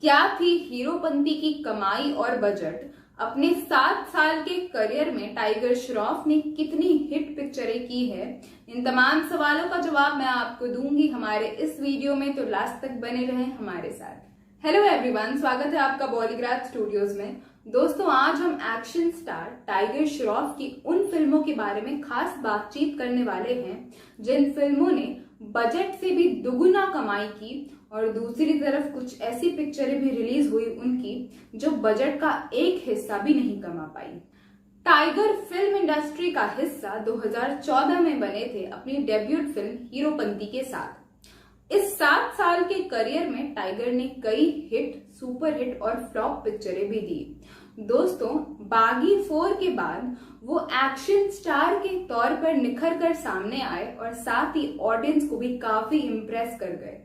क्या थी हीरोपंती की कमाई और बजट? अपने 7 साल के करियर में टाइगर श्रॉफ ने कितनी हिट पिक्चरें की है? इन तमाम सवालों का जवाब मैं आपको दूंगी हमारे इस वीडियो में, तो लास्ट तक बने रहें हमारे साथ। हेलो एवरीवन, स्वागत है आपका बॉलीग्राज स्टूडियोज में। दोस्तों, आज हम एक्शन स्टार टाइगर श्रॉफ की उन फिल्मों के बारे में खास बातचीत करने वाले हैं जिन फिल्मों ने बजट से भी दुगुना कमाई की और दूसरी तरफ कुछ ऐसी पिक्चरें भी रिलीज हुई उनकी जो बजट का एक हिस्सा भी नहीं कमा पाई। टाइगर फिल्म इंडस्ट्री का हिस्सा 2014 में बने थे अपनी डेब्यूट फिल्म हीरोपंती के साथ। इस 7 साल के करियर में टाइगर ने कई हिट, सुपर हिट और फ्लॉप पिक्चरें भी दी। दोस्तों, बागी 4 के बाद वो एक्शन स्टार के तौर पर निखर कर सामने आए और साथ ही ऑडियंस को भी काफी इम्प्रेस कर गए।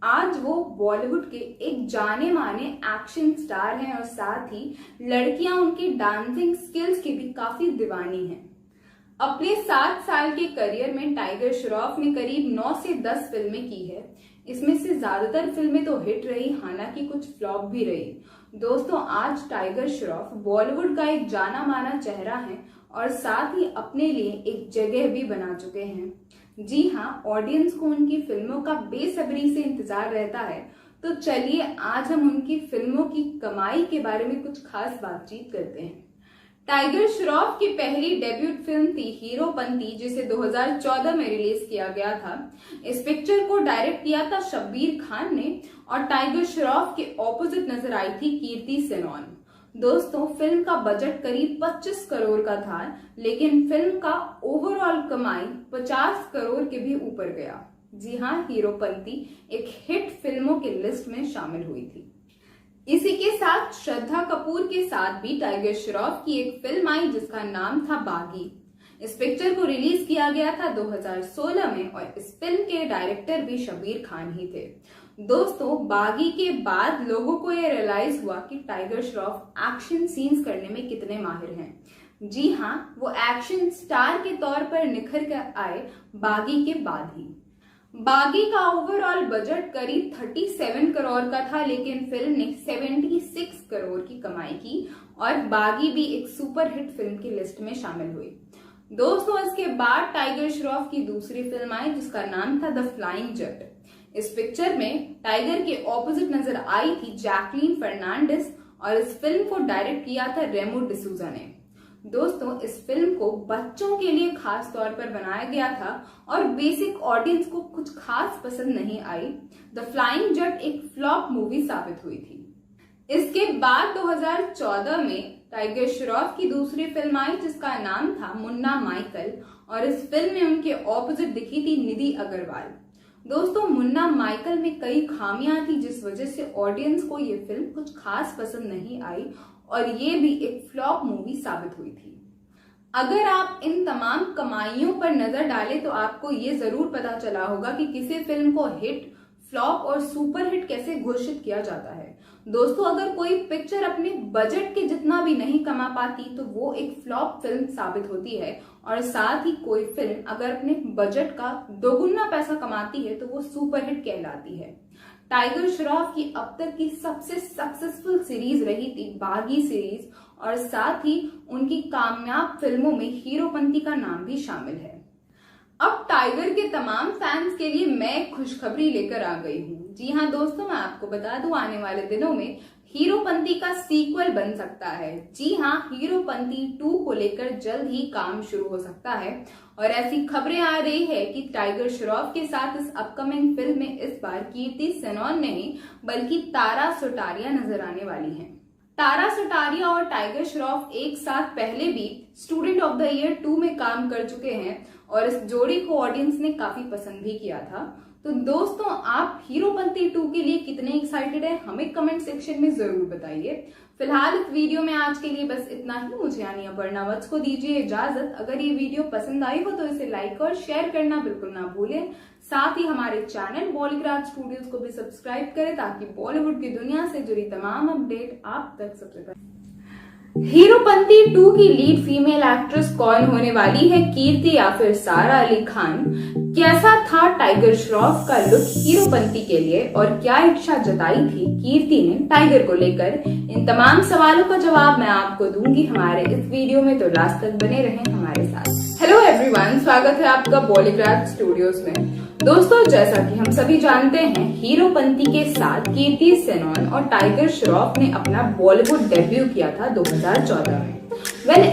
आज वो बॉलीवुड के एक जाने माने एक्शन स्टार हैं और साथ ही लड़कियां उनकी डांसिंग स्किल्स की भी काफी दीवानी हैं। अपने 7 साल के करियर में टाइगर श्रॉफ ने करीब 9 से 10 फिल्में की है। इसमें से ज्यादातर फिल्में तो हिट रही, हालांकि कुछ फ्लॉप भी रही। दोस्तों, आज टाइगर श्रॉफ बॉलीवुड का एक जाना माना चेहरा है और साथ ही अपने लिए एक जगह भी बना चुके हैं। जी हाँ, ऑडियंस को उनकी फिल्मों का बेसब्री से इंतजार रहता है। तो चलिए आज हम उनकी फिल्मों की कमाई के बारे में कुछ खास बातचीत करते हैं। टाइगर श्रॉफ की पहली डेब्यूट फिल्म थी हीरोपंती, जिसे 2014 में रिलीज किया गया था। इस पिक्चर को डायरेक्ट किया था शब्बीर खान ने और टाइगर श्रॉफ के ऑपोजिट नजर आई थी कीर्ति सेनन। दोस्तों, फिल्म का बजट करीब 25 करोड़ का था, लेकिन फिल्म का ओवरऑल कमाई 50 करोड़ के भी ऊपर गया। जी हाँ, हीरोपंती एक हिट फिल्मों की लिस्ट में शामिल हुई थी। इसी के साथ श्रद्धा कपूर के साथ भी टाइगर श्रॉफ की एक फिल्म आई जिसका नाम था बागी। इस पिक्चर को रिलीज किया गया था 2016 में और इस फिल्म के डायरेक्टर भी शब्बीर खान ही थे। दोस्तों, बागी के बाद लोगों को ये रियलाइज हुआ कि टाइगर श्रॉफ एक्शन सीन्स करने में कितने माहिर हैं। जी हाँ, वो एक्शन स्टार के तौर पर निखर कर आए बागी के बाद ही। बागी का ओवरऑल बजट करीब 37 करोड़ का था, लेकिन फिल्म ने 76 करोड़ की कमाई की और बागी भी एक सुपर हिट फिल्म की लिस्ट में शामिल हुई। दोस्तों, इसके बाद टाइगर श्रॉफ की दूसरी फिल्म आई जिसका नाम था द फ्लाइंग जट। इस पिक्चर में टाइगर के ऑपोजिट नजर आई थी जैकलीन फर्नांडिस और इस फिल्म को डायरेक्ट किया था रेमो डिसूजा ने। दोस्तों, इस फिल्म को बच्चों के लिए खास तौर पर बनाया गया था और बेसिक ऑडियंस को कुछ खास पसंद नहीं आई। द फ्लाइंग जट एक फ्लॉप मूवी साबित हुई थी। इसके बाद 2014 में टाइगर श्रॉफ की दूसरी फिल्म आई जिसका नाम था मुन्ना माइकल और इस फिल्म में उनके ऑपोजिट दिखी थी निधि अग्रवाल। दोस्तों, मुन्ना माइकल में कई खामियां थी जिस वजह से ऑडियंस को ये फिल्म कुछ खास पसंद नहीं आई और ये भी एक फ्लॉप मूवी साबित हुई थी। अगर आप इन तमाम कमाइयों पर नजर डालें तो आपको ये जरूर पता चला होगा कि किसी फिल्म को हिट, फ्लॉप और सुपर हिट कैसे घोषित किया जाता है। दोस्तों, अगर कोई पिक्चर अपने बजट के जितना भी नहीं कमा पाती तो वो एक फ्लॉप फिल्म साबित होती है और साथ ही कोई फिल्म अगर अपने बजट का दोगुना पैसा कमाती है तो वो सुपर हिट कहलाती है। टाइगर श्रॉफ की अब तक की सबसे सक्सेसफुल सीरीज रही थी बागी सीरीज और साथ ही उनकी कामयाब फिल्मों में हीरोपंती का नाम भी शामिल है। अब टाइगर के तमाम फैंस के लिए मैं एक खुशखबरी लेकर आ गई हूँ। जी हाँ दोस्तों, मैं आपको बता दूं, आने वाले दिनों में हीरोपंती का सीक्वल बन सकता है। जी हाँ, हीरोपंती 2 को लेकर जल्द ही काम शुरू हो सकता है और ऐसी खबरें आ रही है कि टाइगर श्रॉफ के साथ इस अपकमिंग फिल्म में इस बार कीर्ति सेनन नहीं बल्कि तारा सुतारिया नजर आने वाली हैं। तारा सुतारिया और टाइगर श्रॉफ एक साथ पहले भी स्टूडेंट ऑफ द ईयर 2 में काम कर चुके हैं और इस जोड़ी को ऑडियंस ने काफी पसंद भी किया था। तो दोस्तों, आप हीरोपंती 2 के लिए कितने एक्साइटेड हैं हमें कमेंट सेक्शन में जरूर बताइए। फिलहाल इस वीडियो में आज के लिए बस इतना ही। मुझे यानी अपर्णा वत्स को दीजिए इजाजत। अगर ये वीडियो पसंद आई हो तो इसे लाइक और शेयर करना बिल्कुल ना भूलें। साथ ही हमारे चैनल बॉलीवुड स्टूडियोज को भी सब्सक्राइब करें ताकि बॉलीवुड की दुनिया से जुड़ी तमाम अपडेट आप तक सबसे पहले। हीरोपंती 2 की लीड फीमेल एक्ट्रेस कौन होने वाली है, कीर्ति या फिर सारा अली खान? कैसा था टाइगर श्रॉफ का लुक हीरोपंती के लिए और क्या इच्छा जताई थी कीर्ति ने टाइगर को लेकर? इन तमाम सवालों का जवाब मैं आपको दूंगी हमारे इस वीडियो में, तो लास्ट तक बने रहें हमारे साथ। हेलो एवरीवन, स्वागत है आपका बॉलीवुड स्टूडियोज में। दोस्तों, जैसा कि हम सभी जानते हैं, हीरोपंती के साथ कीर्ति सेनन और टाइगर श्रॉफ ने अपना बॉलीवुड डेब्यू किया था 2014 में।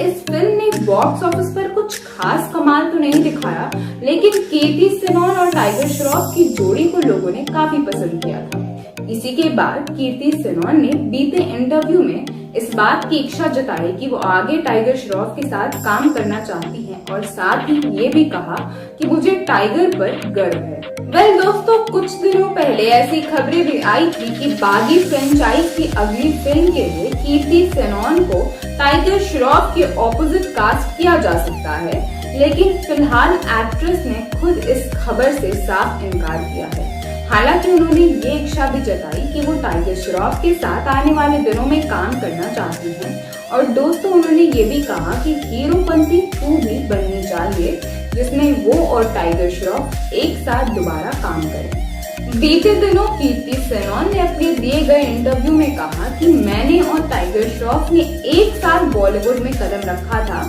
इस फिल्म ने बॉक्स ऑफिस पर कुछ खास कमाल तो नहीं दिखाया, लेकिन कीर्ति सेनन और टाइगर श्रॉफ की जोड़ी को लोगों ने काफी पसंद किया था। इसी के बाद कीर्ति सेनन ने बीते इंटरव्यू में इस बात की इच्छा जताई कि वो आगे टाइगर श्रॉफ के साथ काम करना चाहती हैं और साथ ही ये भी कहा कि मुझे टाइगर पर गर्व है। वेल दोस्तों, कुछ दिनों पहले ऐसी खबरें भी आई थी कि बागी फ्रेंचाइज की अगली फिल्म के लिए कीर्ति सेनन को टाइगर श्रॉफ के ऑपोजिट कास्ट किया जा सकता है, लेकिन फिलहाल एक्ट्रेस ने खुद इस खबर से साफ इनकार किया है। हालांकि उन्होंने ये इच्छा भी जताई कि वो टाइगर श्रॉफ के साथ आने वाले दिनों में काम करना चाहती हैं। और दोस्तों, उन्होंने ये भी कहा कि हीरोपंती 2 भी बननी चाहिए, जिसमें वो और टाइगर श्रॉफ एक साथ दोबारा काम करें। बीते दिनों कीर्ति सेनन ने अपने दिए गए इंटरव्यू में कहा कि मैंने और टाइगर श्रॉफ ने एक साथ बॉलीवुड में कदम रखा था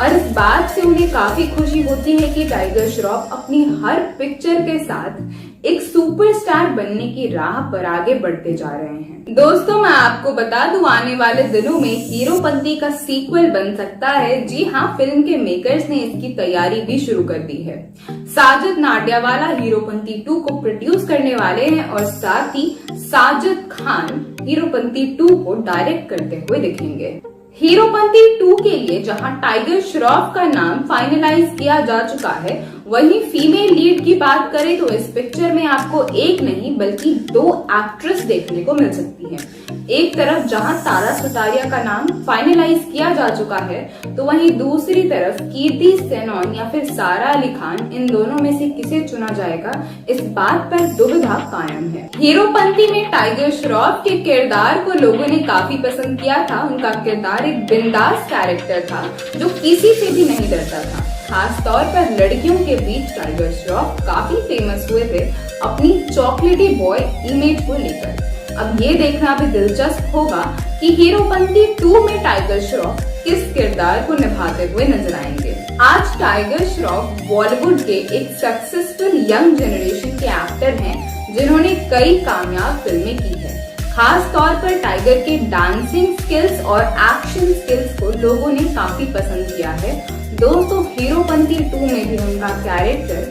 और इस बात से उन्हें काफी खुशी होती है कि टाइगर श्रॉफ अपनी हर पिक्चर के साथ एक सुपरस्टार बनने की राह पर आगे बढ़ते जा रहे हैं। दोस्तों, मैं आपको बता दूं, आने वाले दिनों में हीरोपंती का सीक्वल बन सकता है। जी हाँ, फिल्म के मेकर्स ने इसकी तैयारी भी शुरू कर दी है। साजिद नाडियाडवाला हीरोपंती 2 को प्रोड्यूस करने वाले हैं और साथ ही साजिद खान हीरोपंती 2 को डायरेक्ट करते हुए दिखेंगे। हीरोपंती 2 के लिए जहां टाइगर श्रॉफ का नाम फाइनलाइज किया जा चुका है, वहीं फीमेल लीड की बात करें तो इस पिक्चर में आपको एक नहीं बल्कि 2 एक्ट्रेस देखने को मिल सकती हैं। एक तरफ जहां तारा सुतारिया का नाम फाइनलाइज किया जा चुका है, तो वहीं दूसरी तरफ कीर्ति सेनन या फिर सारा अली खान, इन दोनों में से किसे चुना जाएगा, इस बात पर दुविधा कायम है। हीरोपंती में टाइगर श्रॉफ के किरदार को लोगों ने काफी पसंद किया था। उनका किरदार एक बिंदास कैरेक्टर था जो किसी से भी नहीं डरता था। खास तौर पर लड़कियों के बीच टाइगर श्रॉफ काफी फेमस हुए थे अपनी चॉकलेटी बॉय इमेज को लेकर। अब ये देखना भी दिलचस्प होगा कि हीरोपंती 2 में टाइगर श्रॉफ किस किरदार को निभाते हुए नजर आएंगे। आज टाइगर श्रॉफ बॉलीवुड के एक सक्सेसफुल यंग जनरेशन के एक्टर हैं, जिन्होंने कई कामयाब फिल्में की है। खास तौर पर टाइगर के डांसिंग स्किल्स और एक्शन स्किल्स को लोगों ने काफी पसंद किया है। दोस्तों, हीरोपंती 2 में भी उनका कैरेक्टर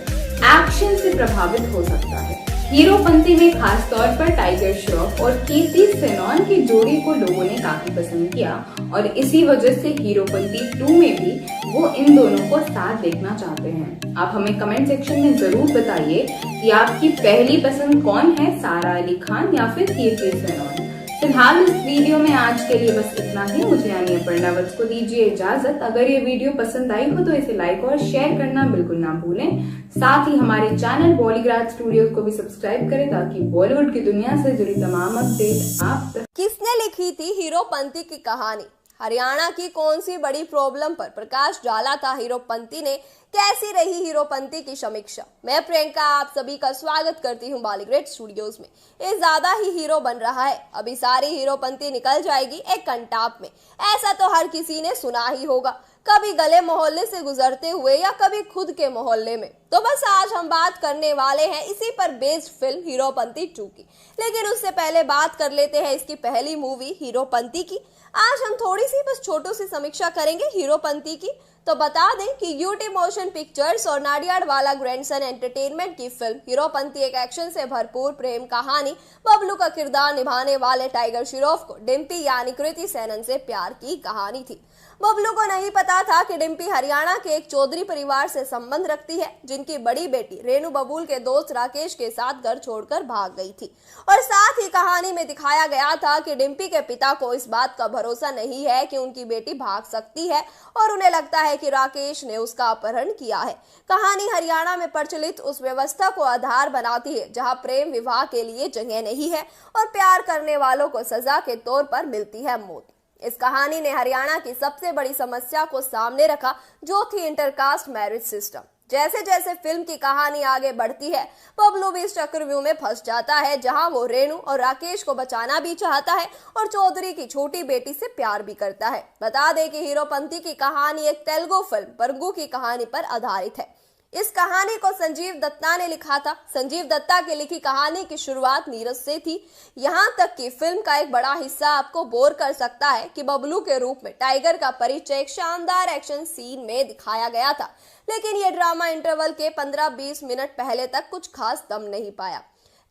एक्शन से प्रभावित हो सकता है। हीरोपंती में खास तौर पर टाइगर श्रॉफ और कीर्ति सेनन की जोड़ी को लोगों ने काफी पसंद किया और इसी वजह से हीरोपंती 2 में भी वो इन दोनों को साथ देखना चाहते हैं। आप हमें कमेंट सेक्शन में जरूर बताइए कि आपकी पहली पसंद कौन है, सारा अली खान या फिर कीर्ति सेनन। फिलहाल इस वीडियो में आज के लिए बस इतना ही। मुझे यानी अपर्णा वत्स को दीजिए इजाजत। अगर ये वीडियो पसंद आई हो तो इसे लाइक और शेयर करना बिल्कुल ना भूलें। साथ ही हमारे चैनल बॉलीग्राज स्टूडियोज को भी सब्सक्राइब करें ताकि बॉलीवुड की दुनिया से जुड़ी तमाम अपडेट आप तक। किसने लिखी थी हीरोपंती की कहानी? हरियाणा की कौन सी बड़ी प्रॉब्लम पर प्रकाश डाला था हीरोपंती ने? कैसी रही हीरोपंती की समीक्षा? मैं प्रियंका आप सभी का स्वागत करती हूँ बॉलीग्रेड स्टूडियोज में। ये ज्यादा ही हीरो बन रहा है। अभी सारी हीरोपंती निकल जाएगी एक कंटाप में, ऐसा तो हर किसी ने सुना ही होगा, कभी गले मोहल्ले से गुजरते हुए या कभी खुद के मोहल्ले में। तो बस आज हम बात करने वाले हैं इसी पर बेस्ड फिल्म हीरोपंती 2 की। लेकिन उससे पहले बात कर लेते हैं इसकी पहली मूवी हीरोपंती की। आज हम थोड़ी सी बस छोटी सी समीक्षा करेंगे हीरोपंती की। तो बता दें कि यूटी मोशन पिक्चर्स और नाडियाडवाला ग्रैंडसन एंटरटेनमेंट की फिल्म हीरोपंती एक एक्शन से भरपूर प्रेम कहानी। बबलू का किरदार निभाने वाले टाइगर श्रॉफ को डिम्पी यानी कृति सेनन से प्यार की कहानी थी। बबलू को नहीं पता था कि डिम्पी हरियाणा के एक चौधरी परिवार से संबंध रखती है, जिनकी बड़ी बेटी रेणु बबूल के दोस्त राकेश के साथ घर छोड़कर भाग गई थी। और साथ ही कहानी में दिखाया गया था कि डिम्पी के पिता को इस बात का भरोसा नहीं है कि उनकी बेटी भाग सकती है और उन्हें लगता है कि राकेश ने उसका अपहरण किया है। कहानी हरियाणा में प्रचलित उस व्यवस्था को आधार बनाती है जहां प्रेम विवाह के लिए जगह नहीं है और प्यार करने वालों को सजा के तौर पर मिलती है मौत। इस कहानी ने हरियाणा की सबसे बड़ी समस्या को सामने रखा, जो थी इंटरकास्ट मैरिज सिस्टम। जैसे जैसे फिल्म की कहानी आगे बढ़ती है, बबलू भी इस चक्रव्यूह में फंस जाता है, जहां वो रेणु और राकेश को बचाना भी चाहता है और चौधरी की छोटी बेटी से प्यार भी करता है। बता दें कि हीरोपंती की कहानी एक तेलुगु फिल्म परंगु की कहानी पर आधारित है। इस कहानी को संजीव दत्ता ने लिखा था। संजीव दत्ता की लिखी कहानी की शुरुआत नीरज से थी। यहाँ तक कि फिल्म का एक बड़ा हिस्सा आपको बोर कर सकता है कि बबलू के रूप में टाइगर का परिचय एक शानदार एक्शन सीन में दिखाया गया था, लेकिन यह ड्रामा इंटरवल के 15-20 मिनट पहले तक कुछ खास दम नहीं पाया।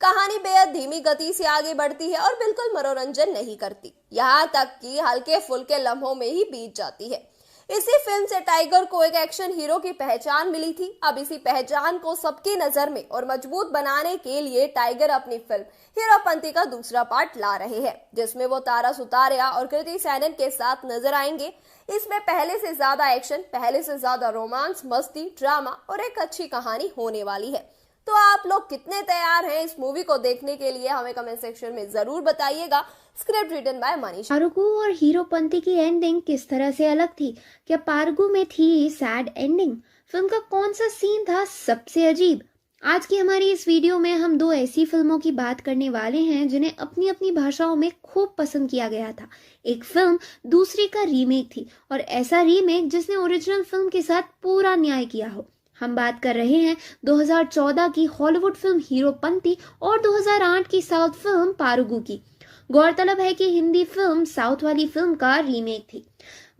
कहानी बेहद धीमी गति से आगे बढ़ती है और बिल्कुल मनोरंजन नहीं करती, यहाँ तक कि हल्के फुल्के लम्हों में ही बीत जाती है। इसी फिल्म से टाइगर को एक एक्शन हीरो की पहचान मिली थी। अब इसी पहचान को सबकी नजर में और मजबूत बनाने के लिए टाइगर अपनी फिल्म हीरोपंती का दूसरा पार्ट ला रहे हैं, जिसमें वो तारा सुतारिया और कृति सेनन के साथ नजर आएंगे। इसमें पहले से ज्यादा एक्शन, पहले से ज्यादा रोमांस, मस्ती, ड्रामा और एक अच्छी कहानी होने वाली है। तो आप लोग कितने तैयार हैं इस मूवी को देखने के लिए, हमें कमेंट सेक्शन में जरूर बताइएगा। Script written by Manish. Parugu और हीरोपंती की एंडिंग किस तरह से अलग थी? क्या पारुगु में थी सैड एंडिंग? फिल्म का कौन सा सीन था सबसे अजीब? आज की हमारी इस वीडियो में हम दो ऐसी फिल्मों की बात करने वाले हैं जिन्हें अपनी अपनी भाषाओं में खूब पसंद किया गया था। एक फिल्म दूसरी का रीमेक थी, और ऐसा रीमेक जिसने ओरिजिनल फिल्म के साथ पूरा न्याय किया हो। हम बात कर रहे हैं 2014 की हॉलीवुड फिल्म हीरोपंती और 2008 की साउथ फिल्म पारुगु की। गौरतलब है कि हिंदी फिल्म साउथ वाली फिल्म का रीमेक थी।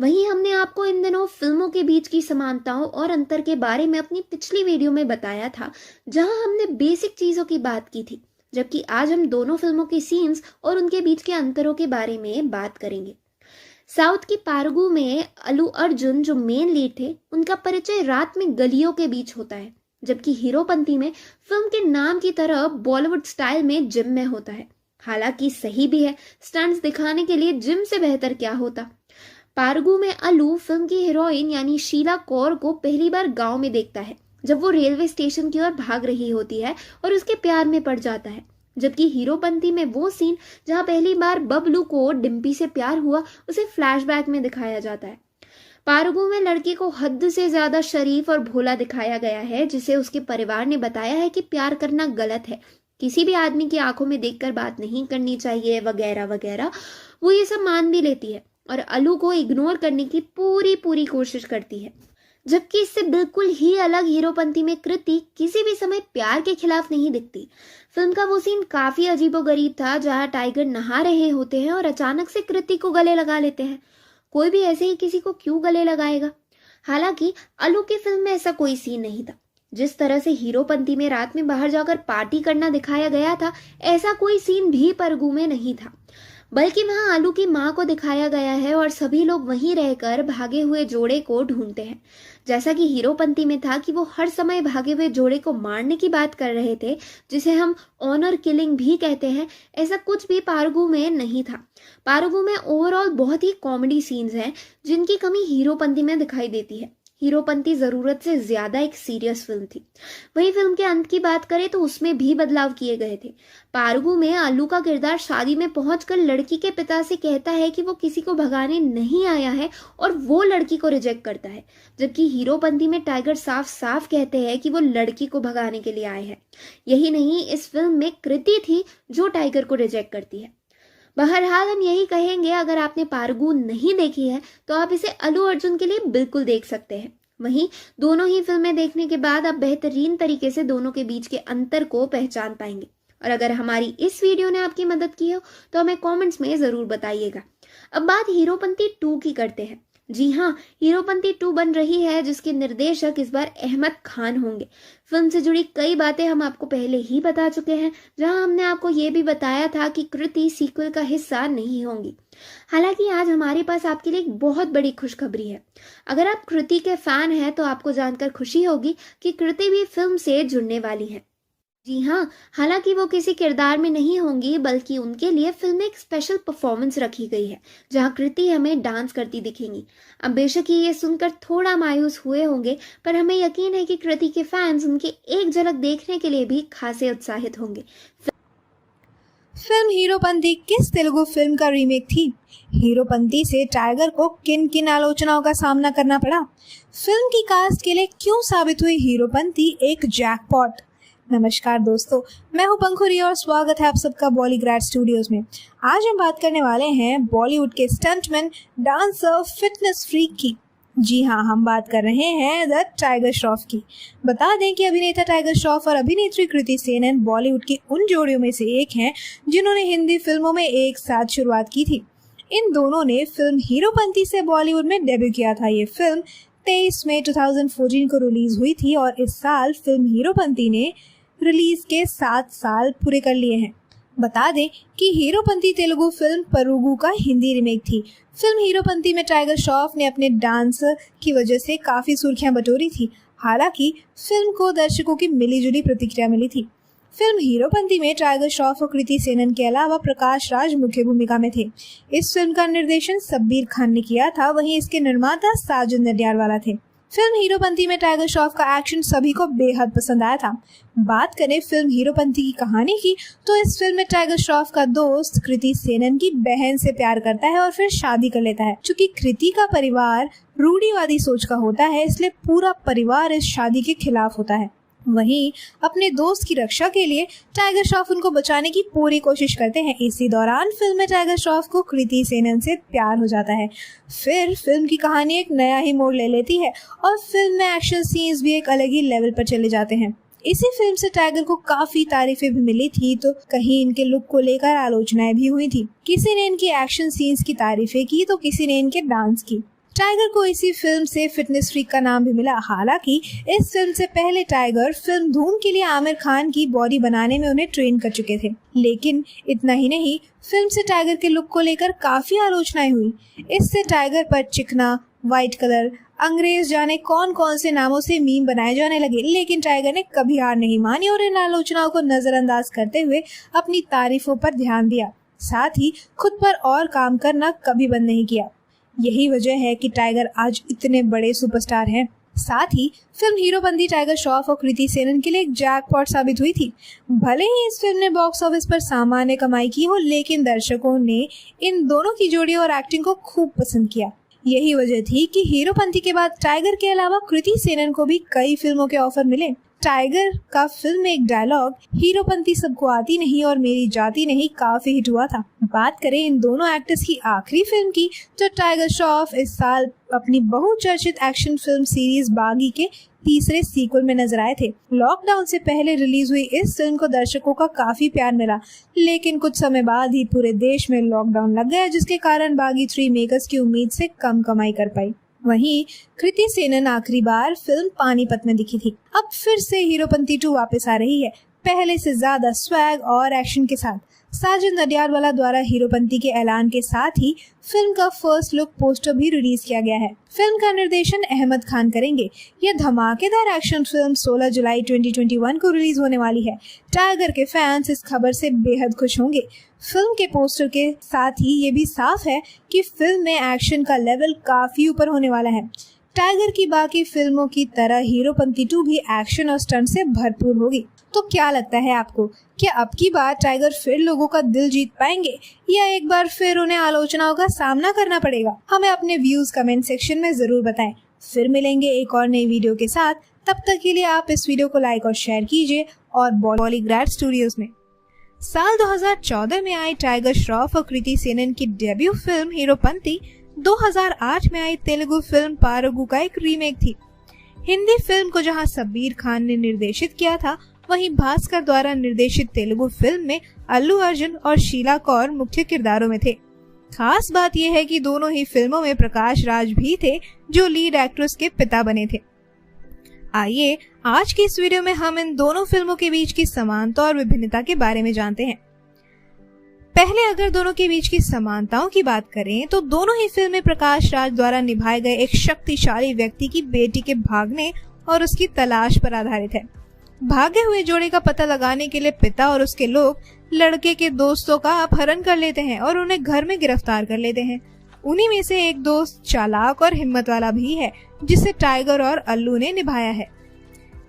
वहीं हमने आपको इन दिनों फिल्मों के बीच की समानताओं और अंतर के बारे में अपनी पिछली वीडियो में बताया था, जहां हमने बेसिक चीजों की बात की थी, जबकि आज हम दोनों फिल्मों के सीन्स और उनके बीच के अंतरों के बारे में बात करेंगे। साउथ की पारुगु में अल्लू अर्जुन जो मेन लीड थे, उनका परिचय रात में गलियों के बीच होता है, जबकि हीरोपंती में फिल्म के नाम की तरह बॉलीवुड स्टाइल में जिम में होता है। हालांकि सही भी है, स्टंट्स दिखाने के लिए जिम से बेहतर क्या होता। पारुगु में अल्लू फिल्म की हीरोइन यानी शीला कौर को पहली बार गांव में देखता है, जब वो रेलवे स्टेशन की ओर भाग रही होती है और उसके प्यार में पड़ जाता है। जबकि हीरोपंती में वो सीन जहां पहली बार बबलू को डिम्पी से प्यार हुआ, उसे फ्लैशबैक में दिखाया जाता है। पारुगु में लड़की को हद से ज्यादा शरीफ और भोला दिखाया गया है, जिसे उसके परिवार ने बताया है कि प्यार करना गलत है, किसी भी आदमी की आंखों में देखकर बात नहीं करनी चाहिए, वगैरह वगैरह। वो ये सब मान भी लेती है और अल्लू को इग्नोर करने की पूरी कोशिश करती है। जबकि इससे बिल्कुल ही अलग हीरोपंती में कृति किसी भी समय प्यार के खिलाफ नहीं दिखती। फिल्म का वो सीन काफी अजीबोगरीब था, जहां टाइगर नहा रहे होते हैं और अचानक से कृति को गले लगा लेते हैं। कोई भी ऐसे ही किसी को क्यों गले लगाएगा? हालांकि अल्लू की फिल्म में ऐसा कोई सीन नहीं था। जिस तरह से हीरोपंती में रात में बाहर जाकर पार्टी करना दिखाया गया था, ऐसा कोई सीन भी पारुगु में नहीं था। बल्कि वहां अल्लू की मां को दिखाया गया है और सभी लोग वहीं रहकर भागे हुए जोड़े को ढूंढते हैं। जैसा कि हीरोपंती में था कि वो हर समय भागे हुए जोड़े को मारने की बात कर रहे थे, जिसे हम ऑनर किलिंग भी कहते हैं, ऐसा कुछ भी पारुगु में नहीं था। पारुगु में ओवरऑल बहुत ही कॉमेडी सीन्स हैं, जिनकी कमी हीरोपंती में दिखाई देती है। हीरोपंती जरूरत से ज्यादा एक सीरियस फिल्म थी। वहीं फिल्म के अंत की बात करें तो उसमें भी बदलाव किए गए थे। पारुगु में अल्लू का किरदार शादी में पहुंचकर लड़की के पिता से कहता है कि वो किसी को भगाने नहीं आया है और वो लड़की को रिजेक्ट करता है, जबकि हीरोपंती में टाइगर साफ साफ कहते हैं कि वो लड़की को भगाने के लिए आए हैं। यही नहीं, इस फिल्म में कृति थी जो टाइगर को रिजेक्ट करती है। बहरहाल हम यही कहेंगे, अगर आपने पारुगु नहीं देखी है तो आप इसे अल्लू अर्जुन के लिए बिल्कुल देख सकते हैं। वहीं दोनों ही फिल्में देखने के बाद आप बेहतरीन तरीके से दोनों के बीच के अंतर को पहचान पाएंगे। और अगर हमारी इस वीडियो ने आपकी मदद की हो तो हमें कमेंट्स में जरूर बताइएगा। अब बात हीरोपंती 2 की करते हैं। जी हाँ, हीरोपंती 2 बन रही है, जिसके निर्देशक इस बार अहमद खान होंगे। फिल्म से जुड़ी कई बातें हम आपको पहले ही बता चुके हैं, जहां हमने आपको ये भी बताया था कि कृति सीक्वल का हिस्सा नहीं होंगी। हालांकि आज हमारे पास आपके लिए एक बहुत बड़ी खुशखबरी है। अगर आप कृति के फैन हैं तो आपको जानकर खुशी होगी कि कृति भी फिल्म से जुड़ने वाली है। जी हाँ, हालांकि वो किसी किरदार में नहीं होंगी, बल्कि उनके लिए फिल्म में एक स्पेशल परफॉर्मेंस रखी गई है, जहां कृति हमें डांस करती दिखेंगी। अब बेशक ही ये सुनकर थोड़ा मायूस हुए होंगे, पर हमें यकीन है कि कृति के फैंस उनकी एक झलक देखने के लिए भी खासे उत्साहित होंगे। फिल्म हीरोपंती किस तेलुगु फिल्म का रीमेक थी? हीरोपंती से टाइगर को किन किन आलोचनाओं का सामना करना पड़ा? फिल्म की कास्ट के लिए क्यों साबित हुई हीरोपंती एक जैकपॉट? नमस्कार दोस्तों, मैं हूं पंखुरी और स्वागत है आप सबका बॉलीग्रैड स्टूडियोज में। आज हम बात करने वाले हैं बॉलीवुड के स्टंटमैन, डांसर, फिटनेस फ्रीक की। जी हाँ, हम बात कर रहे हैं द टाइगर श्रॉफ की। बता दें कि अभिनेता टाइगर श्रॉफ और अभिनेत्री कृति सेनन बॉलीवुड की उन जोड़ियों में से एक हैं जिन्होंने हिंदी फिल्मों में एक साथ शुरुआत की थी। इन दोनों ने फिल्म हीरोपंती से बॉलीवुड में डेब्यू किया था। ये फिल्म 23 मई 2014 को रिलीज हुई थी और इस साल फिल्म हीरोपंती ने रिलीज के 7 साल पूरे कर लिए हैं। बता दें कि हीरोपंती तेलुगु फिल्म परुगु का हिंदी रीमेक थी। फिल्म हीरोपंती में टाइगर श्रॉफ ने अपने डांस की वजह से काफी सुर्खियां बटोरी थी। हालांकि फिल्म को दर्शकों की मिलीजुली प्रतिक्रिया मिली थी। फिल्म हीरोपंती में टाइगर श्रॉफ और कृति सेनन के अलावा प्रकाश राज मुख्य भूमिका में थे। इस फिल्म का निर्देशन शब्बीर खान ने किया था, वहीं इसके निर्माता साजन नडियाडवाला थे। फिल्म हीरोपंती में टाइगर श्रॉफ का एक्शन सभी को बेहद पसंद आया था। बात करें फिल्म हीरोपंती की कहानी की, तो इस फिल्म में टाइगर श्रॉफ का दोस्त कृति सेनन की बहन से प्यार करता है और फिर शादी कर लेता है। चूंकि कृति का परिवार रूढ़िवादी सोच का होता है, इसलिए पूरा परिवार इस शादी के खिलाफ होता है। वहीं अपने दोस्त की रक्षा के लिए टाइगर श्रॉफ उनको बचाने की पूरी कोशिश करते हैं। इसी दौरान फिल्म में टाइगर श्रॉफ को कृति सेनन से प्यार हो जाता है। फिर फिल्म की कहानी एक नया ही मोड़ ले लेती है और फिल्म में एक्शन सीन्स भी एक अलग ही लेवल पर चले जाते हैं। इसी फिल्म से टाइगर को काफी तारीफें भी मिली थी, तो कहीं इनके लुक को लेकर आलोचनाएं भी हुई थी। किसी ने इनकी एक्शन सीन्स की तारीफें की तो किसी ने इनके डांस की। टाइगर को इसी फिल्म से फिटनेस फ्रीक का नाम भी मिला। हालांकि इस फिल्म से पहले टाइगर फिल्म धूम के लिए आमिर खान की बॉडी बनाने में उन्हें ट्रेन कर चुके थे। लेकिन इतना ही नहीं, फिल्म से टाइगर के लुक को लेकर काफी आलोचनाएं हुई। इससे टाइगर पर चिकना, व्हाइट कलर, अंग्रेज जाने कौन कौन से नामों से मीम बनाए जाने लगे। लेकिन टाइगर ने कभी हार नहीं मानी और इन आलोचनाओं को नजरअंदाज करते हुए अपनी तारीफों पर ध्यान दिया। साथ ही खुद पर और काम करना कभी बंद नहीं किया। यही वजह है कि टाइगर आज इतने बड़े सुपरस्टार हैं। साथ ही फिल्म हीरोपंती टाइगर श्रॉफ और कृति सेनन के लिए एक जैकपॉट साबित हुई थी। भले ही इस फिल्म ने बॉक्स ऑफिस पर सामान्य कमाई की हो, लेकिन दर्शकों ने इन दोनों की जोड़ी और एक्टिंग को खूब पसंद किया। यही वजह थी कि हीरोपंती के बाद टाइगर के अलावा कृति सेनन को भी कई फिल्मों के ऑफर मिले। टाइगर का फिल्म में एक डायलॉग हीरोपंती सबको आती नहीं और मेरी जाती नहीं काफी हिट हुआ था। बात करें इन दोनों एक्टर्स की आखिरी फिल्म की, तो टाइगर श्रॉफ इस साल अपनी बहुचर्चित एक्शन फिल्म सीरीज बागी के तीसरे सीक्वल में नजर आए थे। लॉकडाउन से पहले रिलीज हुई इस फिल्म को दर्शकों का काफी प्यार मिला, लेकिन कुछ समय बाद ही पूरे देश में लॉकडाउन लग गया, जिसके कारण बागी 3 मेकर्स की उम्मीद से कम कमाई कर पाई। वहीं कृति सेनन आखिरी बार फिल्म पानीपत में दिखी थी। अब फिर से हीरोपंती 2 वापस आ रही है, पहले से ज्यादा स्वैग और एक्शन के साथ। साजन नडियाडवाला द्वारा हीरोपंती के ऐलान के साथ ही फिल्म का फर्स्ट लुक पोस्टर भी रिलीज किया गया है। फिल्म का निर्देशन अहमद खान करेंगे। यह धमाकेदार एक्शन फिल्म 16 जुलाई 2021 को रिलीज होने वाली है। टाइगर के फैंस इस खबर से बेहद खुश होंगे। फिल्म के पोस्टर के साथ ही ये भी साफ है कि फिल्म में एक्शन का लेवल काफी ऊपर होने वाला है। टाइगर की बाकी फिल्मों की तरह हीरोपंती 2 भी एक्शन और स्टंट से भरपूर होगी। तो क्या लगता है आपको, क्या अब की बार टाइगर फिर लोगों का दिल जीत पाएंगे या एक बार फिर उन्हें आलोचनाओं का सामना करना पड़ेगा? हमें अपने व्यूज कमेंट सेक्शन में जरूर बताएं। फिर मिलेंगे एक और नई वीडियो के साथ। तब तक के लिए आप इस वीडियो को लाइक और शेयर कीजिए और बॉलीग्रैड स्टूडियोज में साल 2014 में आई टाइगर श्रॉफ और कृति सेनन की डेब्यू फिल्म हीरोपंती 2008 में आई तेलुगु फिल्म पारुगु का एक रीमेक थी। हिंदी फिल्म को जहां शब्बीर खान ने निर्देशित किया था, वहीं भास्कर द्वारा निर्देशित तेलुगु फिल्म में अल्लू अर्जुन और शीला कौर मुख्य किरदारों में थे। खास बात यह है कि दोनों ही फिल्मों में प्रकाश राज भी थे, जो लीड एक्ट्रेस के पिता बने थे। आइए आज की इस वीडियो में हम इन दोनों फिल्मों के बीच की समानता और विभिन्नता के बारे में जानते हैं। पहले अगर दोनों के बीच की समानताओं की बात करें, तो दोनों ही फिल्में प्रकाश राज द्वारा निभाए गए एक शक्तिशाली व्यक्ति की बेटी के भागने और उसकी तलाश पर आधारित है। भागे हुए जोड़े का पता लगाने के लिए पिता और उसके लोग लड़के के दोस्तों का अपहरण कर लेते हैं और उन्हें घर में गिरफ्तार कर लेते हैं। उन्हीं में से एक दोस्त चालाक और हिम्मत वाला भी है, जिसे टाइगर और अल्लू ने निभाया है।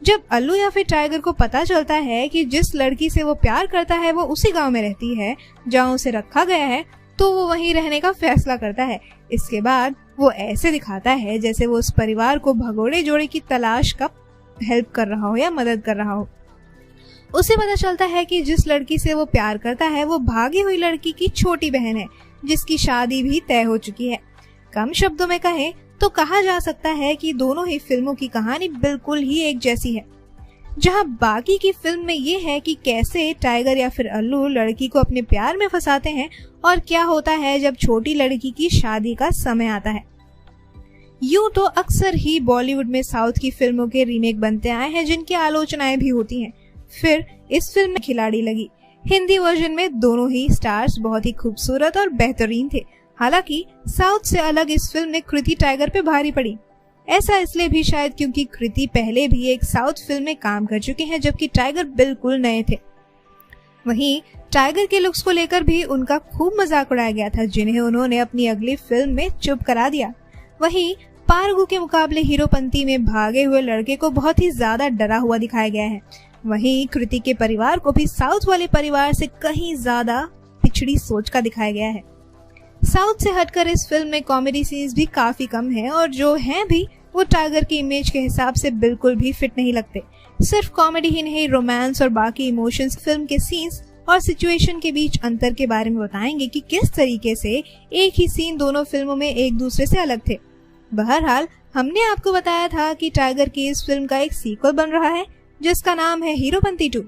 जब अल्लू या फिर टाइगर को पता चलता है कि जिस लड़की से वो प्यार करता है वो उसी गांव में रहती है जहां उसे रखा गया है, तो वो वहीं रहने का फैसला करता है। इसके बाद वो ऐसे दिखाता है जैसे वो उस परिवार को भगोड़े जोड़े की तलाश का हेल्प कर रहा हो या मदद कर रहा हो। उसे पता चलता है कि जिस लड़की से वो प्यार करता है वो भागी हुई लड़की की छोटी बहन है, जिसकी शादी भी तय हो चुकी है। कम शब्दों में कहें तो कहा जा सकता है कि दोनों ही फिल्मों की कहानी बिल्कुल ही एक जैसी है। जहां बाकी की फिल्म में ये है कि कैसे टाइगर या फिर अल्लू लड़की को अपने प्यार में फंसाते हैं और क्या होता है जब छोटी लड़की की शादी का समय आता है। यूं तो अक्सर ही बॉलीवुड में साउथ की फिल्मों के रीमेक बनते आए हैं, जिनकी आलोचनाएं भी होती हैं। फिर इस फिल्म में खिलाड़ी लगी। हिंदी वर्जन में दोनों ही स्टार्स बहुत ही खूबसूरत और बेहतरीन थे। हालांकि साउथ से अलग इस फिल्म में कृति टाइगर पे भारी पड़ी। ऐसा इसलिए भी शायद क्योंकि कृति पहले भी एक साउथ फिल्म में काम कर चुके हैं, जबकि टाइगर बिल्कुल नए थे। वहीं टाइगर के लुक्स को लेकर भी उनका खूब मजाक उड़ाया गया था, जिन्हें उन्होंने अपनी अगली फिल्म में चुप करा दिया। वहीं पारगू के मुकाबले हीरोपंती में भागे हुए लड़के को बहुत ही ज्यादा डरा हुआ दिखाया गया है। वहीं कृति के परिवार को भी साउथ वाले परिवार से कहीं ज्यादा पिछड़ी सोच का दिखाया गया है। साउथ से हटकर इस फिल्म में कॉमेडी सीन्स भी काफी कम है, और जो हैं भी वो टाइगर की इमेज के हिसाब से बिल्कुल भी फिट नहीं लगते। सिर्फ कॉमेडी ही नहीं, रोमांस और बाकी इमोशंस, फिल्म के सीन्स और सिचुएशन के बीच अंतर के बारे में बताएंगे कि किस तरीके से एक ही सीन दोनों फिल्मों में एक दूसरे से अलग थे। बहरहाल हमने आपको बताया था कि टाइगर की इस फिल्म का एक सीक्वल बन रहा है जिसका नाम है हीरोपंती 2।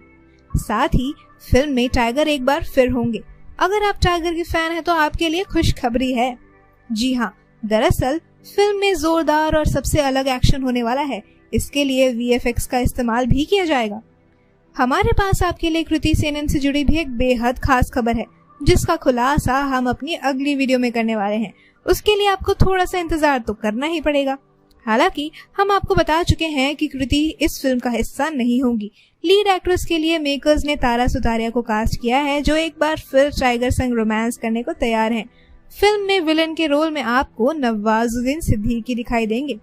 साथ ही फिल्म में टाइगर एक बार फिर होंगे। अगर आप टाइगर के फैन हैं तो आपके लिए खुशखबरी है। जी हाँ, दरअसल फिल्म में जोरदार और सबसे अलग एक्शन होने वाला है। इसके लिए VFX का इस्तेमाल भी किया जाएगा। हमारे पास आपके लिए कृति सेनन से जुड़ी भी एक बेहद खास खबर है, जिसका खुलासा हम अपनी अगली वीडियो में करने वाले हैं। उसके लिए आपको थोड़ा सा इंतजार तो करना ही पड़ेगा। हालांकि हम आपको बता चुके हैं कि कृति इस फिल्म का हिस्सा नहीं होंगी। लीड एक्ट्रेस के लिए मेकर्स ने तारा सुतारिया को कास्ट किया है, जो एक बार फिर टाइगर संग रोमांस करने को तैयार हैं। फिल्म में विलन के रोल में आपको नवाजुद्दीन सिद्दीकी दिखाई देंगे।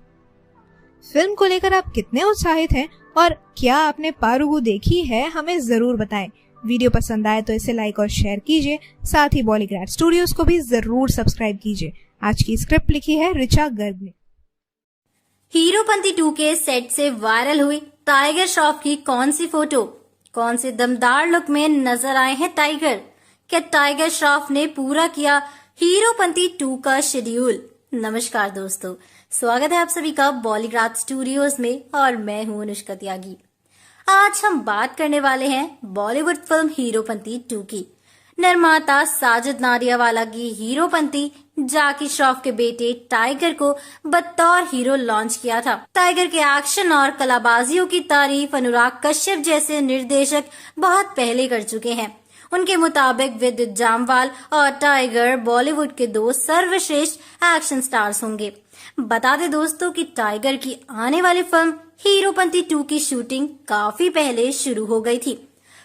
फिल्म को लेकर आप कितने उत्साहित हैं और क्या आपने पारुगु देखी है, हमें जरूर बताएं। वीडियो पसंद आए तो इसे लाइक और शेयर कीजिए। साथ ही बॉलीग्राड स्टूडियोज को भी जरूर सब्सक्राइब कीजिए। आज की स्क्रिप्ट लिखी है ऋचा गर्ग ने। हीरोपंती 2 के सेट से वायरल हुई टाइगर श्रॉफ की कौन सी फोटो? कौन से दमदार लुक में नजर आए हैं टाइगर? क्या टाइगर श्रॉफ ने पूरा किया हीरोपंती 2 का शेड्यूल? नमस्कार दोस्तों, स्वागत है आप सभी का बॉलीग्राड स्टूडियोज में और मैं हूं अनुष्का त्यागी। आज हम बात करने वाले हैं बॉलीवुड फिल्म हीरोपंती 2 की। निर्माता साजिद नाडियावाला की हीरोपंती जैकी श्रॉफ के बेटे टाइगर को बतौर हीरो लॉन्च किया था। टाइगर के एक्शन और कलाबाजियों की तारीफ अनुराग कश्यप जैसे निर्देशक बहुत पहले कर चुके हैं। उनके मुताबिक विद्युत जामवाल और टाइगर बॉलीवुड के 2 सर्वश्रेष्ठ एक्शन स्टार्स होंगे। बता दें दोस्तों कि टाइगर की आने वाली फिल्म हीरोपंती 2 की शूटिंग काफी पहले शुरू हो गई थी।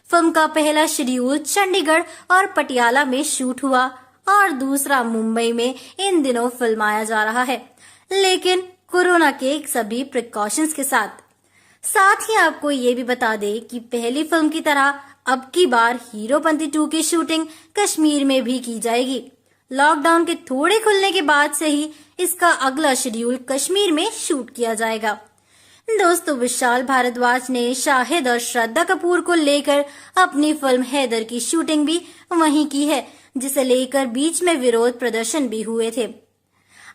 फिल्म का पहला शेड्यूल चंडीगढ़ और पटियाला में शूट हुआ और दूसरा मुंबई में इन दिनों फिल्माया जा रहा है, लेकिन कोरोना के सभी प्रिकॉशंस के साथ। साथ ही आपको ये भी बता दें कि पहली फिल्म की तरह अब की बार हीरोपंती 2 की शूटिंग कश्मीर में भी की जाएगी। लॉकडाउन के थोड़े खुलने के बाद से ही इसका अगला शेड्यूल कश्मीर में शूट किया जाएगा। दोस्तों, विशाल भारद्वाज ने शाहिद और श्रद्धा कपूर को लेकर अपनी फिल्म हैदर की शूटिंग भी वहीं की है, जिसे लेकर बीच में विरोध प्रदर्शन भी हुए थे।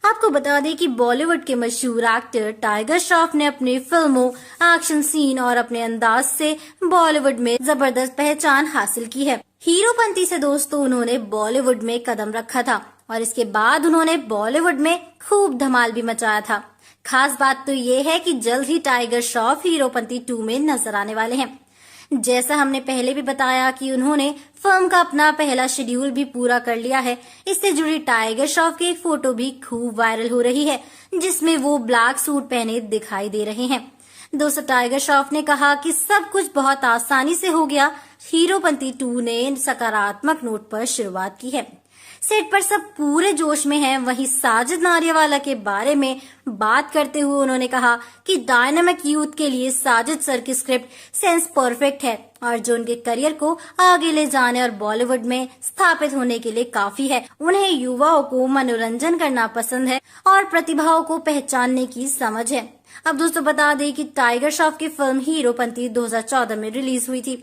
आपको बता दें कि बॉलीवुड के मशहूर एक्टर टाइगर श्रॉफ ने अपनी फिल्मों, एक्शन सीन और अपने अंदाज से बॉलीवुड में जबरदस्त पहचान हासिल की है। हीरोपंती से दोस्तों उन्होंने बॉलीवुड में कदम रखा था और इसके बाद उन्होंने बॉलीवुड में खूब धमाल भी मचाया था। खास बात तो ये है कि जल्द ही टाइगर श्रॉफ हीरोपंती 2 में नजर आने वाले हैं। जैसा हमने पहले भी बताया कि उन्होंने फिल्म का अपना पहला शेड्यूल भी पूरा कर लिया है। इससे जुड़ी टाइगर श्रॉफ की एक फोटो भी खूब वायरल हो रही है, जिसमें वो ब्लैक सूट पहने दिखाई दे रहे हैं। दोस्तों, टाइगर श्रॉफ ने कहा कि सब कुछ बहुत आसानी से हो गया। हीरोपंती 2 ने सकारात्मक नोट पर शुरुआत की है। सेट पर सब पूरे जोश में हैं। वहीं साजिद नाडियावाला के बारे में बात करते हुए उन्होंने कहा कि डायनामिक यूथ के लिए साजिद सर की स्क्रिप्ट सेंस परफेक्ट है और जो उनके करियर को आगे ले जाने और बॉलीवुड में स्थापित होने के लिए काफी है। उन्हें युवाओं को मनोरंजन करना पसंद है और प्रतिभाओं को पहचानने की समझ है। अब दोस्तों बता दें कि टाइगर श्रॉफ की फिल्म हीरोपंती 2014 में रिलीज हुई थी।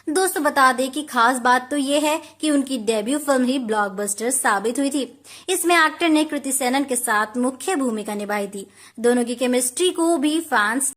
दोस्तों बता दें कि खास बात तो ये है कि उनकी डेब्यू फिल्म ही ब्लॉकबस्टर साबित हुई थी। इसमें एक्टर ने कृति सेनन के साथ मुख्य भूमिका निभाई थी। दोनों की केमिस्ट्री को भी फैंस